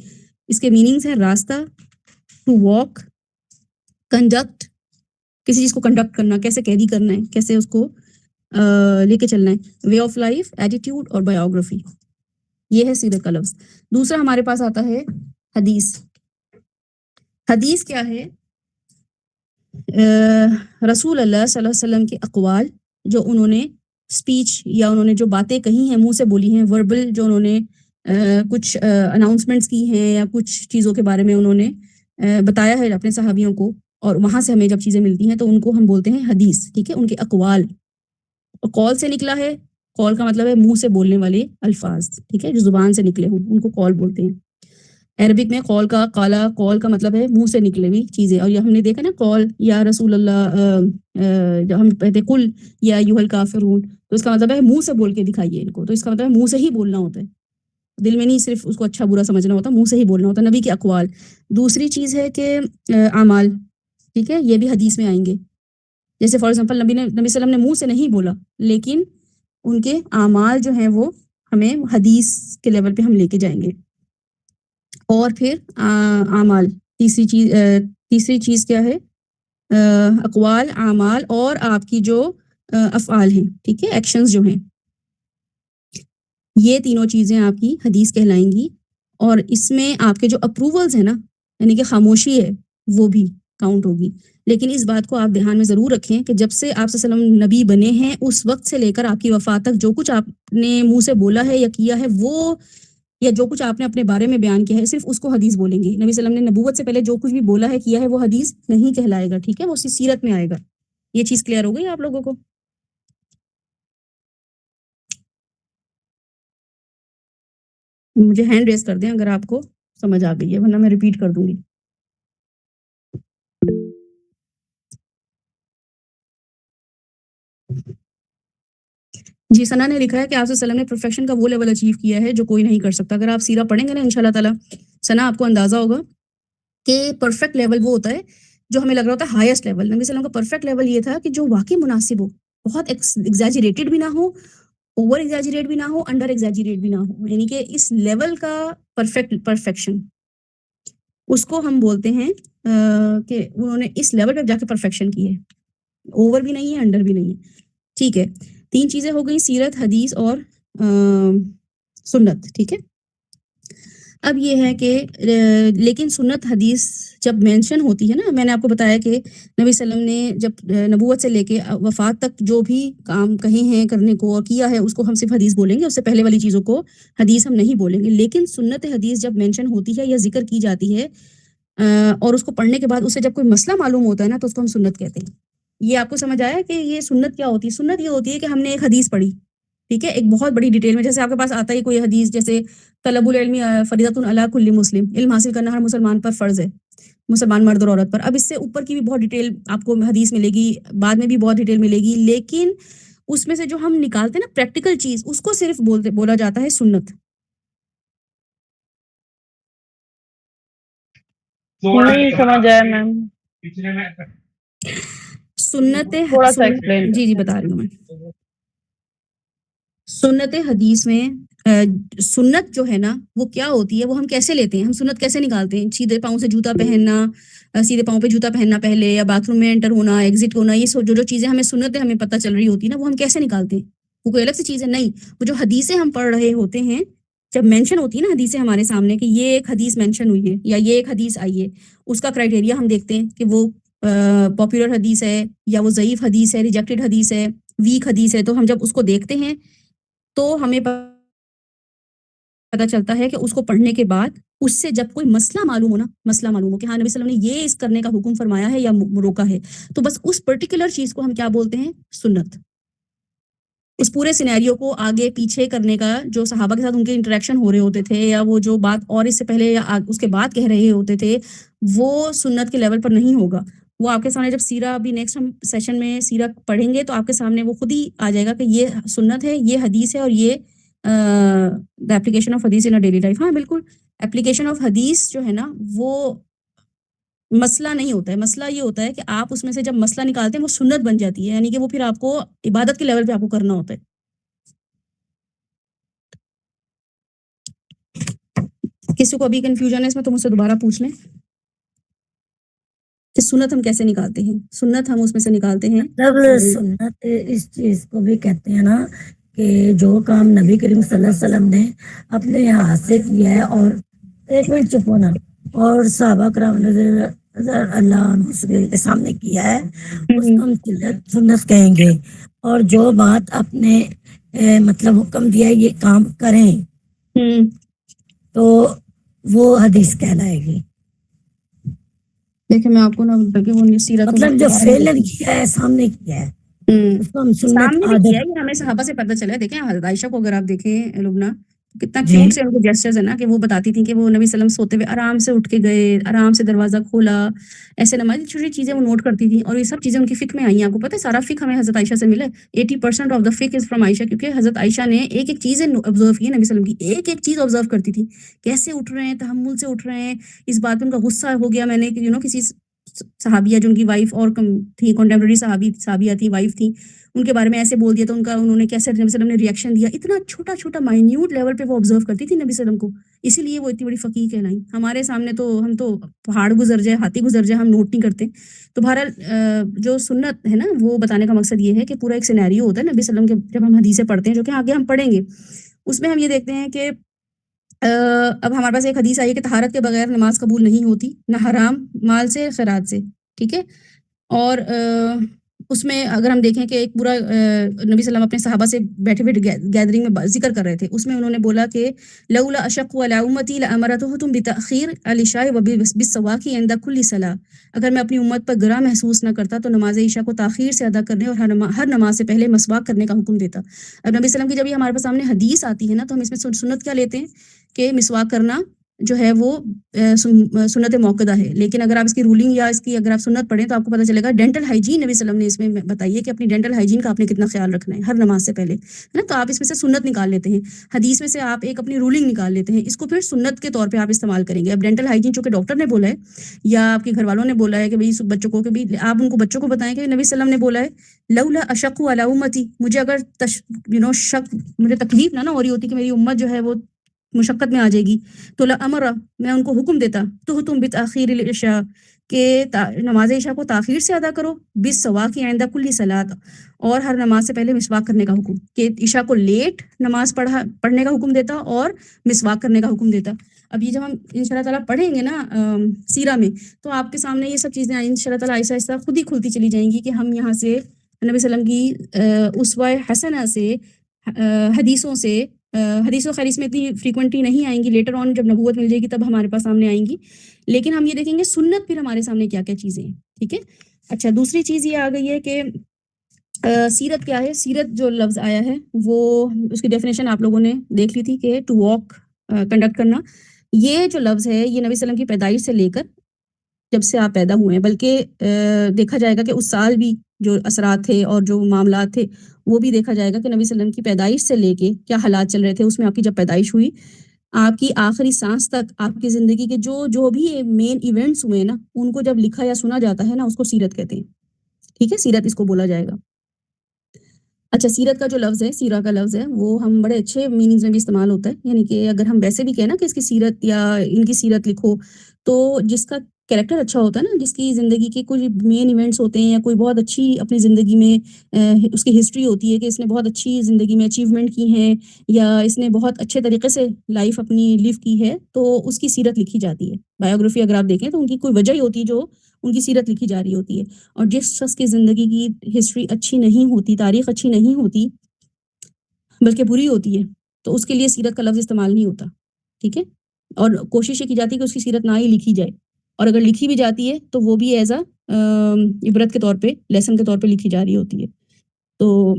اس کے میننگز ہیں راستہ, ٹو واک, کنڈکٹ, کسی چیز کو کنڈکٹ کرنا, کیسے قیدی کرنا ہے, کیسے اس کو لے کے چلنا ہے, وے آف لائف, ایٹیٹیوڈ اور بایوگرافی. یہ ہے سیرت کا لفظ. دوسرا ہمارے پاس آتا ہے حدیث. حدیث کیا ہے؟ رسول اللہ صلی اللہ علیہ وسلم کے اقوال, جو انہوں نے اسپیچ یا انہوں نے جو باتیں کہی ہیں, منہ سے بولی ہیں, وربل, جو انہوں نے کچھ اناؤنسمنٹس کی ہیں یا کچھ چیزوں کے بارے میں انہوں نے بتایا ہے اپنے صحابیوں کو, اور وہاں سے ہمیں جب چیزیں ملتی ہیں تو ان کو ہم بولتے ہیں حدیث. ٹھیک ہے, ان کے اقوال, اور قول سے نکلا ہے, قول کا مطلب ہے منہ سے بولنے والے الفاظ. ٹھیک ہے, جو زبان سے نکلے ہوں ان کو قول بولتے ہیں. عربک میں قول کا قالا, قول کا مطلب ہے منہ سے نکلے ہوئی چیزیں. اور یہ ہم نے دیکھا نا, قول یا رسول اللہ, جب ہم کہتے ہیں قل یا ایھا الکافرون, تو اس کا مطلب ہے منہ سے بول کے دکھائیے ان کو, تو اس کا مطلب ہے منہ سے ہی بولنا ہوتا ہے. دل میں نہیں صرف اس کو اچھا برا سمجھنا ہوتا، منہ سے ہی بولنا ہوتا، نبی کے اقوال. دوسری چیز ہے کہ اعمال، ٹھیک ہے، یہ بھی حدیث میں آئیں گے. جیسے فار ایگزامپل نبی صلی اللہ علیہ وسلم نے منہ سے نہیں بولا، لیکن ان کے اعمال جو ہیں وہ ہمیں حدیث کے لیول پہ ہم لے کے جائیں گے. اور پھر اعمال، تیسری چیز کیا ہے؟ اقوال، اعمال اور آپ کی جو افعال ہیں، ٹھیک ہے، ایکشنز جو ہیں، یہ تینوں چیزیں آپ کی حدیث کہلائیں گی. اور اس میں آپ کے جو اپروولز ہیں نا، یعنی کہ خاموشی ہے، وہ بھی کاؤنٹ ہوگی. لیکن اس بات کو آپ دھیان میں ضرور رکھیں کہ جب سے آپ صلی اللہ علیہ وسلم نبی بنے ہیں، اس وقت سے لے کر آپ کی وفات تک جو کچھ آپ نے منہ سے بولا ہے یا کیا ہے، وہ یا جو کچھ آپ نے اپنے بارے میں بیان کیا ہے، صرف اس کو حدیث بولیں گے. نبی صلی اللہ علیہ وسلم نے نبوت سے پہلے جو کچھ بھی بولا ہے، کیا ہے، وہ حدیث نہیں کہلائے گا، ٹھیک ہے، وہ اسی سیرت میں آئے گا. یہ چیز کلیئر ہو گئی آپ لوگوں کو؟ مجھے ہینڈ ریز کر دیں اگر آپ کو سمجھ آ گئی ہے، ورنہ میں ریپیٹ کر دوں گی. جی، ثنا نے لکھا ہے کہ آپ صلی اللہ علیہ وسلم نے پرفیکشن کا وہ لیول اچیو کیا ہے جو کوئی نہیں کر سکتا. اگر آپ سیرہ پڑھیں گے نا انشاءاللہ تعالیٰ ثنا، آپ کو اندازہ ہوگا کہ پرفیکٹ لیول وہ ہوتا ہے جو ہمیں لگ رہا ہوتا ہے ہائیسٹ لیول. نبی صلی اللہ علیہ وسلم کا پرفیکٹ لیول یہ تھا کہ جو واقعی مناسب ہو، بہت ایگزیجریٹڈ بھی نہ ہو، اوور ایگزیجریٹ بھی نہ ہو، انڈر ایگزیجریٹ بھی نہ ہو، یعنی کہ اس لیول کا پرفیکشن، اس کو ہم بولتے ہیں کہ انہوں نے اس لیول پہ جا کے پرفیکشن کی ہے، اوور بھی نہیں ہے، انڈر بھی نہیں ہے. ٹھیک ہے، 3 چیزیں ہو گئی، سیرت، حدیث اور سنت. ٹھیک ہے، اب یہ ہے کہ لیکن سنت حدیث جب مینشن ہوتی ہے نا، میں نے آپ کو بتایا کہ نبی صلی اللہ علیہ وسلم نے جب نبوت سے لے کے وفات تک جو بھی کام کہے ہیں کرنے کو اور کیا ہے، اس کو ہم صرف حدیث بولیں گے، اس سے پہلے والی چیزوں کو حدیث ہم نہیں بولیں گے. لیکن سنت حدیث جب مینشن ہوتی ہے یا ذکر کی جاتی ہے اور اس کو پڑھنے کے بعد اسے جب کوئی مسئلہ معلوم ہوتا ہے نا، تو اس کو ہم سنت کہتے ہیں. یہ آپ کو سمجھ آیا کہ یہ سنت کیا ہوتی ہے؟ سنت یہ ہوتی ہے کہ ہم نے ایک حدیث پڑھی، ٹھیک ہے، ایک بہت بڑی ڈیٹیل میں، جیسے آپ کے پاس آتا ہے کوئی حدیث، جیسے طلب العلم فریضۃ علی کل مسلم، علم حاصل کرنا ہر مسلمان پر فرض ہے، مسلمان مرد اور عورت پر. اب اس سے اوپر کی بھی بہت ڈیٹیل آپ کو حدیث ملے گی، بعد میں بھی بہت ڈیٹیل ملے گی، لیکن اس میں سے جو ہم نکالتے ہیں نا پریکٹیکل چیز، اس کو صرف بولا جاتا ہے سنت. نہیں سمجھ آیا میم، سنت تھوڑا سا ایکسپلین. جی بتا رہی ہوں میں. سنت حدیث میں سنت جو ہے نا وہ کیا ہوتی ہے، وہ ہم کیسے لیتے ہیں، ہم سنت کیسے نکالتے ہیں؟ سیدھے پاؤں سے جوتا پہننا، سیدھے پاؤں پہ جوتا پہننا پہلے، یا باتھ روم میں انٹر ہونا، ایگزٹ ہونا، یہ جو چیزیں ہمیں سنت ہمیں پتہ چل رہی ہوتی ہے نا، وہ ہم کیسے نکالتے ہیں؟ وہ کوئی الگ سی چیز ہے نہیں، وہ جو حدیثیں ہم پڑھ رہے ہوتے ہیں، جب مینشن ہوتی ہے نا حدیثیں ہمارے سامنے کہ یہ ایک حدیث مینشن ہوئی ہے یا یہ ایک حدیث آئی ہے، اس کا کرائٹیریا ہم دیکھتے ہیں کہ وہ پاپولر حدیث ہے یا وہ ضعیف حدیث ہے، ریجیکٹڈ حدیث ہے، ویک حدیث ہے. تو ہم جب اس کو دیکھتے ہیں تو ہمیں پتہ چلتا ہے کہ اس کو پڑھنے کے بعد اس سے جب کوئی مسئلہ معلوم ہو کہ ہاں نبی صلی اللہ علیہ وسلم نے یہ اس کرنے کا حکم فرمایا ہے یا روکا ہے، تو بس اس پرٹیکولر چیز کو ہم کیا بولتے ہیں؟ سنت. اس پورے سینیریو کو آگے پیچھے کرنے کا، جو صحابہ کے ساتھ ان کے انٹریکشن ہو رہے ہوتے تھے، یا وہ جو بات اور اس سے پہلے یا اس کے بعد کہہ رہے ہوتے تھے، وہ سنت کے لیول پر نہیں ہوگا. وہ آپ کے سامنے جب سیرہ، ابھی نیکسٹ ہم سیشن میں سیرہ پڑھیں گے، تو آپ کے سامنے وہ خود ہی آ جائے گا کہ یہ سنت ہے، یہ حدیث ہے، اور یہ دا اپلیکیشن آف حدیث ان ڈیلی لائف. ہاں بالکل، اپلیکیشن آف حدیث جو ہے نا وہ مسئلہ نہیں ہوتا ہے. مسئلہ یہ ہوتا ہے کہ آپ اس میں سے جب مسئلہ نکالتے ہیں وہ سنت بن جاتی ہے، یعنی کہ وہ پھر آپ کو عبادت کے لیول پہ آپ کو کرنا ہوتا ہے. کسی کو ابھی کنفیوژن ہے اس میں تو مجھ سے دوبارہ پوچھ لیں کہ سنت ہم کیسے نکالتے ہیں. سنت ہم اس میں سے نکالتے ہیں، جب سنت اس چیز کو بھی کہتے ہیں نا کہ جو کام نبی کریم صلی اللہ علیہ وسلم نے اپنے ہاتھ سے کیا ہے، اور ایک منٹ چپ ہونا، اور صحابہ کرام رضی اللہ عنہ کے سامنے کیا ہے، اس کو ہم سنت کہیں گے. اور جو بات اپنے مطلب حکم دیا ہے یہ کام کریں، تو وہ حدیث کہلائے گی. دیکھیں میں آپ کو نا بلکہ وہ سیرت مطلب جو فعلاً کیا ہے، سامنے کیا ہے، اس کو ہم سنت سامنے بھی عادت. کیا ہے، یہ ہمیں صحابہ سے پتہ چلا ہے. دیکھیں عائشہ کو اگر آپ دیکھیں لبنہ، کتنا جی کیوٹ سے ان کے جیسچرز ہیں نا کہ وہ بتاتی تھیں کہ وہ نبی صلی اللہ علیہ وسلم سوتے ہوئے آرام سے اٹھ کے گئے، آرام سے دروازہ کھولا، ایسے نماز چھوٹی چھوٹی چیزیں وہ نوٹ کرتی تھیں، اور یہ سب چیزیں ان کی فقہ میں آئی ہیں. آپ کو پتہ ہے سارا فقہ ہمیں حضرت عائشہ سے ملا ہے. 80% آف دا فقہ از فرام عائشہ، کیونکہ حضرت عائشہ نے ایک ایک چیزیں آبزرو کی نبی صلی اللہ علیہ وسلم کی، ایک ایک چیز آبزرو کرتی تھی، کیسے اٹھ رہے ہیں، تحمل سے اٹھ رہے ہیں. اس بات پہ ان کا غصہ ہو گیا، میں نے کسی صحابیہ جو ان کی وائف اور تھی، کنٹمپریری صحابیہ تھی، وائف تھی، ان کے بارے میں ایسے بول دیا تو انہوں نے کیسے نبی صلی اللہ علیہ وسلم نے ریئیکشن دیا. اتنا چھوٹا چھوٹا مائنیوٹ لیول پہ وہ آبزرو کرتی تھی نبی صلی اللہ علیہ وسلم کو، اسی لیے وہ اتنی بڑی فقیہ کہلائیں. ہمارے سامنے تو ہم تو پہاڑ گزر جائے، ہاتھی گزر جائے، ہم نوٹ نہیں کرتے. تو بہرحال جو سنت ہے نا، وہ بتانے کا مقصد یہ ہے کہ پورا ایک سینیریو ہوتا ہے نبی صلی اللہ علیہ وسلم کے، جب ہم حدیثیں پڑھتے ہیں جو کہ آگے ہم پڑھیں گے، اس میں ہم یہ دیکھتے ہیں کہ اب ہمارے پاس ایک حدیث آئی ہے کہ طہارت کے بغیر نماز قبول نہیں ہوتی، نہ حرام مال سے خیرات سے، ٹھیک ہے. اور اس میں اگر ہم دیکھیں کہ ایک پورا نبی صلی اللہ علیہ وسلم اپنے صحابہ سے بیٹھے بیٹھے گیدرنگ میں ذکر کر رہے تھے، اس میں انہوں نے بولا کہ لولا اشق علی امتی لامرتهم بتاخیر العشاء وبالسواک عند كل صلاۃ، اگر میں اپنی امت پر گراں محسوس نہ کرتا تو نماز عشاء کو تاخیر سے ادا کرنے اور ہر نماز سے پہلے مسواک کرنے کا حکم دیتا. اب نبی صلی اللہ علیہ وسلم کی جب یہ ہمارے پاس سامنے حدیث آتی ہے نا، تو ہم اس میں سنت کیا لیتے ہیں کہ مسواک کرنا جو ہے وہ سنت موقدہ ہے. لیکن اگر آپ اس کی رولنگ یا اس کی اگر آپ سنت پڑھیں تو آپ کو پتہ چلے گا ڈینٹل ہائیجین نبی صلی اللہ علیہ وسلم نے اس میں بتائیے کہ اپنی ڈینٹل ہائیجین کا آپ نے کتنا خیال رکھنا ہے ہر نماز سے پہلے، ہے نا. تو آپ اس میں سے سنت نکال لیتے ہیں، حدیث میں سے آپ ایک اپنی رولنگ نکال لیتے ہیں، اس کو پھر سنت کے طور پہ آپ استعمال کریں گے. اب ڈینٹل ہائیجین چونکہ ڈاکٹر نے بولا ہے یا آپ کے گھر والوں نے بولا ہے کہ بھئی بچوں کو، کہ بھی آپ ان کو بچوں کو بتائیں کہ نبی صلی اللہ علیہ وسلم نے بولا ہے لولا اشق علی امتی، مجھے اگر شک، مجھے تکلیف نہ ہو رہی ہوتی کہ میری امت جو ہے وہ مشقت میں آ جائے گی، تو لامر، میں ان کو حکم دیتا تو تم بتاخیر العشاء، کہ نماز عشاء کو تاخیر سے ادا کرو، بالسواک عند کل صلاۃ، اور ہر نماز سے پہلے مسواک کرنے کا حکم، کہ عشاء کو لیٹ نماز پڑھنے کا حکم دیتا اور مسواک کرنے کا حکم دیتا. اب یہ جب ہم انشاءاللہ تعالیٰ پڑھیں گے نا سیرہ میں، تو آپ کے سامنے یہ سب چیزیں انشاءاللہ تعالیٰ آہستہ آہستہ خود ہی کھلتی چلی جائیں گی کہ ہم یہاں سے نبی صلی اللہ علیہ وسلم کی اسوہ حسنہ سے، حدیثوں سے، حدیث و خیریث میں اتنی فریکوینٹلی نہیں آئیں گی، لیٹر آن جب نبوت مل جائے گی تب ہمارے پاس سامنے آئیں گی. لیکن ہم یہ دیکھیں گے سنت پھر ہمارے سامنے کیا کیا چیزیں ہیں، ٹھیک ہے. اچھا، دوسری چیز یہ آ گئی ہے کہ سیرت کیا ہے. سیرت جو لفظ آیا ہے وہ اس کی ڈیفینیشن آپ لوگوں نے دیکھ لی تھی کہ ٹو واک، کنڈکٹ کرنا. یہ جو لفظ ہے یہ نبی صلی اللہ علیہ وسلم کی پیدائش سے لے کر جب سے آپ پیدا ہوئے ہیں، بلکہ دیکھا جائے گا کہ اس سال بھی جو اثرات تھے اور جو معاملات تھے وہ بھی دیکھا جائے گا کہ نبی صلی اللہ علیہ وسلم کی پیدائش سے لے کے کیا حالات چل رہے تھے. اس میں آپ کی جب پیدائش ہوئی، آپ کی آخری سانس تک آپ کی زندگی کے جو بھی مین ایونٹس ہوئے نا، ان کو جب لکھا یا سنا جاتا ہے نا، اس کو سیرت کہتے ہیں، ٹھیک ہے. سیرت اس کو بولا جائے گا. اچھا، سیرت کا جو لفظ ہے، سیرہ کا لفظ ہے، وہ ہم بڑے اچھے میننگز میں بھی استعمال ہوتا ہے. یعنی کہ اگر ہم ویسے بھی کہیں نا کہ اس کی سیرت یا ان کی سیرت لکھو، تو جس کا کریکٹر اچھا ہوتا ہے نا، جس کی زندگی کے کوئی مین ایونٹس ہوتے ہیں یا کوئی بہت اچھی اپنی زندگی میں اس کی ہسٹری ہوتی ہے کہ اس نے بہت اچھی زندگی میں اچیومنٹ کی ہیں یا اس نے بہت اچھے طریقے سے لائف اپنی لیو کی ہے، تو اس کی سیرت لکھی جاتی ہے. بایوگرافی اگر آپ دیکھیں تو ان کی کوئی وجہ ہی ہوتی ہے جو ان کی سیرت لکھی جا رہی ہوتی ہے. اور جس شخص کی زندگی کی ہسٹری اچھی نہیں ہوتی، تاریخ اچھی نہیں ہوتی بلکہ بری ہوتی ہے، تو اس کے لیے سیرت کا لفظ استعمال نہیں ہوتا، ٹھیک ہے. اور کوشش یہ کی جاتی ہے کہ اس کی سیرت نہ ہی لکھی جائے، اور اگر لکھی بھی جاتی ہے تو وہ بھی ایز عبرت کے طور پہ، لیسن کے طور پہ لکھی جا رہی ہوتی ہے. تو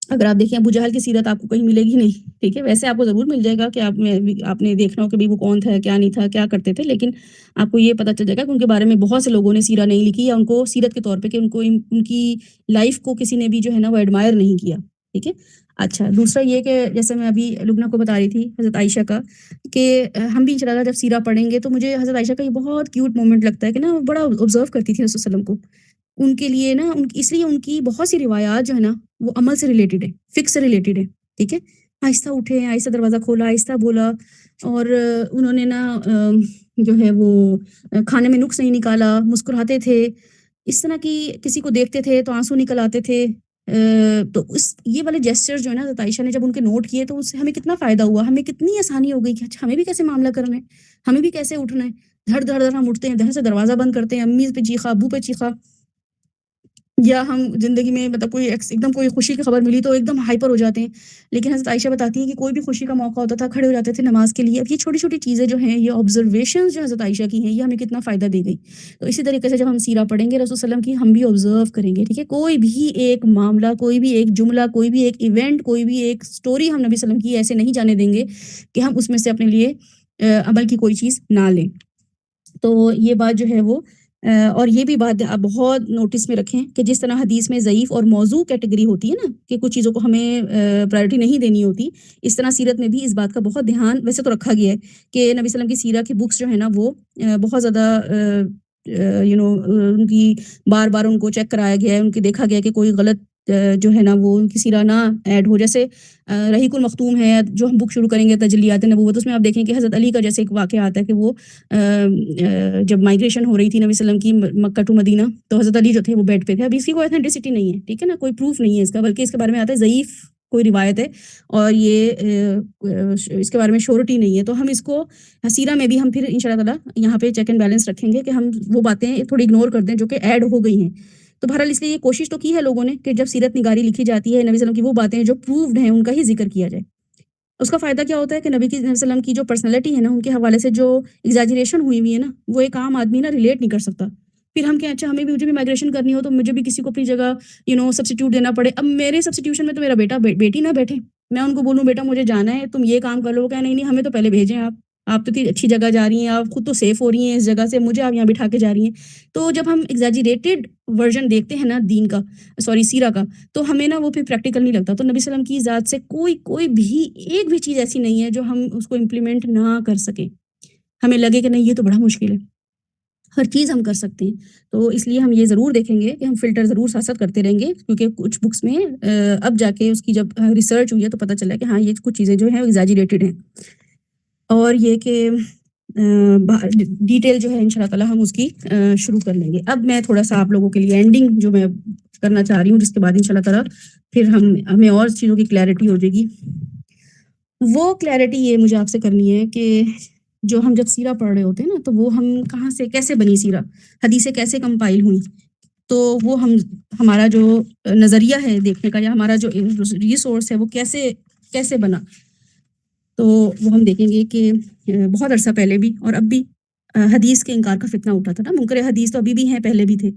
اگر آپ دیکھیں ابو جہل کی سیرت آپ کو کہیں ملے گی نہیں، ٹھیک ہے. ویسے آپ کو ضرور مل جائے گا کہ آپ نے دیکھنا ہو کہ وہ کون تھا، کیا نہیں تھا، کیا کرتے تھے، لیکن آپ کو یہ پتہ چل جائے گا کہ ان کے بارے میں بہت سے لوگوں نے سیرہ نہیں لکھی، یا ان کو سیرت کے طور پہ کہ ان کی لائف کو کسی نے بھی جو ہے نا وہ ایڈمائر نہیں کیا، ٹھیک ہے. اچھا، دوسرا یہ کہ جیسے میں ابھی لبنہ کو بتا رہی تھی حضرت عائشہ کا، کہ ہم بھی انشاءاللہ جب سیرہ پڑھیں گے تو مجھے حضرت عائشہ کا یہ بہت کیوٹ مومنٹ لگتا ہے کہ نا وہ بڑا آبزرو کرتی تھی رسول صلی اللہ علیہ وسلم کو. ان کے لیے نا اس لیے ان کی بہت سی روایات جو ہے نا وہ عمل سے ریلیٹڈ ہے، فکر سے ریلیٹڈ ہے، ٹھیک ہے. آہستہ اٹھے، آہستہ دروازہ کھولا، آہستہ بولا، اور انہوں نے نا جو ہے وہ کھانے میں نقص نہیں نکالا، مسکراتے تھے، اس طرح کی کسی کو دیکھتے تھے تو آنسو نکل آتے تھے. تو یہ والے جیسچر جو ہے نا حضرت عائشہ نے جب ان کے نوٹ کیے تو اس سے ہمیں کتنا فائدہ ہوا، ہمیں کتنی آسانی ہو گئی کہ اچھا ہمیں بھی کیسے معاملہ کرنا ہے، ہمیں بھی کیسے اٹھنا ہے. دھڑ دھڑ دھڑ ہم اٹھتے ہیں، دھڑ سے دروازہ بند کرتے ہیں، امی پہ چیخا، ابو پہ چیخا، یا ہم زندگی میں مطلب کوئی ایک دم کوئی خوشی کی خبر ملی تو ایک دم ہائپر ہو جاتے ہیں. لیکن حضرت عائشہ بتاتی ہیں کہ کوئی بھی خوشی کا موقع ہوتا تھا کھڑے ہو جاتے تھے نماز کے لیے. اب یہ چھوٹی چھوٹی چیزیں جو ہیں، یہ آبزرویشنز جو حضرت عائشہ کی ہیں، یہ ہمیں کتنا فائدہ دے گئی. تو اسی طریقے سے جب ہم سیرہ پڑھیں گے رسول وسلم کی، ہم بھی آبزرو کریں گے. ٹھیک ہے، کوئی بھی ایک معاملہ، کوئی بھی ایک جملہ، کوئی بھی ایک ایونٹ، کوئی بھی ایک سٹوری ہم نبی صلی اللہ علیہ وسلم کی ایسے نہیں جانے دیں گے کہ ہم اس میں سے اپنے لیے عمل کی کوئی چیز نہ لیں. تو یہ بات جو ہے وہ اور یہ بھی بات آپ بہت نوٹس میں رکھیں کہ جس طرح حدیث میں ضعیف اور موضوع کیٹیگری ہوتی ہے نا، کہ کچھ چیزوں کو ہمیں پرائرٹی نہیں دینی ہوتی، اس طرح سیرت میں بھی اس بات کا بہت دھیان ویسے تو رکھا گیا ہے کہ نبی صلی اللہ علیہ وسلم کی سیرہ کی بکس جو ہے نا وہ بہت زیادہ ان کی بار بار ان کو چیک کرایا گیا ہے، ان کی دیکھا گیا کہ کوئی غلط جو ہے نا وہ ان کی سیرہ نہ ایڈ ہو. جیسے رحیق المختوم ہے جو ہم بک شروع کریں گے تجلیات نبوت، اس میں آپ دیکھیں کہ حضرت علی کا جیسے ایک واقعہ آتا ہے کہ وہ جب مائگریشن ہو رہی تھی نبی صلی اللہ علیہ وسلم کی مکہ ٹو مدینہ، تو حضرت علی جو تھے وہ بیڈ پہ تھے. اب اس کی کوئی اتھینٹسٹی نہیں ہے، ٹھیک ہے نا، کوئی پروف نہیں ہے اس کا، بلکہ اس کے بارے میں آتا ہے ضعیف کوئی روایت ہے اور یہ اس کے بارے میں شورٹی نہیں ہے. تو ہم اس کو سیرہ میں بھی ہم پھر انشاءاللہ تعالیٰ یہاں پہ چیک اینڈ بیلنس رکھیں گے کہ ہم وہ باتیں تھوڑی اگنور کر دیں جو کہ ایڈ ہو گئی ہیں. تو بہرحال اس لیے یہ کوشش تو کی ہے لوگوں نے کہ جب سیرت نگاری لکھی جاتی ہے نبی صلی اللہ علیہ وسلم کی وہ باتیں جو پروفڈ ہیں ان کا ہی ذکر کیا جائے. اس کا فائدہ کیا ہوتا ہے کہ نبی صلی اللہ علیہ وسلم کی جو پرسنالٹی ہے نا، ان کے حوالے سے جو ایگزیجریشن ہوئی ہے نا، وہ ایک عام آدمی نا ریلیٹ نہیں کر سکتا. پھر ہم کہ اچھا ہمیں بھی مجھے بھی مائگریشن کرنی ہو تو مجھے بھی کسی کو اپنی جگہ سبسٹیٹیوٹ دینا پڑے. اب میرے سبسٹیٹیوشن میں تو میرا بیٹا بیٹی نہ بیٹھے، میں ان کو بولوں بیٹا مجھے جانا ہے تم یہ کام کر لو، کہ نہیں ہمیں تو پہلے بھیجیں آپ تو اتنی اچھی جگہ جا رہی ہیں، آپ خود تو سیف ہو رہی ہیں اس جگہ سے، مجھے آپ یہاں بٹھا کے جا رہی ہیں. تو جب ہم ایگزیجریٹڈ ورژن دیکھتے ہیں نا دین کا، سیرہ کا، تو ہمیں نا وہ پھر پریکٹیکل نہیں لگتا. تو نبی صلی اللہ علیہ وسلم کی ذات سے کوئی بھی ایک بھی چیز ایسی نہیں ہے جو ہم اس کو امپلیمنٹ نہ کر سکیں، ہمیں لگے کہ نہیں یہ تو بڑا مشکل ہے. ہر چیز ہم کر سکتے ہیں. تو اس لیے ہم یہ ضرور دیکھیں گے کہ ہم فلٹر ضرور ساتھ ساتھ کرتے رہیں گے، کیونکہ کچھ بکس میں اب جا کے اس کی جب ریسرچ ہوئی ہے تو پتہ چلا کہ ہاں یہ کچھ چیزیں جو ہیں ایگزیجریٹڈ ہیں. اور یہ کہ ڈیٹیل جو ہے انشاءاللہ تعالیٰ ہم اس کی شروع کر لیں گے. اب میں تھوڑا سا آپ لوگوں کے لیے اینڈنگ جو میں کرنا چاہ رہی ہوں، جس کے بعد انشاءاللہ تعالیٰ پھر ہمیں اور چیزوں کی کلیئرٹی ہو جائے گی. وہ کلیئرٹی یہ مجھے آپ سے کرنی ہے کہ جو ہم جب سیرہ پڑھ رہے ہوتے ہیں نا، تو وہ ہم کہاں سے کیسے بنی سیرہ، حدیثیں کیسے کمپائل ہوئیں، تو وہ ہمارا جو نظریہ ہے دیکھنے کا یا ہمارا جو ریسورس ہے وہ کیسے بنا. تو وہ ہم دیکھیں گے کہ بہت عرصہ پہلے بھی اور اب بھی حدیث کے انکار کا فتنہ اٹھا تھا نا. منکر حدیث تو ابھی بھی ہیں، پہلے بھی تھے.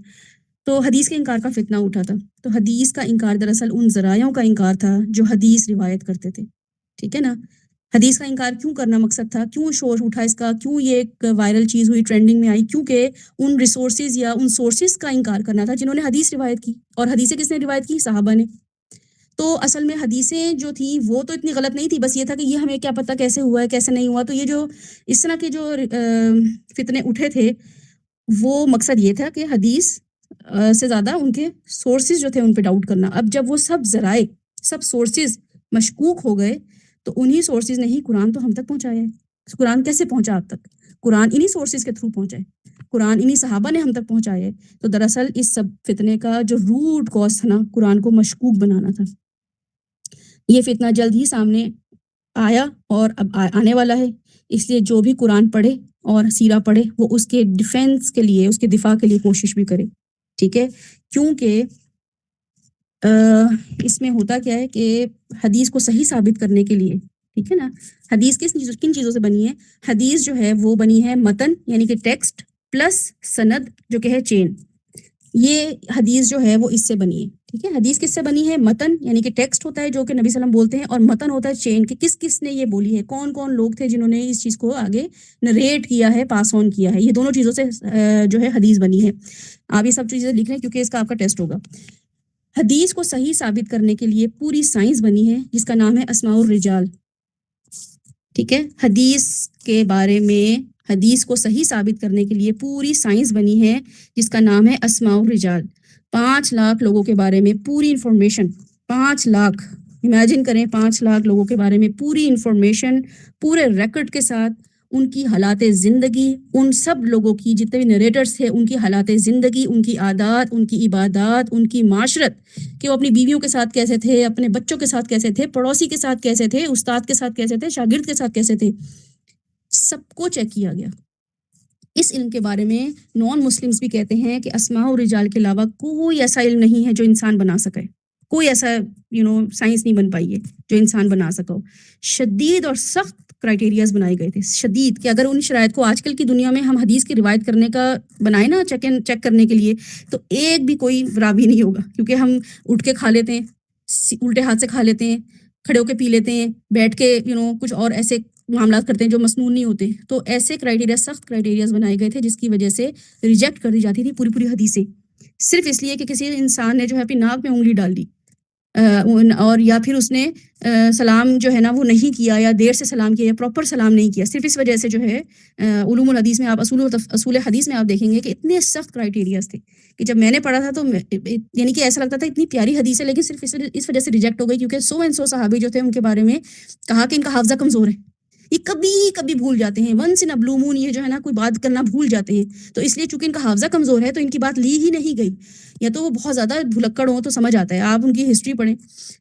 تو حدیث کے انکار کا فتنہ اٹھا تھا. تو حدیث کا انکار دراصل ان ذرائعوں کا انکار تھا جو حدیث روایت کرتے تھے. ٹھیک ہے نا، حدیث کا انکار کیوں کرنا مقصد تھا، کیوں شور اٹھا اس کا، کیوں یہ ایک وائرل چیز ہوئی، ٹرینڈنگ میں آئی، کیونکہ ان ریسورسز یا ان سورسز کا انکار کرنا تھا جنہوں نے حدیث روایت کی. اور حدیثیں کس نے روایت کی؟ صحابہ نے. تو اصل میں حدیثیں جو تھیں وہ تو اتنی غلط نہیں تھی، بس یہ تھا کہ یہ ہمیں کیا پتہ کیسے ہوا ہے کیسے نہیں ہوا. تو یہ جو اس طرح کے جو فتنے اٹھے تھے وہ مقصد یہ تھا کہ حدیث سے زیادہ ان کے سورسز جو تھے ان پہ ڈاؤٹ کرنا. اب جب وہ سب ذرائع، سب سورسز مشکوک ہو گئے تو انہی سورسز نے ہی قرآن تو ہم تک پہنچایا ہے. قرآن کیسے پہنچا اب تک؟ قرآن انہی سورسز کے تھرو پہنچا ہے، قرآن انہی صحابہ نے ہم تک پہنچایا ہے. تو دراصل اس سب فتنے کا جو روٹ کاز تھا نا، قرآن کو مشکوک بنانا تھا. یہ فتنہ جلد ہی سامنے آیا اور اب آنے والا ہے. اس لیے جو بھی قرآن پڑھے اور سیرہ پڑھے وہ اس کے ڈیفینس کے لیے، اس کے دفاع کے لیے کوشش بھی کرے. ٹھیک ہے، کیونکہ اس میں ہوتا کیا ہے کہ حدیث کو صحیح ثابت کرنے کے لیے، ٹھیک ہے نا، حدیث کن چیزوں سے بنی ہے؟ حدیث جو ہے وہ بنی ہے متن یعنی کہ ٹیکسٹ پلس سند جو کہ ہے چین. یہ حدیث جو ہے وہ اس سے بنی ہے. ٹھیک ہے، حدیث کس سے بنی ہے؟ متن یعنی کہ ٹیکسٹ ہوتا ہے جو کہ نبی صلی اللہ علیہ وسلم بولتے ہیں، اور متن ہوتا ہے چین کہ کس نے یہ بولی ہے، کون لوگ تھے جنہوں نے اس چیز کو آگے نریٹ کیا ہے، پاس آن کیا ہے. یہ دونوں چیزوں سے جو ہے حدیث بنی ہے. آپ یہ سب چیزیں لکھ رہے ہیں کیونکہ اس کا آپ کا ٹیسٹ ہوگا. حدیث کو صحیح ثابت کرنے کے لیے پوری سائنس بنی ہے جس کا نام ہے اسماء الرجال. ٹھیک ہے، حدیث کے بارے میں، حدیث کو صحیح ثابت کرنے کے لیے پوری سائنس بنی ہے جس کا نام ہے اسماء الرجال. 5 لاکھ لوگوں کے بارے میں پوری انفارمیشن، 5 لاکھ، امیجن کریں 5 لاکھ لوگوں کے بارے میں پوری انفارمیشن پورے ریکارڈ کے ساتھ، ان کی حالات زندگی، ان سب لوگوں کی جتنے بھی نریٹرز تھے ان کی حالات زندگی، ان کی عادات، ان کی عبادات، ان کی معاشرت، کہ وہ اپنی بیویوں کے ساتھ کیسے تھے، اپنے بچوں کے ساتھ کیسے تھے، پڑوسی کے ساتھ کیسے تھے، استاد کے ساتھ کیسے تھے، شاگرد کے ساتھ کیسے تھے، سب کو چیک کیا گیا. اس علم کے بارے میں نان مسلمز بھی کہتے ہیں کہ اسماء و رجال کے علاوہ کوئی ایسا علم نہیں ہے جو انسان بنا سکے، کوئی ایسا سائنس نہیں بن پائی ہے جو انسان بنا سکا ہو۔ شدید اور سخت کرائٹیریاز بنائے گئے تھے، شدید، کہ اگر ان شرائط کو آج کل کی دنیا میں ہم حدیث کی روایت کرنے کا بنائے نا چیک کرنے کے لیے، تو ایک بھی کوئی راوی نہیں ہوگا، کیونکہ ہم اٹھ کے کھا لیتے ہیں، الٹے ہاتھ سے کھا لیتے ہیں، کھڑے ہو کے پی لیتے ہیں، بیٹھ کے کچھ اور ایسے معاملات کرتے ہیں جو مسنون نہیں ہوتے۔ تو ایسے کرائٹیریا، سخت کرائٹیریاز بنائے گئے تھے جس کی وجہ سے ریجیکٹ کر دی جاتی تھی پوری حدیثیں، صرف اس لیے کہ کسی انسان نے جو ہے اپنی ناک میں انگلی ڈال دی اور یا پھر اس نے سلام جو ہے نا وہ نہیں کیا، یا دیر سے سلام کیا، یا پراپر سلام نہیں کیا۔ صرف اس وجہ سے جو ہے علوم الحدیث میں آپ اصول حدیث میں آپ دیکھیں گے کہ اتنے سخت کرائٹیریاز تھے کہ جب میں نے پڑھا تھا تو یعنی کہ ایسا لگتا تھا اتنی پیاری حدیث ہے، لیکن صرف اس وجہ سے ریجیکٹ ہو گئی کیونکہ سو صحابی جو تھے ان کے بارے میں کہا کہ ان کا حافظہ کمزور ہے، یہ کبھی بھول جاتے ہیں، ونس ان ا بلو مون، یہ جو ہے نا کوئی بات کرنا بھول جاتے ہیں۔ تو اس لیے چونکہ ان کا حافظہ کمزور ہے تو ان کی بات لی ہی نہیں گئی، یا تو وہ بہت زیادہ بھلکڑ ہوں تو سمجھ آتا ہے، آپ ان کی ہسٹری پڑھیں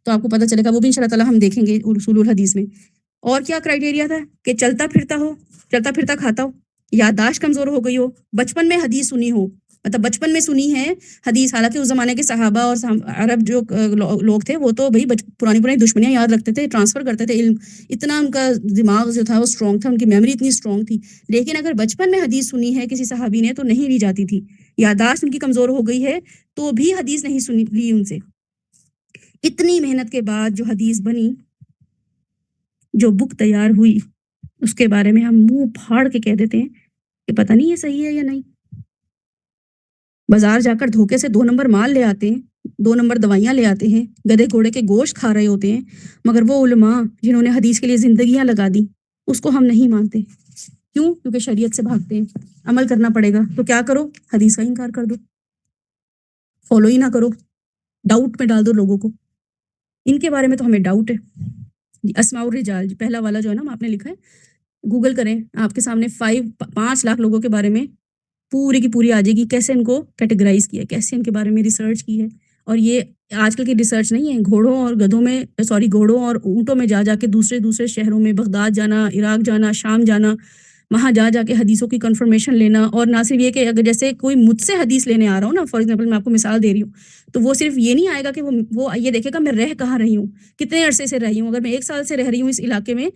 تو آپ کو پتہ چلے گا، وہ بھی انشاءاللہ تعالیٰ ہم دیکھیں گے اصول الحدیث میں۔ اور کیا کرائٹیریا تھا کہ چلتا پھرتا کھاتا ہو، یادداشت کمزور ہو گئی ہو، بچپن میں حدیث سنی ہو، مطلب بچپن میں سنی ہے حدیث، حالانکہ اس زمانے کے صحابہ اور عرب جو لوگ تھے وہ تو بھائی پرانی دشمنیاں یاد رکھتے تھے، ٹرانسفر کرتے تھے علم، اتنا ان کا دماغ جو تھا وہ اسٹرانگ تھا، ان کی میموری اتنی اسٹرانگ تھی، لیکن اگر بچپن میں حدیث سنی ہے کسی صحابی نے تو نہیں لی جاتی تھی، یادداشت ان کی کمزور ہو گئی ہے تو بھی حدیث نہیں سنی لی ان سے۔ اتنی محنت کے بعد جو حدیث بنی، جو بک تیار ہوئی، اس کے بارے میں ہم منہ پھاڑ کے کہہ دیتے ہیں کہ پتہ نہیں یہ صحیح ہے یا نہیں۔ بازار جا کر دھوکے سے 2 نمبر مال لے آتے ہیں، 2 نمبر دوائیاں لے آتے ہیں، گدھے گھوڑے کے گوشت کھا رہے ہوتے ہیں، مگر وہ علماء جنہوں نے حدیث کے لیے زندگیاں لگا دی اس کو ہم نہیں مانتے۔ کیوں؟ کیونکہ شریعت سے بھاگتے ہیں، عمل کرنا پڑے گا تو کیا کرو، حدیث کا انکار کر دو، فالو ہی نہ کرو، ڈاؤٹ میں ڈال دو لوگوں کو۔ ان کے بارے میں تو ہمیں ڈاؤٹ ہے۔ اسماء الرجال پہلا والا جو ہے نا آپ نے لکھا ہے، گوگل کریں، آپ کے سامنے 5 لاکھ لوگوں کے بارے میں پوری کی پوری آ جائے گی، کیسے ان کو کیٹیگرائز کیا ہے، کیسے ان کے بارے میں ریسرچ کی ہے۔ اور یہ آج کل کی ریسرچ نہیں ہے، گھوڑوں اور اونٹوں میں جا کے دوسرے شہروں میں، بغداد جانا، عراق جانا، شام جانا، وہاں جا کے حدیثوں کی کنفرمیشن لینا۔ اور نہ صرف یہ کہ اگر جیسے کوئی مجھ سے حدیث لینے آ رہا ہوں نا، فار ایگزامپل میں آپ کو مثال دے رہی ہوں، تو وہ صرف یہ نہیں آئے گا کہ وہ یہ دیکھے گا میں رہ کہاں رہی ہوں، کتنے عرصے سے رہی ہوں۔ اگر میں 1 سال سے رہ رہی ہوں اس علاقے میں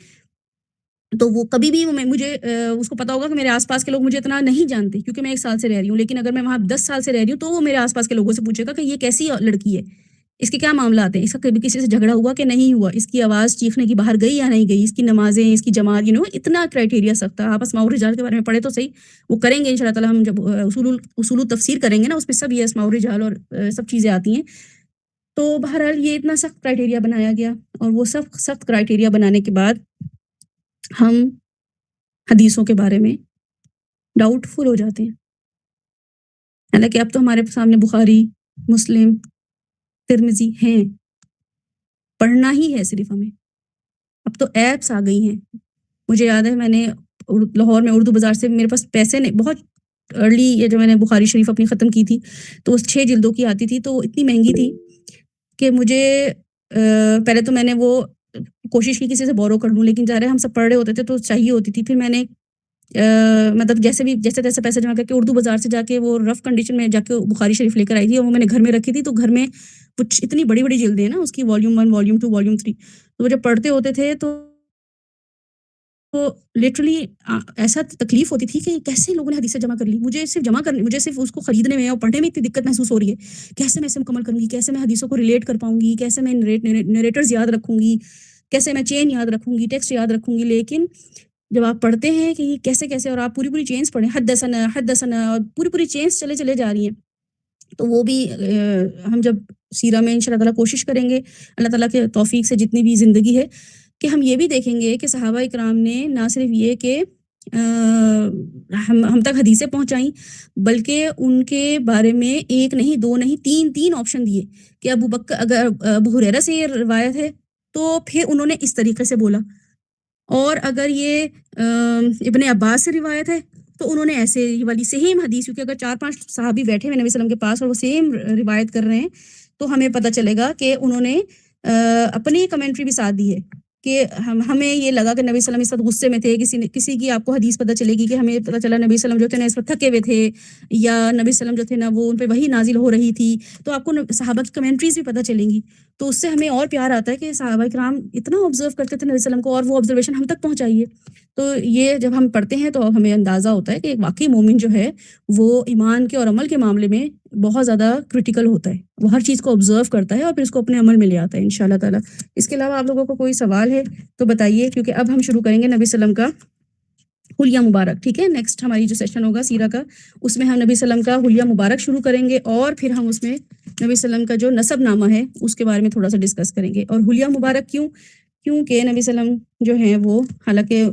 تو وہ کبھی بھی مجھے اس کو پتا ہوگا کہ میرے آس پاس کے لوگ مجھے اتنا نہیں جانتے کیونکہ میں 1 سال سے رہ رہی ہوں، لیکن اگر میں وہاں 10 سال سے رہ رہی ہوں تو وہ میرے آس پاس کے لوگوں سے پوچھے گا کہ یہ کیسی لڑکی ہے، اس کے کیا معاملات ہیں، اس کا کبھی کسی سے جھگڑا ہوا کہ نہیں ہوا، اس کی آواز چیخنے کی باہر گئی یا نہیں گئی، اس کی نمازیں، اس کی جماعت، اتنا کرائٹیریا سخت تھا۔ آپ اسماء الرجال کے بارے میں پڑھے تو صحیح، وہ کریں گے انشاءاللہ تعالیٰ، ہم جب اصول التفسیر کریں گے نا اس میں سب یہ اسماء الرجال اور سب چیزیں آتی ہیں۔ تو بہرحال یہ اتنا سخت کرائٹیریا بنایا گیا، اور وہ سخت کرائٹیریا بنانے کے بعد ہم حدیثوں کے بارے میں ڈاؤٹ فل ہو جاتے ہیں۔ حالانکہ اب تو ہمارے سامنے بخاری، مسلم، ترمذی ہیں، پڑھنا ہی ہے صرف ہمیں، اب تو ایپس آ گئی ہیں۔ مجھے یاد ہے میں نے لاہور میں اردو بازار سے، میرے پاس پیسے نہیں، بہت ارلی یہ جو میں نے بخاری شریف اپنی ختم کی تھی تو اس 6 جلدوں کی آتی تھی، تو اتنی مہنگی تھی کہ مجھے پہلے تو میں نے وہ کوشش کی کسی سے بورو کر لوں، لیکن ظاہر ہے ہم سب پڑھ رہے ہوتے تھے تو چاہیے ہوتی تھی۔ پھر میں نے مطلب جیسے تیسے پیسے جمع کر کے اردو بازار سے جا کے وہ رف کنڈیشن میں جا کے بخاری شریف لے کر آئی تھی، اور وہ میں نے گھر میں رکھی تھی۔ تو گھر میں کچھ اتنی بڑی بڑی جلدیں ہیں نا اس کی، والیوم 1، والیوم 2، والیوم 3، تو وہ جب پڑھتے ہوتے تھے تو لٹرلی ایسا تکلیف ہوتی تھی کہ کیسے لوگوں نے حدیثیں جمع کر لی، مجھے صرف اس کو خریدنے میں اور پڑھنے میں اتنی دقت محسوس ہو رہی ہے، کیسے میں اسے مکمل کروں گی، کیسے میں حدیثوں کو ریلیٹ کر پاؤں گی، کیسے میں نریٹرز یاد رکھوں گی، کیسے میں چین یاد رکھوں گی، ٹیکسٹ یاد رکھوں گی۔ لیکن جب آپ پڑھتے ہیں کہ یہ کیسے اور آپ پوری چینز پڑھیں، حدثنا اور پوری چینز چلے جا رہی ہیں، تو وہ بھی ہم جب سیرہ میں انشاءاللہ تعالیٰ کوشش کریں گے اللہ تعالیٰ کے توفیق سے جتنی بھی زندگی ہے کہ ہم یہ بھی دیکھیں گے کہ صحابہ اکرام نے نہ صرف یہ کہ ہم تک حدیثیں پہنچائیں، بلکہ ان کے بارے میں 1 نہیں 2 نہیں 3 آپشن دیے کہ اگر ابو ہریرہ سے یہ روایت ہے تو پھر انہوں نے اس طریقے سے بولا، اور اگر یہ ابن عباس سے روایت ہے تو انہوں نے ایسے والی سیم حدیث، کیونکہ اگر 4-5 صحابی بیٹھے ہوئے نبی صلی اللہ علیہ وسلم کے پاس اور وہ سیم روایت کر رہے ہیں تو ہمیں پتہ چلے گا کہ انہوں نے اپنی کمنٹری بھی ساتھ دی ہے کہ ہمیں یہ لگا کہ نبی صلی اللہ علیہ وسلم اس وقت غصے میں تھے، کسی کی آپ کو حدیث پتہ چلے گی کہ ہمیں پتہ چلا نبی صلی اللہ علیہ وسلم جو تھے نا اس وقت تھکے ہوئے تھے، یا نبی صلی اللہ علیہ وسلم جو تھے نا وہ ان پہ وحی نازل ہو رہی تھی، تو آپ کو صحابہ کی کمنٹریز بھی پتہ چلیں گی، تو اس سے ہمیں اور پیار آتا ہے کہ صحابہ کرام اتنا آبزرو کرتے تھے نبی صلی اللہ علیہ وسلم کو، اور وہ آبزرویشن ہم تک پہنچائیے. تو یہ جب ہم پڑھتے ہیں تو ہمیں اندازہ ہوتا ہے کہ واقعی مومن جو ہے وہ ایمان کے اور عمل کے معاملے میں بہت زیادہ کرٹیکل ہوتا ہے، وہ ہر چیز کو آبزرو کرتا ہے اور پھر اس کو اپنے عمل میں لے آتا ہے انشاءاللہ تعالیٰ. اس کے علاوہ آپ لوگوں کو کوئی سوال ہے تو بتائیے، کیونکہ اب ہم شروع کریں گے نبی صلی اللہ علیہ وسلم کا حلیہ مبارک. ٹھیک ہے، نیکسٹ ہماری جو سیشن ہوگا سیرہ کا، اس میں ہم نبی صلی اللہ علیہ وسلم کا حلیہ مبارک شروع کریں گے، اور پھر ہم اس میں نبی صلی اللہ علیہ وسلم کا جو نسب نامہ ہے اس کے بارے میں تھوڑا سا ڈسکس کریں گے. اور حلیہ مبارک کیونکہ نبی صلی اللہ علیہ وسلم جو ہیں وہ، حالانکہ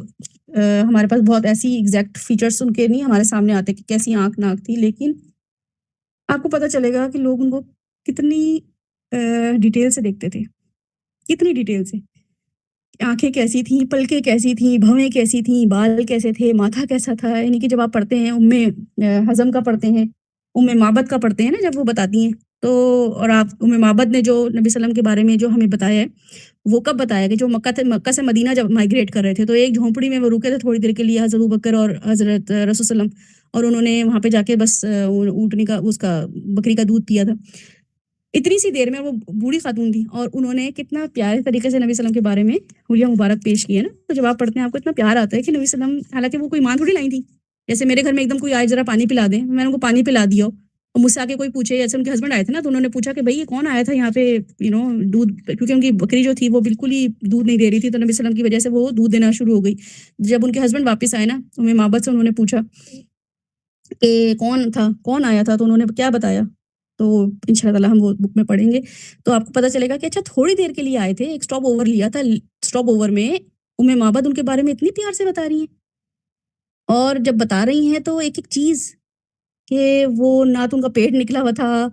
ہمارے پاس بہت ایسی ایگزیکٹ فیچرز ان کے نہیں ہمارے سامنے آتے کہ کیسی آنکھ ناک تھی، لیکن آپ کو پتہ چلے گا کہ لوگ ان کو کتنی ڈیٹیل سے دیکھتے تھے، کتنی ڈیٹیل سے، آنکھیں کیسی تھیں، پلکیں کیسی تھیں، بھویں کیسی تھیں، بال کیسے تھے، ماتھا کیسا تھا. یعنی کہ جب آپ پڑھتے ہیں حزم کا پڑھتے ہیں، معبد کا پڑھتے ہیں نا، جب وہ بتاتی ہیں تو، اور آپ معبد نے جو نبی صلی اللہ علیہ وسلم کے بارے میں جو ہمیں بتایا ہے، وہ کب بتایا کہ جو مکہ سے مدینہ جب مائیگریٹ کر رہے تھے تو ایک جھونپڑی میں وہ رکے تھے تھوڑی دیر کے لیے، حضرت ابوبکر اور حضرت رسول صلی اللہ علیہ وسلم، اور انہوں نے وہاں پہ جا کے بس اونٹنی کا اس کا بکری کا دودھ پیا تھا. اتنی سی دیر میں وہ بوڑھی خاتون تھی، اور انہوں نے کتنا پیارے طریقے سے نبی صلی اللہ علیہ وسلم کے بارے میں حلیہ مبارک پیش کیے نا. تو جب آپ پڑھتے ہیں آپ کو اتنا پیار آتا ہے کہ نبی صلی اللہ علیہ وسلم، حالانکہ وہ کوئی ماں تھوڑی لائی تھی، جیسے میرے گھر میں ایک دم کوئی آئے ذرا پانی پلا دیں، میں نے ان کو پانی پلا دیا، اور مجھ سے آ کے کوئی پوچھے، جیسے ان کے ہسبینڈ آئے تھے نا تو انہوں نے پوچھا کہ بھائی یہ کون آیا تھا یہاں پہ دودھ، کیونکہ ان کی بکری جو تھی وہ بالکل ہی دودھ نہیں دے رہی تھی، تو نبی صلی اللہ علیہ وسلم کی وجہ سے وہ دودھ دینا شروع ہو گئی. جب ان کے ہسبینڈ واپس آئے نا معبد سے، انہوں نے پوچھا کہ کون آیا تھا، تو انہوں نے کیا بتایا، تو انشاءاللہ تعالیٰ ہم وہ بک میں پڑھیں گے تو آپ کو پتہ چلے گا کہ اچھا تھوڑی دیر کے لیے آئے تھے، ایک سٹاپ اوور لیا تھا، سٹاپ اوور میں معبد ان کے بارے میں اتنی پیار سے بتا رہی ہیں، اور جب بتا رہی ہیں تو ایک ایک چیز، کہ وہ نہ تو ان کا پیٹ نکلا ہوا تھا،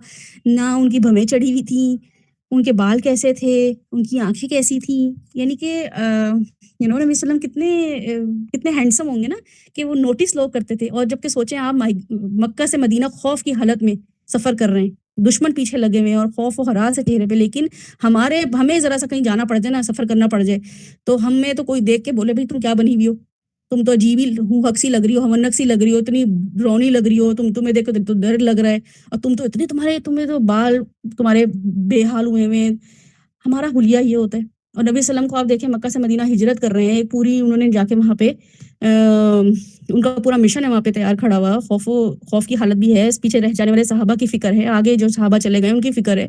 نہ ان کی بھویں چڑھی ہوئی تھیں، ان کے بال کیسے تھے، ان کی آنکھیں کیسی تھیں. یعنی کہ نبی صلی اللہ علیہ وسلم کتنے ہینڈسم ہوں گے نا، کہ وہ نوٹس لوگ کرتے تھے. اور جب کہ سوچیں آپ مکہ سے مدینہ خوف کی حالت میں سفر کر رہے ہیں، دشمن پیچھے لگے ہوئے ہیں اور خوف و حراس ہے چہرے پہ، لیکن ہمیں ذرا سا کہیں جانا پڑ جائے نا، سفر کرنا پڑ جائے، تو ہمیں تو کوئی دیکھ کے بولے بھائی تم کیا بنی ہوئی ہو، تم تو عجیب ہی ہک سی لگ رہی ہو، ہونک سی لگ رہی ہو، اتنی ڈرونی لگ رہی ہو، تمہیں دیکھ تو ڈر لگ رہا ہے، اور تم تو اتنے تمہیں تو بال تمہارے بے حال ہوئے ہوئے. ہمارا حلیہ یہ ہوتا ہے. اور نبی صلی اللہ علیہ وسلم کو آپ دیکھیں مکہ سے مدینہ ہجرت کر رہے ہیں، پوری انہوں نے جا کے وہاں پہ ان کا پورا مشن ہے وہاں پہ تیار کھڑا ہوا، خوف کی حالت بھی ہے، پیچھے رہ جانے والے صحابہ کی فکر ہے، آگے جو صحابہ چلے گئے ان کی فکر ہے،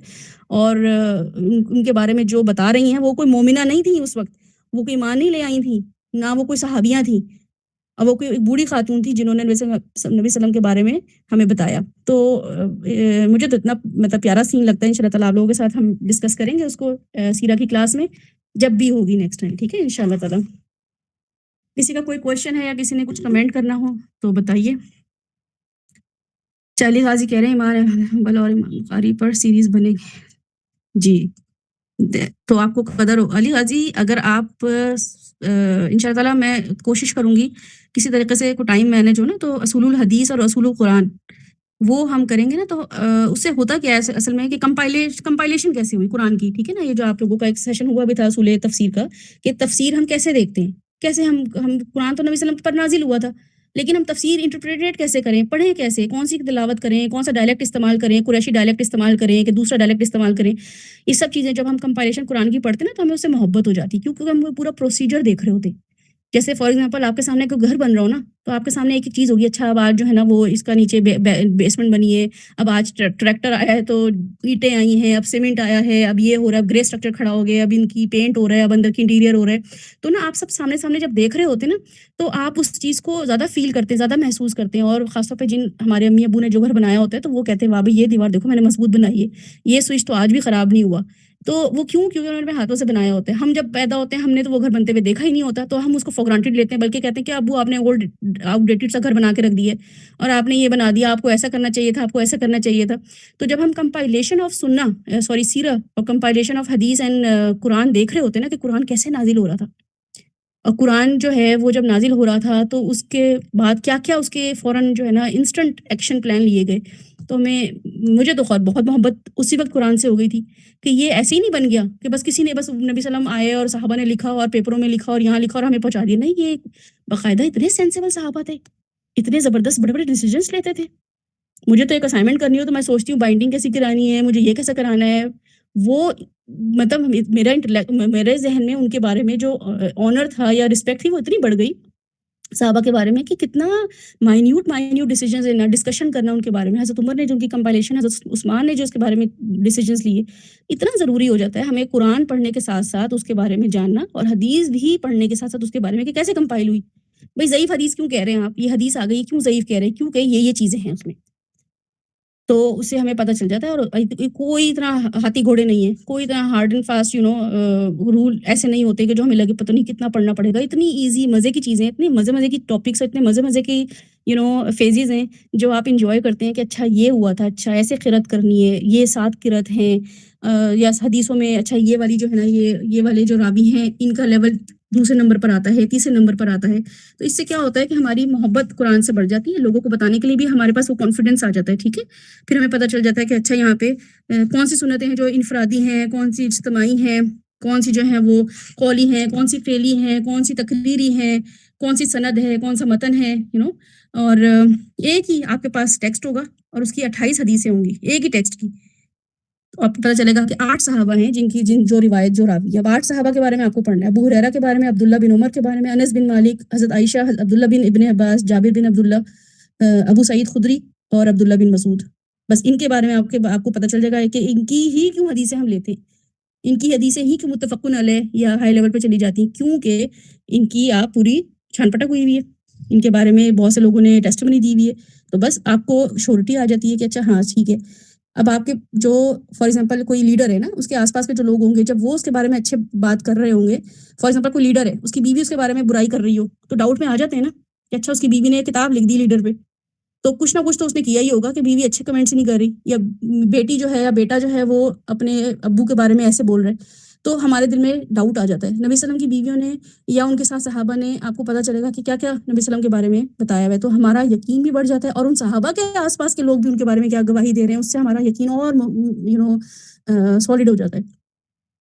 اور ان کے بارے میں جو بتا رہی ہیں وہ کوئی مومنہ نہیں تھیں اس وقت، وہ کوئی ایمان نہیں لے آئی تھیں، نہ وہ کوئی صحابیاں تھیں، اور وہ کوئی بوڑھی خاتون تھی جنہوں نے نبی صلی اللہ علیہ وسلم کے بارے میں ہمیں بتایا. تو مجھے تو اتنا مطلب پیارا سین لگتا ہے. انشاءاللہ تعالیٰ آپ لوگوں کے ساتھ ہم ڈسکس کریں گے اس کو سیرہ کی کلاس میں جب بھی ہوگی نیکسٹ ٹائم. ٹھیک ہے انشاءاللہ تعالیٰ. کسی کا کوئی کویشچن ہے یا کسی نے کچھ کمنٹ کرنا ہو تو بتائیے. علی غازی کہہ رہے ہیں امام حنبل اور امام بخاری پر سیریز بنے گی. جی تو آپ کو قدر ہو علی غازی، اگر آپ انشاءاللہ تعالیٰ میں کوشش کروں گی کسی طریقے سے کوئی ٹائم مینیج ہو نا، تو اصول الحدیث اور اصول القرآن وہ ہم کریں گے نا. تو اس سے ہوتا کیا ہے اصل میں کہ کمپائلیشن کیسے ہوئی قرآن کی. ٹھیک ہے نا، یہ جو آپ لوگوں کا ایک سیشن ہوا بھی تھا اصول تفسیر کا، کہ تفسیر ہم کیسے دیکھتے ہیں، کیسے ہم قرآن تو نبی صلی اللہ علیہ وسلم پر نازل ہوا تھا، لیکن ہم تفسیر انٹرپریٹ کیسے کریں، پڑھیں کیسے، کون سی تلاوت کریں، کون سا ڈائلیکٹ استعمال کریں، قریشی ڈائلیکٹ استعمال کریں کہ دوسرا ڈائلیکٹ استعمال کریں. یہ سب چیزیں جب ہم کمپائلیشن قرآن کی پڑھتے ہیں نا تو ہمیں اس سے محبت ہو جاتی، کیونکہ ہم وہ پورا پروسیجر دیکھ رہے ہوتے. جیسے فار ایگزامپل آپ کے سامنے کوئی گھر بن رہا ہو نا، تو آپ کے سامنے ایک چیز ہوگی، اچھا اب آج جو ہے نا وہ اس کا نیچے بیسمنٹ بنی ہے، اب آج ٹریکٹر آیا ہے تو اینٹیں آئی ہیں، اب سیمنٹ آیا ہے، اب یہ ہو رہا ہے، اب گرے اسٹرکچر کھڑا ہو گیا، اب ان کی پینٹ ہو رہا ہے، اب اندر کی انٹیریئر ہو رہا ہے. تو نا آپ سب سامنے جب دیکھ رہے ہوتے ہیں نا تو آپ اس چیز کو زیادہ فیل کرتے ہیں، زیادہ محسوس کرتے ہیں. اور خاص طور پہ جن ہمارے امی ابو نے جو گھر بنایا ہوتا ہے تو وہ کہتے ہیں واہ بھائی یہ دیوار دیکھو میں نے مضبوط بنائی ہے، یہ سوئچ تو آج بھی خراب نہیں ہوا. تو وہ کیونکہ انہوں نے ہاتھوں سے بنایا ہوتا ہے. ہم جب پیدا ہوتے ہیں ہم نے تو وہ گھر بنتے ہوئے دیکھا ہی نہیں ہوتا، تو ہم اس کو فور گرانٹیڈ لیتے ہیں، بلکہ کہتے ہیں کہ ابو آپ نے اولڈ آؤٹ ڈیٹڈ سا گھر بنا کے رکھ دیا اور آپ نے یہ بنا دیا، آپ کو ایسا کرنا چاہیے تھا، آپ کو ایسا کرنا چاہیے تھا. تو جب ہم کمپائلیشن آف سیرہ اور کمپائلیشن آف حدیث اینڈ قرآن دیکھ رہے ہوتے ہیں نا کہ قرآن کیسے نازل ہو رہا تھا، اور قرآن جو ہے وہ جب نازل ہو رہا تھا تو اس کے بعد کیا کیا اس کے فوراً جو ہے نا انسٹنٹ ایکشن پلان لیے گئے. تو مجھے تو خود بہت محبت اسی وقت قرآن سے ہو گئی تھی کہ یہ ایسے ہی نہیں بن گیا کہ بس کسی نے بس نبی صلی اللہ علیہ وسلم آئے اور صحابہ نے لکھا اور پیپروں میں لکھا اور یہاں لکھا اور ہمیں پہنچا دیا. نہیں, یہ باقاعدہ اتنے سینسیبل صحابہ تھے, اتنے زبردست بڑے بڑے ڈیسیجنس لیتے تھے. مجھے تو ایک اسائنمنٹ کرنی ہو تو میں سوچتی ہوں بائنڈنگ کیسی کرانی ہے, مجھے یہ کیسے کرانا ہے. وہ مطلب میرے ذہن میں ان کے بارے میں جو آنر تھا یا رسپیکٹ تھی وہ اتنی بڑھ گئی صحابہ کے بارے میں کہ کتنا مائنیوٹ ڈیسیجنز لینا, ڈسکشن کرنا ان کے بارے میں. حضرت عمر نے جو ان کی کمپائلیشن, حضرت عثمان نے جو اس کے بارے میں ڈیسیجنز لیے, اتنا ضروری ہو جاتا ہے ہمیں قرآن پڑھنے کے ساتھ ساتھ اس کے بارے میں جاننا, اور حدیث بھی پڑھنے کے ساتھ ساتھ اس کے بارے میں کہ کیسے کمپائل ہوئی. بھائی ضعیف حدیث کیوں کہہ رہے ہیں آپ, یہ حدیث آ گئی کیوں ضعیف کہہ رہے ہیں, کیوں کہ یہ چیزیں ہیں اس میں. تو اس سے ہمیں پتہ چل جاتا ہے. اور کوئی اتنا ہاتھی گھوڑے نہیں ہیں, کوئی اتنا ہارڈ اینڈ فاسٹ رول ایسے نہیں ہوتے کہ جو ہمیں لگے پتہ نہیں کتنا پڑھنا پڑے گا. اتنی ایزی مزے کی چیزیں, اتنے مزے کی ٹاپکس, اتنے مزے کی فیزز ہیں جو آپ انجوائے کرتے ہیں کہ اچھا یہ ہوا تھا, اچھا ایسے قرات کرنی ہے, یہ 7 قرات ہیں, یا حدیثوں میں اچھا یہ والی جو ہے نا یہ والے جو راوی ہیں ان کا لیول دوسرے نمبر پر آتا ہے, تیسرے نمبر پر آتا ہے. تو اس سے کیا ہوتا ہے کہ ہماری محبت قرآن سے بڑھ جاتی ہے, لوگوں کو بتانے کے لیے بھی ہمارے پاس وہ کانفیڈنس آ جاتا ہے. ٹھیک ہے, پھر ہمیں پتہ چل جاتا ہے کہ اچھا یہاں پہ کون سی سنتیں ہیں جو انفرادی ہیں, کون سی اجتماعی ہیں, کون سی جو ہیں وہ قولی ہیں, کون سی فعلی ہیں, کون سی تقریری ہیں, کون سی سند ہے, کون سا متن ہے. اور ایک ہی آپ کے پاس ٹیکسٹ ہوگا اور اس کی 28 حدیثیں ہوں گی ایک ہی ٹیکسٹ کی. تو آپ کو پتہ چلے گا کہ 8 صحابہ ہیں جو روایت جو راوی. اب 8 صحابہ کے بارے میں آپ کو پڑھنا ہے. ابو ہریرہ کے بارے میں, عبداللہ بن عمر کے بارے میں, انس بن مالک, حضرت عائشہ, عبداللہ بن ابن عباس, جابر بن عبداللہ, ابو سعید خدری اور عبداللہ بن مسعود. بس ان کے بارے میں آپ کو پتہ چل جائے گا کہ ان کی ہی کیوں حدیثیں ہم لیتے ہیں, ان کی حدیثیں ہی کیوں متفقن علیہ یا ہائی لیول پہ چلی جاتی ہیں, کیونکہ ان کی آپ پوری چھان پٹک ہوئی ہے, ان کے بارے میں بہت سے لوگوں نے ٹیسٹمنی دی ہوئی ہے. تو بس آپ کو شورٹی آ جاتی ہے کہ اچھا ہاں ٹھیک ہے. اب آپ کے جو فار ایگزامپل کوئی لیڈر ہے نا, اس کے آس پاس کے جو لوگ ہوں گے جب وہ اس کے بارے میں اچھے بات کر رہے ہوں گے, فار ایگزامپل کوئی لیڈر ہے, اس کی بیوی اس کے بارے میں برائی کر رہی ہو, تو ڈاؤٹ میں آ جاتے ہیں نا کہ اچھا اس کی بیوی نے کتاب لکھ دی لیڈر پہ, تو کچھ نہ کچھ تو اس نے کیا ہی ہوگا کہ بیوی اچھے کمنٹس نہیں کر رہی, یا بیٹی جو ہے یا بیٹا جو ہے وہ اپنے ابو کے بارے میں ایسے بول رہے ہیں. تو ہمارے دل میں ڈاؤٹ آ جاتا ہے. نبی صلی اللہ علیہ وسلم کی بیویوں نے یا ان کے ساتھ صحابہ نے, آپ کو پتہ چلے گا کہ کیا کیا نبی صلی اللہ علیہ وسلم کے بارے میں بتایا ہوا ہے, تو ہمارا یقین بھی بڑھ جاتا ہے, اور ان صحابہ کے آس پاس کے لوگ بھی ان کے بارے میں کیا گواہی دے رہے ہیں, اس سے ہمارا یقین اور سالڈ ہو جاتا ہے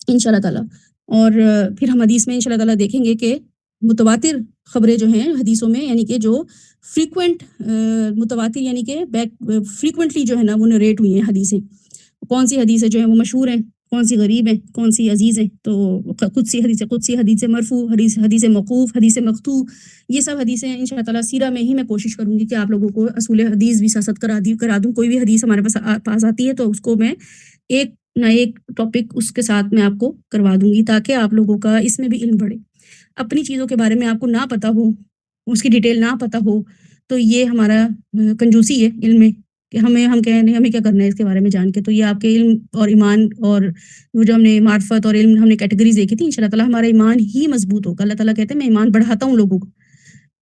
انشاءاللہ تعالیٰ. اور پھر ہم حدیث میں انشاءاللہ تعالیٰ دیکھیں گے کہ متواتر خبریں جو ہیں حدیثوں میں, یعنی کہ جو فریکوینٹ متواتر یعنی کہ فریکوینٹلی جو ہے نا وہ نریٹ ہوئی ہیں حدیثیں, کون سی حدیثیں جو ہیں وہ مشہور ہیں, کون سی غریب ہیں, کون سی عزیز ہیں. تو قدسی حدیث مرفوع, حدیث موقوف, حدیث مقطوع, یہ سب حدیثیں انشاءاللہ تعالیٰ سیرہ میں ہی میں کوشش کروں گی کہ آپ لوگوں کو اصول حدیث بھی ساتھ کرا دوں. کوئی بھی حدیث ہمارے پاس آتی ہے تو اس کو میں ایک نہ ایک ٹاپک اس کے ساتھ میں آپ کو کروا دوں گی, تاکہ آپ لوگوں کا اس میں بھی علم بڑھے. اپنی چیزوں کے بارے میں آپ کو نہ پتہ ہو, اس کی ڈیٹیل نہ پتہ ہو, تو یہ ہمارا کنجوسی ہے علم میں, کہ ہم کہیں نہیں ہمیں کیا کرنا ہے اس کے بارے میں جان کے. تو یہ آپ کے علم اور ایمان اور وہ جو ہم نے معرفت اور علم ہم نے کیٹیگریز دیکھی تھی, انشاءاللہ تعالیٰ ہمارا ایمان ہی مضبوط ہوگا. اللہ تعالیٰ کہتے ہیں میں ایمان بڑھاتا ہوں لوگوں کو,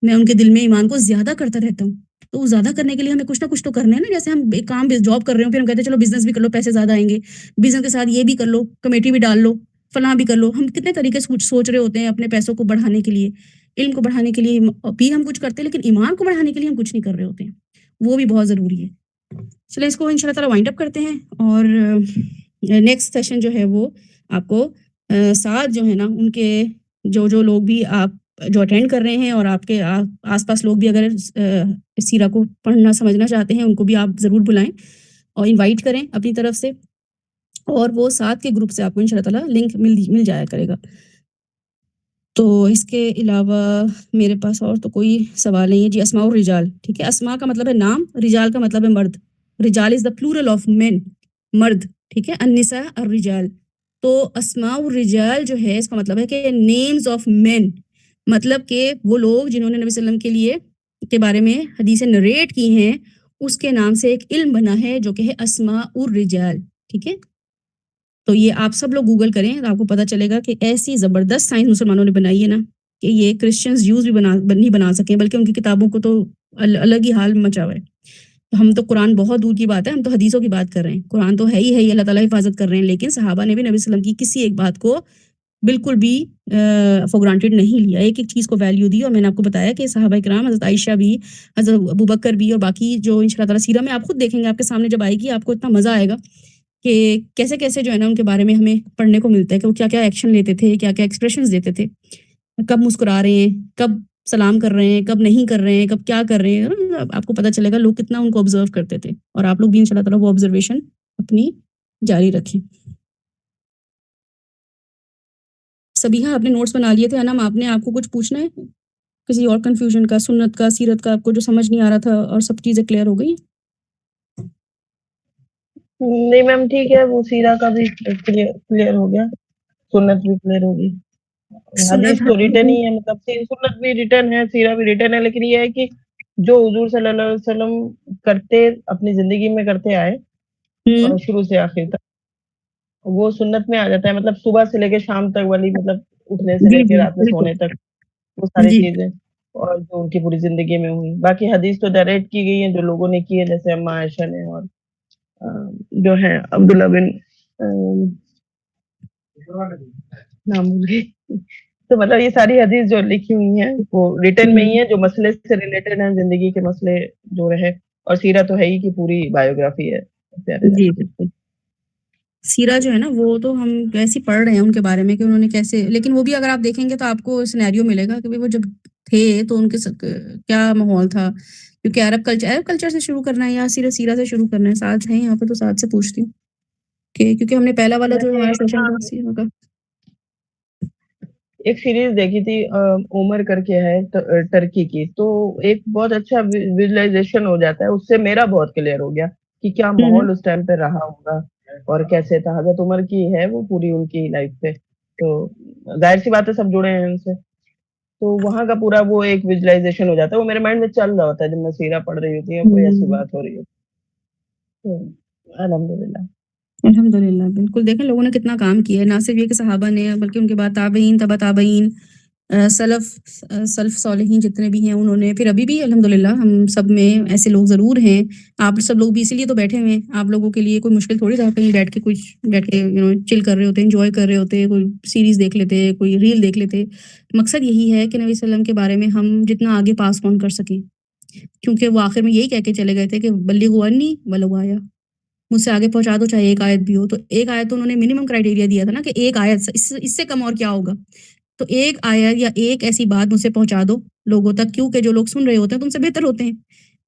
میں ان کے دل میں ایمان کو زیادہ کرتا رہتا ہوں. تو وہ زیادہ کرنے کے لیے ہمیں کچھ نہ کچھ تو کرنا ہے نا. جیسے ہم ایک کام جاب کر رہے ہوں, پھر ہم کہتے ہیں چلو بزنس بھی کر لو, پیسے زیادہ آئیں گے, بزنس کے ساتھ یہ بھی کر لو, کمیٹی بھی ڈال لو, فلاں بھی کر لو. ہم کتنے طریقے سے سوچ رہے ہوتے ہیں اپنے پیسوں کو بڑھانے کے لیے, علم کو بڑھانے کے لیے بھی ہم کچھ کرتے ہیں, لیکن ایمان کو بڑھانے کے لیے ہم کچھ نہیں کر رہے ہوتے ہیں. وہ بھی بہت ضروری ہے. چلیں اس کو انشاءاللہ تعالیٰ وائنڈ اپ کرتے ہیں, اور نیکسٹ سیشن جو ہے وہ آپ کو ساتھ جو ہے نا ان کے جو لوگ بھی آپ جو اٹینڈ کر رہے ہیں, اور آپ کے آس پاس لوگ بھی اگر سیرہ کو پڑھنا سمجھنا چاہتے ہیں, ان کو بھی آپ ضرور بلائیں اور انوائٹ کریں اپنی طرف سے, اور وہ ساتھ کے گروپ سے آپ کو انشاءاللہ تعالیٰ لنک مل جایا کرے گا. تو اس کے علاوہ میرے پاس اور تو کوئی سوال نہیں ہے جی. اسماء الرجال, ٹھیک ہے, اسماء کا مطلب ہے نام, رجال کا مطلب ہے مرد. رجال از دا پلورل آف مین, مرد, ٹھیک ہے. النساء الرجال, تو اسماء الرجال جو ہے اس کا مطلب ہے کہ نیمز آف مین, مطلب کہ وہ لوگ جنہوں نے نبی صلی اللہ علیہ وسلم کے بارے میں حدیثیں نریٹ کی ہیں, اس کے نام سے ایک علم بنا ہے جو کہ ہے اسماء الرجال, ٹھیک ہے. تو یہ آپ سب لوگ گوگل کریں, آپ کو پتہ چلے گا کہ ایسی زبردست سائنس مسلمانوں نے بنائی ہے نا کہ یہ کرسچنز یوز بھی نہیں بنا سکیں, بلکہ ان کی کتابوں کو تو الگ ہی حال مچا ہوا ہے. ہم تو قرآن بہت دور کی بات ہے, ہم تو حدیثوں کی بات کر رہے ہیں. قرآن تو ہے ہی اللہ تعالیٰ حفاظت کر رہے ہیں, لیکن صحابہ نے بھی نبی صلی اللہ علیہ وسلم کی کسی ایک بات کو بالکل بھی فور گرانٹیڈ نہیں لیا، ایک ایک چیز کو ویلیو دی. اور میں نے آپ کو بتایا کہ صحابہ کرام، حضرت عائشہ بھی، حضرت ابوبکر بھی، اور باقی جو ان شاء اللہ تعالیٰ سیرہ میں آپ خود دیکھیں گے، آپ کے سامنے جب آئے گی آپ کو اتنا مزہ آئے گا کہ کیسے کیسے جو ہے نا ان کے بارے میں ہمیں پڑھنے کو ملتا ہے کہ وہ کیا کیا ایکشن لیتے تھے، کیا کیا ایکسپریشنز دیتے تھے، کب مسکرا رہے ہیں، کب سلام کر رہے ہیں، کب نہیں کر رہے ہیں، کب کیا کر رہے ہیں. آپ کو پتہ چلے گا لوگ کتنا ان کو آبزرو کرتے تھے، اور آپ لوگ بھی ان شاء اللہ تعالیٰ وہ آبزرویشن اپنی جاری رکھیں. سبیحہ آپ نے نوٹس بنا لیے تھے. انم آپ نے، آپ کو کچھ پوچھنا ہے کسی اور کنفیوژن کا، سنت کا، سیرت کا، آپ کو جو سمجھ نہیں آ رہا تھا، اور سب چیزیں کلیئر ہو گئی؟ نہیں میم ٹھیک ہے، وہ سیرہ کا بھی کلیئر ہو گیا، سنت بھی کلیئر ہوگی. حدیث تو ریٹن ہی ہے، مطلب سنت بھی ریٹن ہے، سیرہ بھی ریٹن ہے، لیکن یہ ہے کہ جو حضور صلی اللہ علیہ وسلم کرتے، اپنی زندگی میں کرتے آئے اور شروع سے آخر تک، وہ سنت میں آ جاتا ہے. مطلب صبح سے لے کے شام تک والی، مطلب اٹھنے سے لے کے رات میں سونے تک، وہ ساری چیزیں، اور جو ان کی پوری زندگی میں ہوئی. باقی حدیث تو ڈائریکٹ کی گئی ہیں جو لوگوں نے کی ہے، جیسے اما عائشہ نے، اور جو ہے عبداللہ بن نام بھول گئی. تو مطلب یہ ساری حدیث جو لکھی ہوئی ہیں وہ ریٹن میں ہی ہیں، جو مسئلے سے ریلیٹڈ ہیں، زندگی کے مسئلے جو رہے. اور سیرہ تو ہے ہی کہ پوری بایوگرافی ہے. جی بالکل. سیرہ جو ہے نا وہ تو ہم ویسے پڑھ رہے ہیں ان کے بارے میں کہ انہوں نے کیسے، لیکن وہ بھی اگر آپ دیکھیں گے تو آپ کو سینیریو ملے گا کہ وہ جب تھے تو ان کے کیا ماحول تھا. کیونکہ عرب کلچر سے شروع کرنا ہے یا سیرہ سے شروع کرنا ہے؟ ساتھ ہیں یہاں پہ تو ساتھ سے پوچھتی ہوں کہ کیونکہ ہم نے پہلا والا جو ہمارا سیشن تھا سیرہ کا. ایک سیریز دیکھی تھی عمر کر کے ہے ٹرکی کی، تو ایک بہت اچھا ویژوائزیشن ہو جاتا ہے اس سے. میرا بہت کلیئر ہو گیا کہ کیا ماحول اس ٹائم پہ رہا ہوگا اور کیسے تھا. حضرت عمر کی ہے وہ پوری ان کی لائف پہ، تو ظاہر سی بات ہے سب جڑے ہیں ان سے، تو وہاں کا پورا وہ ایک ویژوائزیشن ہو جاتا ہے. وہ میرے مائنڈ میں چل رہا ہوتا ہے جب میں سیرہ پڑھ رہی ہوتی ہوں، کوئی ایسی بات ہو رہی ہوتی ہے. الحمدللہ الحمدللہ. بالکل. دیکھیں لوگوں نے کتنا کام کیا ہے، نہ صرف یہ کہ صحابہ نے، بلکہ ان کے بعد تابعین، تبع تابعین، سلف صالحین جتنے بھی ہیں انہوں نے. پھر ابھی بھی الحمدللہ ہم سب میں ایسے لوگ ضرور ہیں. آپ سب لوگ بھی اسی لیے تو بیٹھے ہوئے ہیں. آپ لوگوں کے لیے کوئی مشکل تھوڑی تھا کہیں بیٹھ کے چل کر رہے ہوتے، انجوائے کر رہے ہوتے، کوئی سیریز دیکھ لیتے، کوئی ریل دیکھ لیتے. مقصد یہی ہے کہ نبی صلی اللہ علیہ وسلم کے بارے میں ہم جتنا آگے پاس آن کر سکیں، کیونکہ وہ آخر میں یہی کہہ کے چلے گئے تھے کہ بلغوا انی ولو آیا، مجھ سے آگے پہنچا دو چاہے ایک آیت بھی ہو. تو ایک آیت تو انہوں نے منیمم کرائٹیریا دیا تھا نا کہ ایک آیت، اس سے کم اور کیا ہوگا. تو ایک آیت یا ایک ایسی بات مجھ سے پہنچا دو لوگوں تک، کیونکہ جو لوگ سن رہے ہوتے ہیں تم سے بہتر ہوتے ہیں،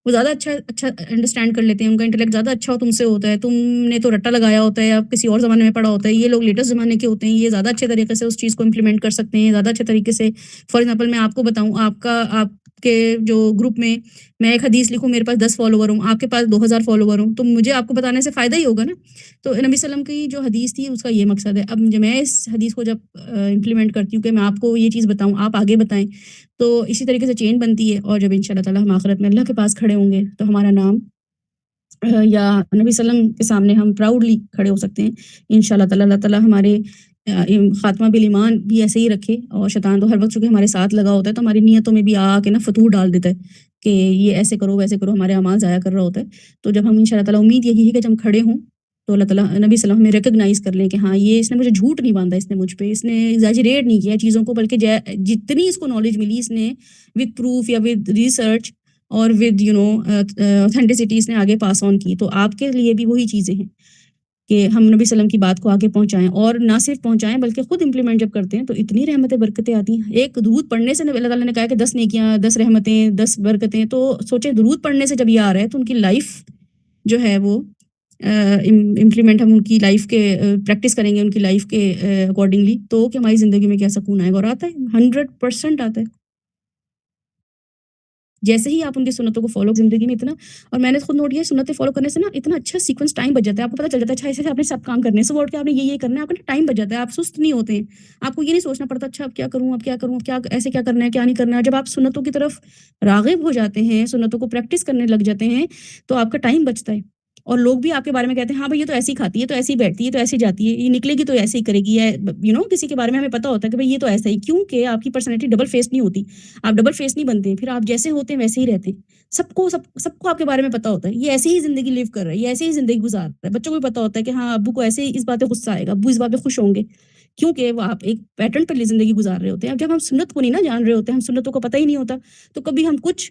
وہ زیادہ اچھا انڈرسٹینڈ کر لیتے ہیں، ان کا انٹلیکٹ زیادہ اچھا تم سے ہوتا ہے. تم نے تو رٹا لگایا ہوتا ہے یا کسی اور زمانے میں پڑھا ہوتا ہے، یہ لوگ لیٹسٹ زمانے کے ہوتے ہیں، یہ زیادہ اچھے طریقے سے اس چیز کو امپلیمنٹ کر سکتے ہیں، زیادہ اچھے طریقے سے. فار ایگزامپل میں آپ کو بتاؤں، آپ کے جو گروپ میں ایک حدیث لکھوں، میرے پاس 10 فالوور ہوں، آپ کے پاس 2000 فالوور ہوں، تو مجھے آپ کو بتانے سے فائدہ ہی ہوگا نا. تو نبی صلی اللہ علیہ وسلم کی جو حدیث تھی اس کا یہ مقصد ہے. اب میں اس حدیث کو جب امپلیمنٹ کرتی ہوں کہ میں آپ کو یہ چیز بتاؤں، آپ آگے بتائیں، تو اسی طریقے سے چین بنتی ہے. اور جب ان شاء اللہ تعالیٰ ہم آخرت میں اللہ کے پاس کھڑے ہوں گے تو ہمارا نام یا نبی صلی اللہ علیہ وسلم کے سامنے ہم پراؤڈلی کھڑے ہو سکتے ہیں ان شاء اللہ تعالیٰ. اللہ تعالیٰ ہمارے خاتمہ بالایمان بھی ایسے ہی رکھے. اور شیطان تو ہر وقت چونکہ ہمارے ساتھ لگا ہوتا ہے تو ہماری نیتوں میں بھی آ کے نا فتور ڈال دیتا ہے کہ یہ ایسے کرو ویسے کرو، ہمارے اعمال ضائع کر رہا ہوتا ہے. تو جب ہم ان شاء اللہ تعالیٰ، امید یہی ہے کہ جب ہم کھڑے ہوں تو اللہ تعالیٰ نبی صلی اللہ علیہ وسلم ہمیں ریکگنائز کر لیں کہ ہاں یہ اس نے مجھے جھوٹ نہیں باندھا، اس نے مجھ پہ، اس نے ایگزیجریٹ نہیں کیا چیزوں کو، بلکہ جتنی اس کو نالج ملی اس نے ود پروف یا ود ریسرچ اور ود اوتھینٹسٹی اس نے آگے پاس آن کی. تو آپ کے لیے بھی وہی چیزیں ہیں کہ ہم نبی صلی اللہ علیہ وسلم کی بات کو آگے پہنچائیں، اور نہ صرف پہنچائیں بلکہ خود امپلیمنٹ جب کرتے ہیں تو اتنی رحمتیں برکتیں آتی ہیں. ایک درود پڑھنے سے اللہ تعالیٰ نے کہا کہ 10 نیکیاں، 10 رحمتیں، 10 برکتیں. تو سوچیں درود پڑھنے سے جب یہ آ رہا ہے تو ان کی لائف جو ہے وہ امپلیمنٹ، ہم ان کی لائف کے پریکٹس کریں گے ان کی لائف کے اکارڈنگلی، تو کہ ہماری زندگی میں کیا سکون آئے گا. اور آتا ہے 100% آتا ہے جیسے ہی آپ ان کی سنتوں کو فالو زندگی میں اتنا. اور میں نے خود نوٹ کیا سنتیں فالو کرنے سے نا اتنا اچھا سیکوینس ٹائم بچ جاتا ہے. آپ کو پتہ چل جاتا ہے اچھا ایسے آپ نے سب کام کرنے سے ووٹ کے آپ نے یہ کرنا ہے، آپ کا ٹائم بچ جاتا ہے، آپ سست نہیں ہوتے ہیں، آپ کو یہ نہیں سوچنا پڑتا اچھا اب کیا کروں، اب کیا کروں، اب کیا ایسے کیا کرنا ہے، کیا نہیں کرنا ہے. جب آپ سنتوں کی طرف راغب ہو جاتے ہیں، سنتوں کو پریکٹس کرنے لگ جاتے ہیں تو آپ کا ٹائم بچتا ہے. اور لوگ بھی آپ کے بارے میں کہتے ہیں ہاں بھائی یہ تو ایسی کھاتی ہے، تو ایسی بیٹھتی ہے، تو ایسی جاتی ہے، یہ نکلے گی تو ایسے ہی کرے گی، یا کسی کے بارے میں ہمیں پتہ ہوتا ہے کہ بھائی یہ تو ایسا ہی، کیونکہ آپ کی پرسنالٹی ڈبل فیس نہیں ہوتی، آپ ڈبل فیس نہیں بنتے، پھر آپ جیسے ہوتے ہیں ویسے ہی رہتے ہیں. سب کو آپ کے بارے میں پتہ ہوتا ہے یہ ایسے ہی زندگی لیو کر رہا ہے، یہ ایسے ہی زندگی گزار رہا ہے. بچوں کو بھی پتہ ہوتا ہے کہ ہاں ابو کو ایسے ہی اس بات پہ غصہ آئے گا، ابو اس بات پہ خوش ہوں گے، کیونکہ وہ آپ ایک پیٹرن پر زندگی گزار رہے ہوتے ہیں. اب جب ہم سنت کو نہیں نا جان رہے ہوتے ہیں, ہم سنتوں کو پتہ ہی نہیں ہوتا, تو کبھی ہم کچھ,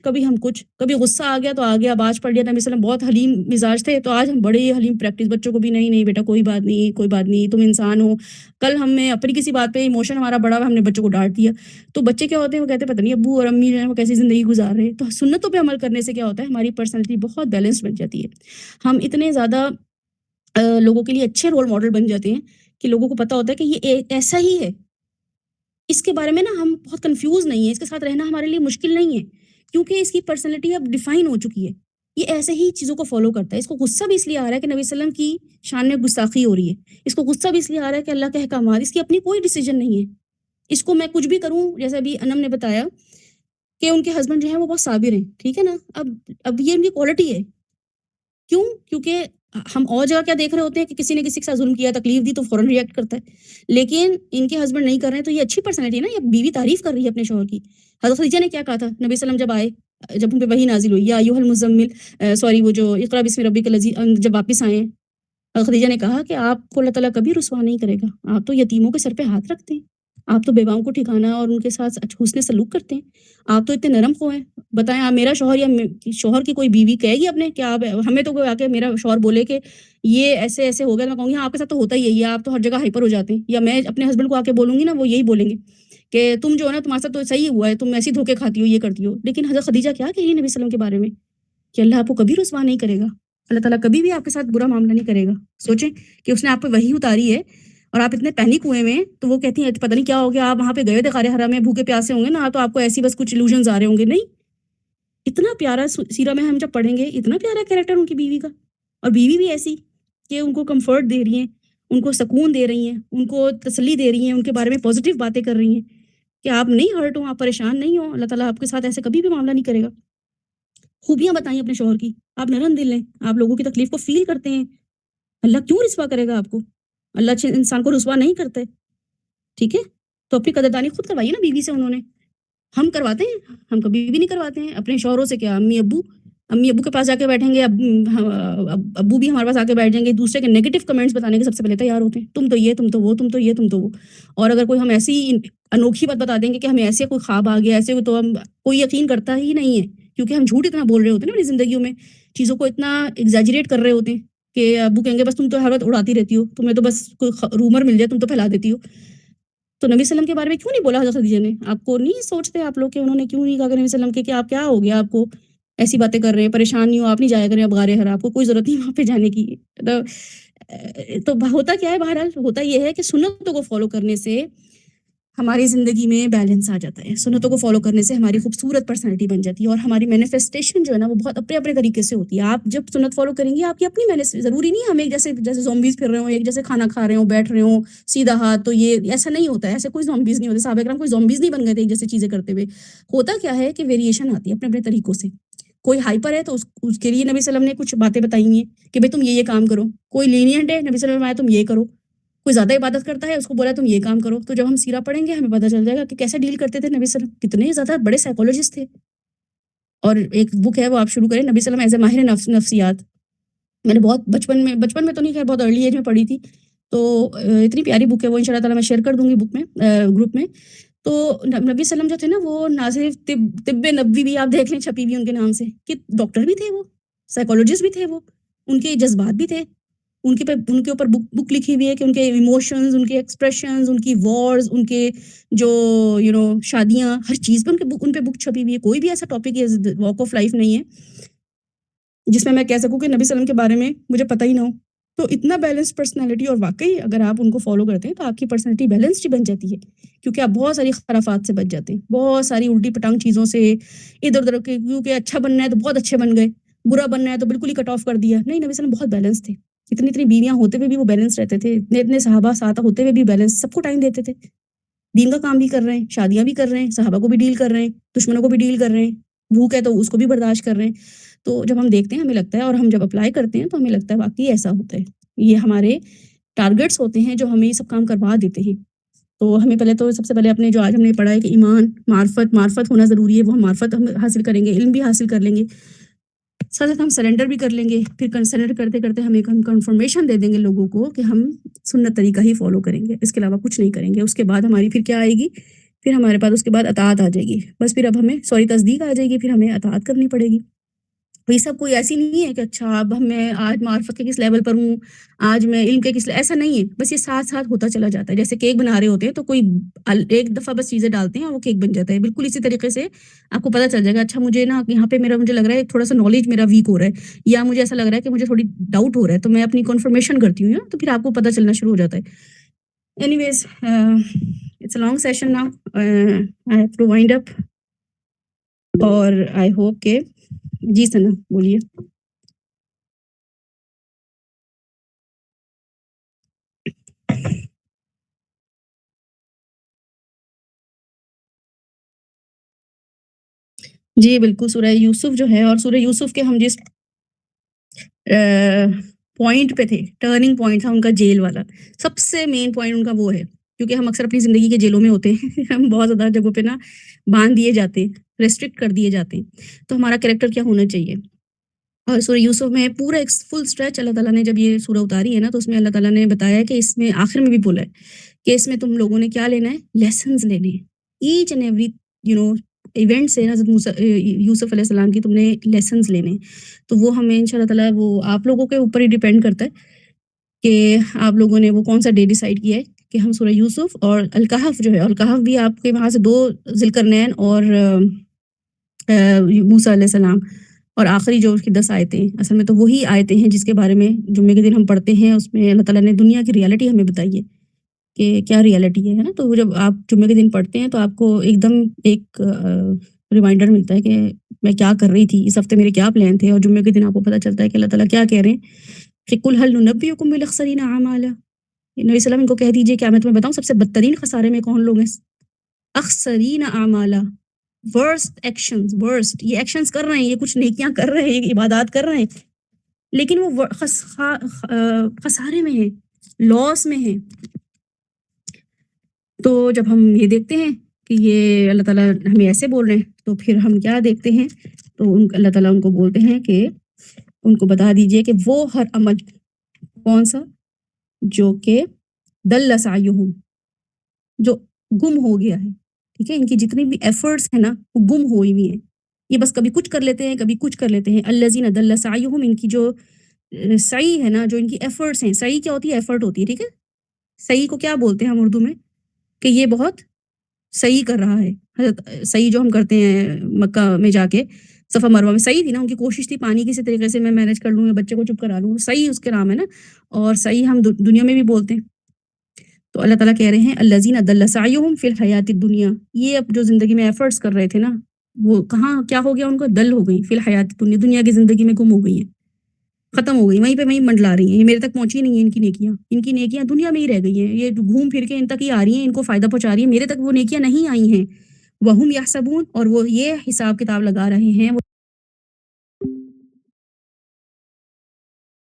کبھی غصہ آ گیا تو آ گیا, باز پڑ لیا. نبی صلی اللہ علیہ وسلم بہت حلیم مزاج تھے, تو آج ہم بڑے حلیم پریکٹس بچوں کو بھی, نہیں بیٹا کوئی بات نہیں, تم انسان ہو. کل ہمیں اپنی کسی بات پہ ایموشن ہمارا بڑا ہوا, ہم نے بچوں کو ڈانٹ دیا, تو بچے کیا ہوتے ہیں, وہ کہتے ہیں پتہ نہیں ابو اور امی جو ہیں وہ کیسی زندگی گزار رہے ہیں. تو سنتوں پہ عمل کرنے سے کیا ہوتا ہے, ہماری پرسنالٹی بہت بیلنس بن جاتی ہے. ہم اتنے زیادہ لوگوں کے لیے اچھے رول ماڈل بن جاتے ہیں کہ لوگوں کو پتہ ہوتا ہے کہ یہ ایسا ہی ہے. اس کے بارے میں نا ہم بہت کنفیوز نہیں ہیں, اس کے ساتھ رہنا ہمارے لیے مشکل نہیں ہے, کیونکہ اس کی پرسنالٹی اب ڈیفائن ہو چکی ہے. یہ ایسے ہی چیزوں کو فالو کرتا ہے. اس کو غصہ بھی اس لیے آ رہا ہے کہ نبی صلی اللہ علیہ وسلم کی شان میں گستاخی ہو رہی ہے. اس کو غصہ بھی اس لیے آ رہا ہے کہ اللہ کے احکامات, اس کی اپنی کوئی ڈیسیجن نہیں ہے. اس کو میں کچھ بھی کروں, جیسے ابھی انم نے بتایا کہ ان کے ہسبینڈ جو ہیں وہ بہت صابر ہیں, ٹھیک ہے نا. اب یہ ان کی کوالٹی ہے. کیوں؟ کیونکہ ہم اور جگہ کیا دیکھ رہے ہوتے ہیں کہ کسی نے کسی کے ساتھ ظلم کیا, تکلیف دی, تو فوراً ریئیکٹ کرتا ہے. لیکن ان کے ہسبینڈ نہیں کر رہے ہیں, تو یہ اچھی پرسنالٹی ہے نا. یہ بیوی تعریف کر رہی ہے اپنے شوہر کی. حضرت خدیجہ نے کیا کہا تھا, نبی صلی اللہ علیہ وسلم جب آئے, جب ان پہ وحی نازل ہوئی, یا ایھا المزمل, وہ جو اقرا بسم ربک الذی, جب واپس آئے, حضرت خدیجہ نے کہا کہ آپ کو اللہ تعالیٰ کبھی رسوا نہیں کرے گا. آپ تو یتیموں کے سر پہ ہاتھ رکھتے ہیں, آپ تو بیواؤں کو ٹھکانا اور ان کے ساتھ حسن سلوک کرتے ہیں, آپ تو اتنے نرم خو ہیں. بتائیں آپ, میرا شوہر یا شوہر کی کوئی بیوی کہے گی اپنے, کیا آپ ہمیں تو کوئی آ کے میرا شوہر بولے کہ یہ ایسے ایسے ہو گیا, میں کہوں گی ہاں آپ کے ساتھ تو ہوتا ہی یہی ہے, آپ تو ہر جگہ ہائپر ہو جاتے ہیں. یا میں اپنے ہسبینڈ کو آ کے بولوں گی نا, وہ یہی بولیں گے کہ تم جو ہے نا تمہارے ساتھ تو صحیح ہوا ہے, تم ایسی دھوکے کھاتی ہو, یہ کرتی ہو. لیکن حضرت خدیجہ کیا کہہ رہی ہے نبی صلی اللہ علیہ وسلم کے بارے میں, کہ اللہ آپ کو کبھی رسوا نہیں کرے گا, اللہ تعالیٰ کبھی بھی آپ کے ساتھ برا معاملہ نہیں کرے گا. سوچیں کہ اس نے آپ پہ وحی اتاری ہے اور آپ اتنے پینک ہوئے میں, تو وہ کہتی ہیں پتہ نہیں کیا ہو گیا, آپ وہاں پہ گئے تھے غار حرا میں, بھوکے پیاسے ہوں گے نا, تو آپ کو ایسی بس کچھ ایلوژنز آ رہے ہوں گے. نہیں, اتنا پیارا سیرہ میں ہم جب پڑھیں گے, اتنا پیارا کیریکٹر ان کی بیوی کا, اور بیوی بھی ایسی کہ ان کو کمفرٹ دے رہی ہیں, ان کو سکون دے رہی ہیں, ان کو تسلی دے رہی ہیں, ان کے بارے میں پازیٹیو باتیں کر رہی ہیں کہ آپ نہیں ہرٹ ہوں, آپ پریشان نہیں ہوں, اللہ تعالیٰ آپ کے ساتھ ایسے کبھی بھی معاملہ نہیں کرے گا. خوبیاں بتائیں اپنے شوہر کی, آپ نرم دل ہیں, آپ لوگوں کی تکلیف کو فیل کرتے ہیں. اللہ کیوں رسوا کرے گا آپ کو, اللہ اچھے انسان کو رسوا نہیں کرتے, ٹھیک ہے. تو اپنی قدردانی خود کروائیے نا بیوی سے. انہوں نے, ہم کرواتے ہیں, ہم کبھی بھی نہیں کرواتے ہیں اپنے شوہروں سے. کیا امی ابو کے پاس جا کے بیٹھیں گے, ابو بھی ہمارے پاس آ کے بیٹھ جائیں گے, دوسرے کے نیگیٹو کمنٹس بتانے کے سب سے پہلے تیار ہوتے ہیں, تم تو یہ, تم تو وہ, تم تو یہ, تم تو وہ. اور اگر کوئی ہم ایسی انوکھی بات بتا دیں گے کہ ہمیں ایسے کوئی خواب آ گیا, ایسے, تو ہم کوئی یقین کرتا ہی نہیں ہے, کیونکہ ہم جھوٹ اتنا بول رہے ہوتے ہیں نا اپنی زندگیوں میں, چیزوں کو اتنا ایگزیجریٹ کر رہے ہوتے ہیں کہ ابو کہیں گے بس تم تو ہر وقت اڑاتی رہتی ہو, تمہیں تو بس کوئی رومر مل جائے تم تو پھیلا دیتی ہو. تو نبی صلی اللہ علیہ وسلم کے بارے میں کیوں نہیں بولا حضرت خدیجہ نے؟ آپ کو نہیں سوچتے آپ لوگ کہ انہوں نے کیوں نہیں کہا کہ نبی صلی اللہ علیہ وسلم کہ آپ کیا ہو گیا, آپ کو ایسی باتیں کر رہے ہیں, پریشان نہیں ہو, آپ نہیں جایا کریں اب غار حرا, آپ کو کوئی ضرورت نہیں وہاں پہ جانے کی. تو ہوتا کیا ہے, بہرحال ہوتا یہ ہے کہ سنتوں کو فالو کرنے سے ہماری زندگی میں بیلنس آ جاتا ہے. سنتوں کو فالو کرنے سے ہماری خوبصورت پرسنالٹی بن جاتی ہے, اور ہماری مینیفیسٹیشن جو ہے نا وہ بہت اپنے اپنے طریقے سے ہوتی ہے. آپ جب سنت فالو کریں گی, آپ کی اپنی ضروری نہیں ہم ایک جیسے زومبیز پھر رہے ہوں, ایک جیسے کھانا کھا رہے ہوں, بیٹھ رہے ہوں سیدھا ہاتھ, تو یہ ایسا نہیں ہوتا ہے. ایسے کوئی زومبیز نہیں ہوتے, صحابہ کرام کوئی زومبیز نہیں بن گئے تھے ایک جیسے چیزیں کرتے ہوئے. ہوتا کیا ہے کہ ویریشن آتی ہے اپنے اپنے طریقوں سے. کوئی ہائپر ہے تو اس کے لیے نبی صلی اللہ علیہ وسلم نے کچھ باتیں بتائی ہیں کہ بھائی تم یہ کام کرو. کوئی لینینٹ ہے, نبی صلی اللہ علیہ وسلم آیا تم یہ کرو. کوئی زیادہ عبادت کرتا ہے, اس کو بولا تم یہ کام کرو. تو جب ہم سیرہ پڑھیں گے ہمیں پتہ چل جائے گا کہ کیسے ڈیل کرتے تھے نبی صلی اللہ علیہ وسلم, کتنے زیادہ بڑے سائیکولوجسٹ تھے. اور ایک بک ہے وہ آپ شروع کریں, نبی صلی اللہ علیہ وسلم ایز اے ماہر نفسیات. میں نے بہت بچپن میں تو نہیں, خیر بہت ارلی ایج میں پڑھی تھی. تو اتنی پیاری بک ہے وہ, انشاءاللہ تعالیٰ میں شیئر کر دوں گی بک میں, گروپ میں. تو نبی صلی اللہ علیہ وسلم جو تھے نا, وہ نہ صرف طب نبوی بھی آپ دیکھ لیں چھپی ہوئی ان کے نام سے, کہ ڈاکٹر بھی تھے, وہ سائیکولوجسٹ بھی تھے, وہ ان کے جذبات بھی تھے. ان کے اوپر بک لکھی ہوئی ہے کہ ان کے ایموشنز, ان کے ایکسپریشنز, ان کی وارز, ان کے جو شادیاں, ہر چیز پہ ان پہ بک چھپی ہوئی ہے. کوئی بھی ایسا ٹاپک واک آف لائف نہیں ہے جس میں کہہ سکوں کہ نبی صلی اللہ علیہ وسلم کے بارے میں مجھے پتہ ہی نہ ہو. تو اتنا بیلنس پرسنالٹی, اور واقعی اگر آپ ان کو فالو کرتے ہیں تو آپ کی پرسنالٹی بیلنسڈ بن جاتی ہے, کیونکہ آپ بہت ساری خرافات سے بچ جاتے ہیں, بہت ساری الٹی پٹانگ چیزوں سے, ادھر ادھر کے, کیونکہ اچھا بننا ہے تو بہت اچھے بن گئے, برا بننا ہے تو بالکل ہی کٹ آف کر دیا. نہیں, نبی صلی اللہ علیہ وسلم بہت بیلنس تھے. اتنی بیویاں ہوتے ہوئے بھی وہ بیلنس رہتے تھے, اتنے صحابہ ساتھ ہوتے ہوئے بھی بیلنس, سب کو ٹائم دیتے تھے. دین کا کام بھی کر رہے ہیں, شادیاں بھی کر رہے ہیں, صحابہ کو بھی ڈیل کر رہے ہیں, دشمنوں کو بھی ڈیل کر رہے ہیں, بھوک ہے تو اس کو بھی برداشت کر رہے ہیں. تو جب ہم دیکھتے ہیں ہمیں لگتا ہے, اور ہم جب اپلائی کرتے ہیں تو ہمیں لگتا ہے واقعی ایسا ہوتا ہے. یہ ہمارے ٹارگیٹس ہوتے ہیں جو ہمیں یہ سب کام کروا دیتے ہیں. تو ہمیں پہلے تو سب سے پہلے اپنے جو آج ہم نے پڑھا ہے کہ ایمان, معرفت ہونا ضروری ہے, وہ ہم معرفت حاصل کریں گے, علم بھی حاصل کر لیں گے. ساتھ ساتھ ہم سرنڈر بھی کر لیں گے، پھر سرنڈر کرتے کرتے ہم کنفرمیشن دے دیں گے لوگوں کو کہ ہم سنت طریقہ ہی فالو کریں گے، اس کے علاوہ کچھ نہیں کریں گے. اس کے بعد ہماری پھر کیا آئے گی؟ پھر ہمارے پاس اس کے بعد اطاعت آ جائے گی. بس پھر اب ہمیں تصدیق آ جائے گی، پھر ہمیں اطاعت کرنی پڑے گی. یہ سب کوئی ایسی نہیں ہے کہ اچھا اب میں آج معرفت کے کس لیول پر ہوں، آج میں علم کے کس، ایسا نہیں ہے. بس یہ ساتھ ساتھ ہوتا چلا جاتا ہے. جیسے کیک بنا رہے ہوتے ہیں تو کوئی ایک دفعہ بس چیزیں ڈالتے ہیں اور وہ کیک بن جاتا ہے. بالکل اسی طریقے سے آپ کو پتہ چل جائے گا اچھا مجھے نا یہاں پہ مجھے لگ رہا ہے تھوڑا سا نالج میرا ویک ہو رہا ہے، یا مجھے ایسا لگ رہا ہے کہ مجھے تھوڑی ڈاؤٹ ہو رہا ہے، تو میں اپنی کنفرمیشن کرتی ہوں تو پھر آپ کو پتہ چلنا شروع ہو جاتا ہے. Anyways it's a long session now, I have to wind up. اور آئی ہوپ کہ جی ثنا بولیے. جی بالکل، سورہ یوسف جو ہے، اور سورہ یوسف کے ہم جس پوائنٹ پہ تھے، ٹرننگ پوائنٹ تھا ان کا جیل والا، سب سے مین پوائنٹ ان کا وہ ہے. کیونکہ ہم اکثر اپنی زندگی کے جیلوں میں ہوتے ہیں ہم بہت زیادہ جگہوں پہ نا باندھ دیے جاتے ہیں، ریسٹرکٹ کر دیے جاتے ہیں. تو ہمارا کریکٹر کیا ہونا چاہیے؟ اور سورہ یوسف میں پورا ایک فل اسٹریچ اللہ تعالیٰ نے جب یہ سورہ اتاری ہے نا، تو اس میں اللہ تعالیٰ نے بتایا کہ اس میں آخر میں بھی بولا ہے کہ اس میں تم لوگوں نے کیا لینا ہے؟ لیسنز لینے ہیں. ایچ اینڈ ایوری ایونٹ سے حضرت یوسف علیہ السلام کی تم نے لیسنز لینے. تو وہ ہمیں انشاءاللہ تعالیٰ وہ آپ لوگوں کے اوپر ہی ڈیپینڈ کرتا ہے کہ آپ لوگوں نے وہ کون سا ڈے ڈیسائیڈ کیا ہے کہ ہم سورہ یوسف اور الکہف جو ہے، الکہف بھی آپ کے وہاں سے 2 ذوالقرنین اور موسیٰ علیہ السلام، اور آخری جو اس کی 10 آیتیں، اصل میں تو وہی آیتیں ہیں جس کے بارے میں جمعے کے دن ہم پڑھتے ہیں. اس میں اللہ تعالیٰ نے دنیا کی ریالٹی ہمیں بتائی ہے کہ کیا ریالٹی ہے نا. تو جب آپ جمعے کے دن پڑھتے ہیں تو آپ کو ایک دم ایک ریمائنڈر ملتا ہے کہ میں کیا کر رہی تھی، اس ہفتے میرے کیا پلان تھے. اور جمعے کے دن آپ کو پتہ چلتا ہے کہ اللہ تعالیٰ کیا کہہ رہے ہیں کہ قُلْ هَلْ نُنَبِّئُكُم بِالْأَخْسَرِينَ أَعْمَالًا. نبی صلی اللہ علیہ وسلم ان کو کہہ دیجئے کیا میں تمہیں بتاؤں سب سے بدترین خسارے میں کون لوگ ہیں؟ اخسرین اعمالا، ورسٹ ایکشنز. ورسٹ یہ ایکشنز کر رہے ہیں، یہ کچھ نیکیاں کر رہے ہیں، عبادات کر رہے ہیں، لیکن وہ خسارے میں ہیں، لاس میں ہیں. تو جب ہم یہ دیکھتے ہیں کہ یہ اللہ تعالیٰ ہمیں ایسے بول رہے ہیں تو پھر ہم کیا دیکھتے ہیں؟ تو اللہ تعالیٰ ان کو بولتے ہیں کہ ان کو بتا دیجئے کہ وہ ہر عمل کون سا جو کہ دل سعیہم، جو گم ہو گیا ہے. ٹھیک ہے، ان کی جتنی بھی ایفرٹس ہیں نا وہ گم ہوئی ہوئی ہیں. یہ بس کبھی کچھ کر لیتے ہیں، کبھی کچھ کر لیتے ہیں. الذین دل سعیہم، ان کی جو سعی ہے نا، جو ان کی ایفرٹس ہیں. سعی کیا ہوتی ہے؟ ایفرٹ ہوتی ہے. ٹھیک ہے، سعی کو کیا بولتے ہیں ہم اردو میں؟ کہ یہ بہت صحیح کر رہا ہے. صحیح جو ہم کرتے ہیں مکہ میں جا کے صفا مروہ میں، صحیح تھی نا ان کی کوشش تھی پانی کسی طریقے سے میں مینیج کر لوں یا بچے کو چپ کرا لوں. صحیح اس کے نام ہے نا، اور صحیح ہم دنیا میں بھی بولتے ہیں. تو اللہ تعالیٰ کہہ رہے ہیں الذین ضل سعیہم فی الحیات الدنیا، یہ اب جو زندگی میں ایفرٹس کر رہے تھے نا وہ کہاں کیا ہو گیا؟ ان کو دل ہو گئی، فی الحیات الدنیا، دنیا کی زندگی میں گم ہو گئی ہیں، ختم ہو گئی، وہیں پہ وہیں منڈلا رہی ہیں. یہ میرے تک پہنچی نہیں ہیں ان کی نیکیاں دنیا میں ہی رہ گئی ہیں. یہ گھوم پھر کے ان تک ہی آ رہی ہیں، ان کو فائدہ پہنچا رہی ہیں، میرے تک وہ نیکیاں نہیں آئی ہیں. وہم یحسبون، اور وہ یہ حساب کتاب لگا رہے ہیں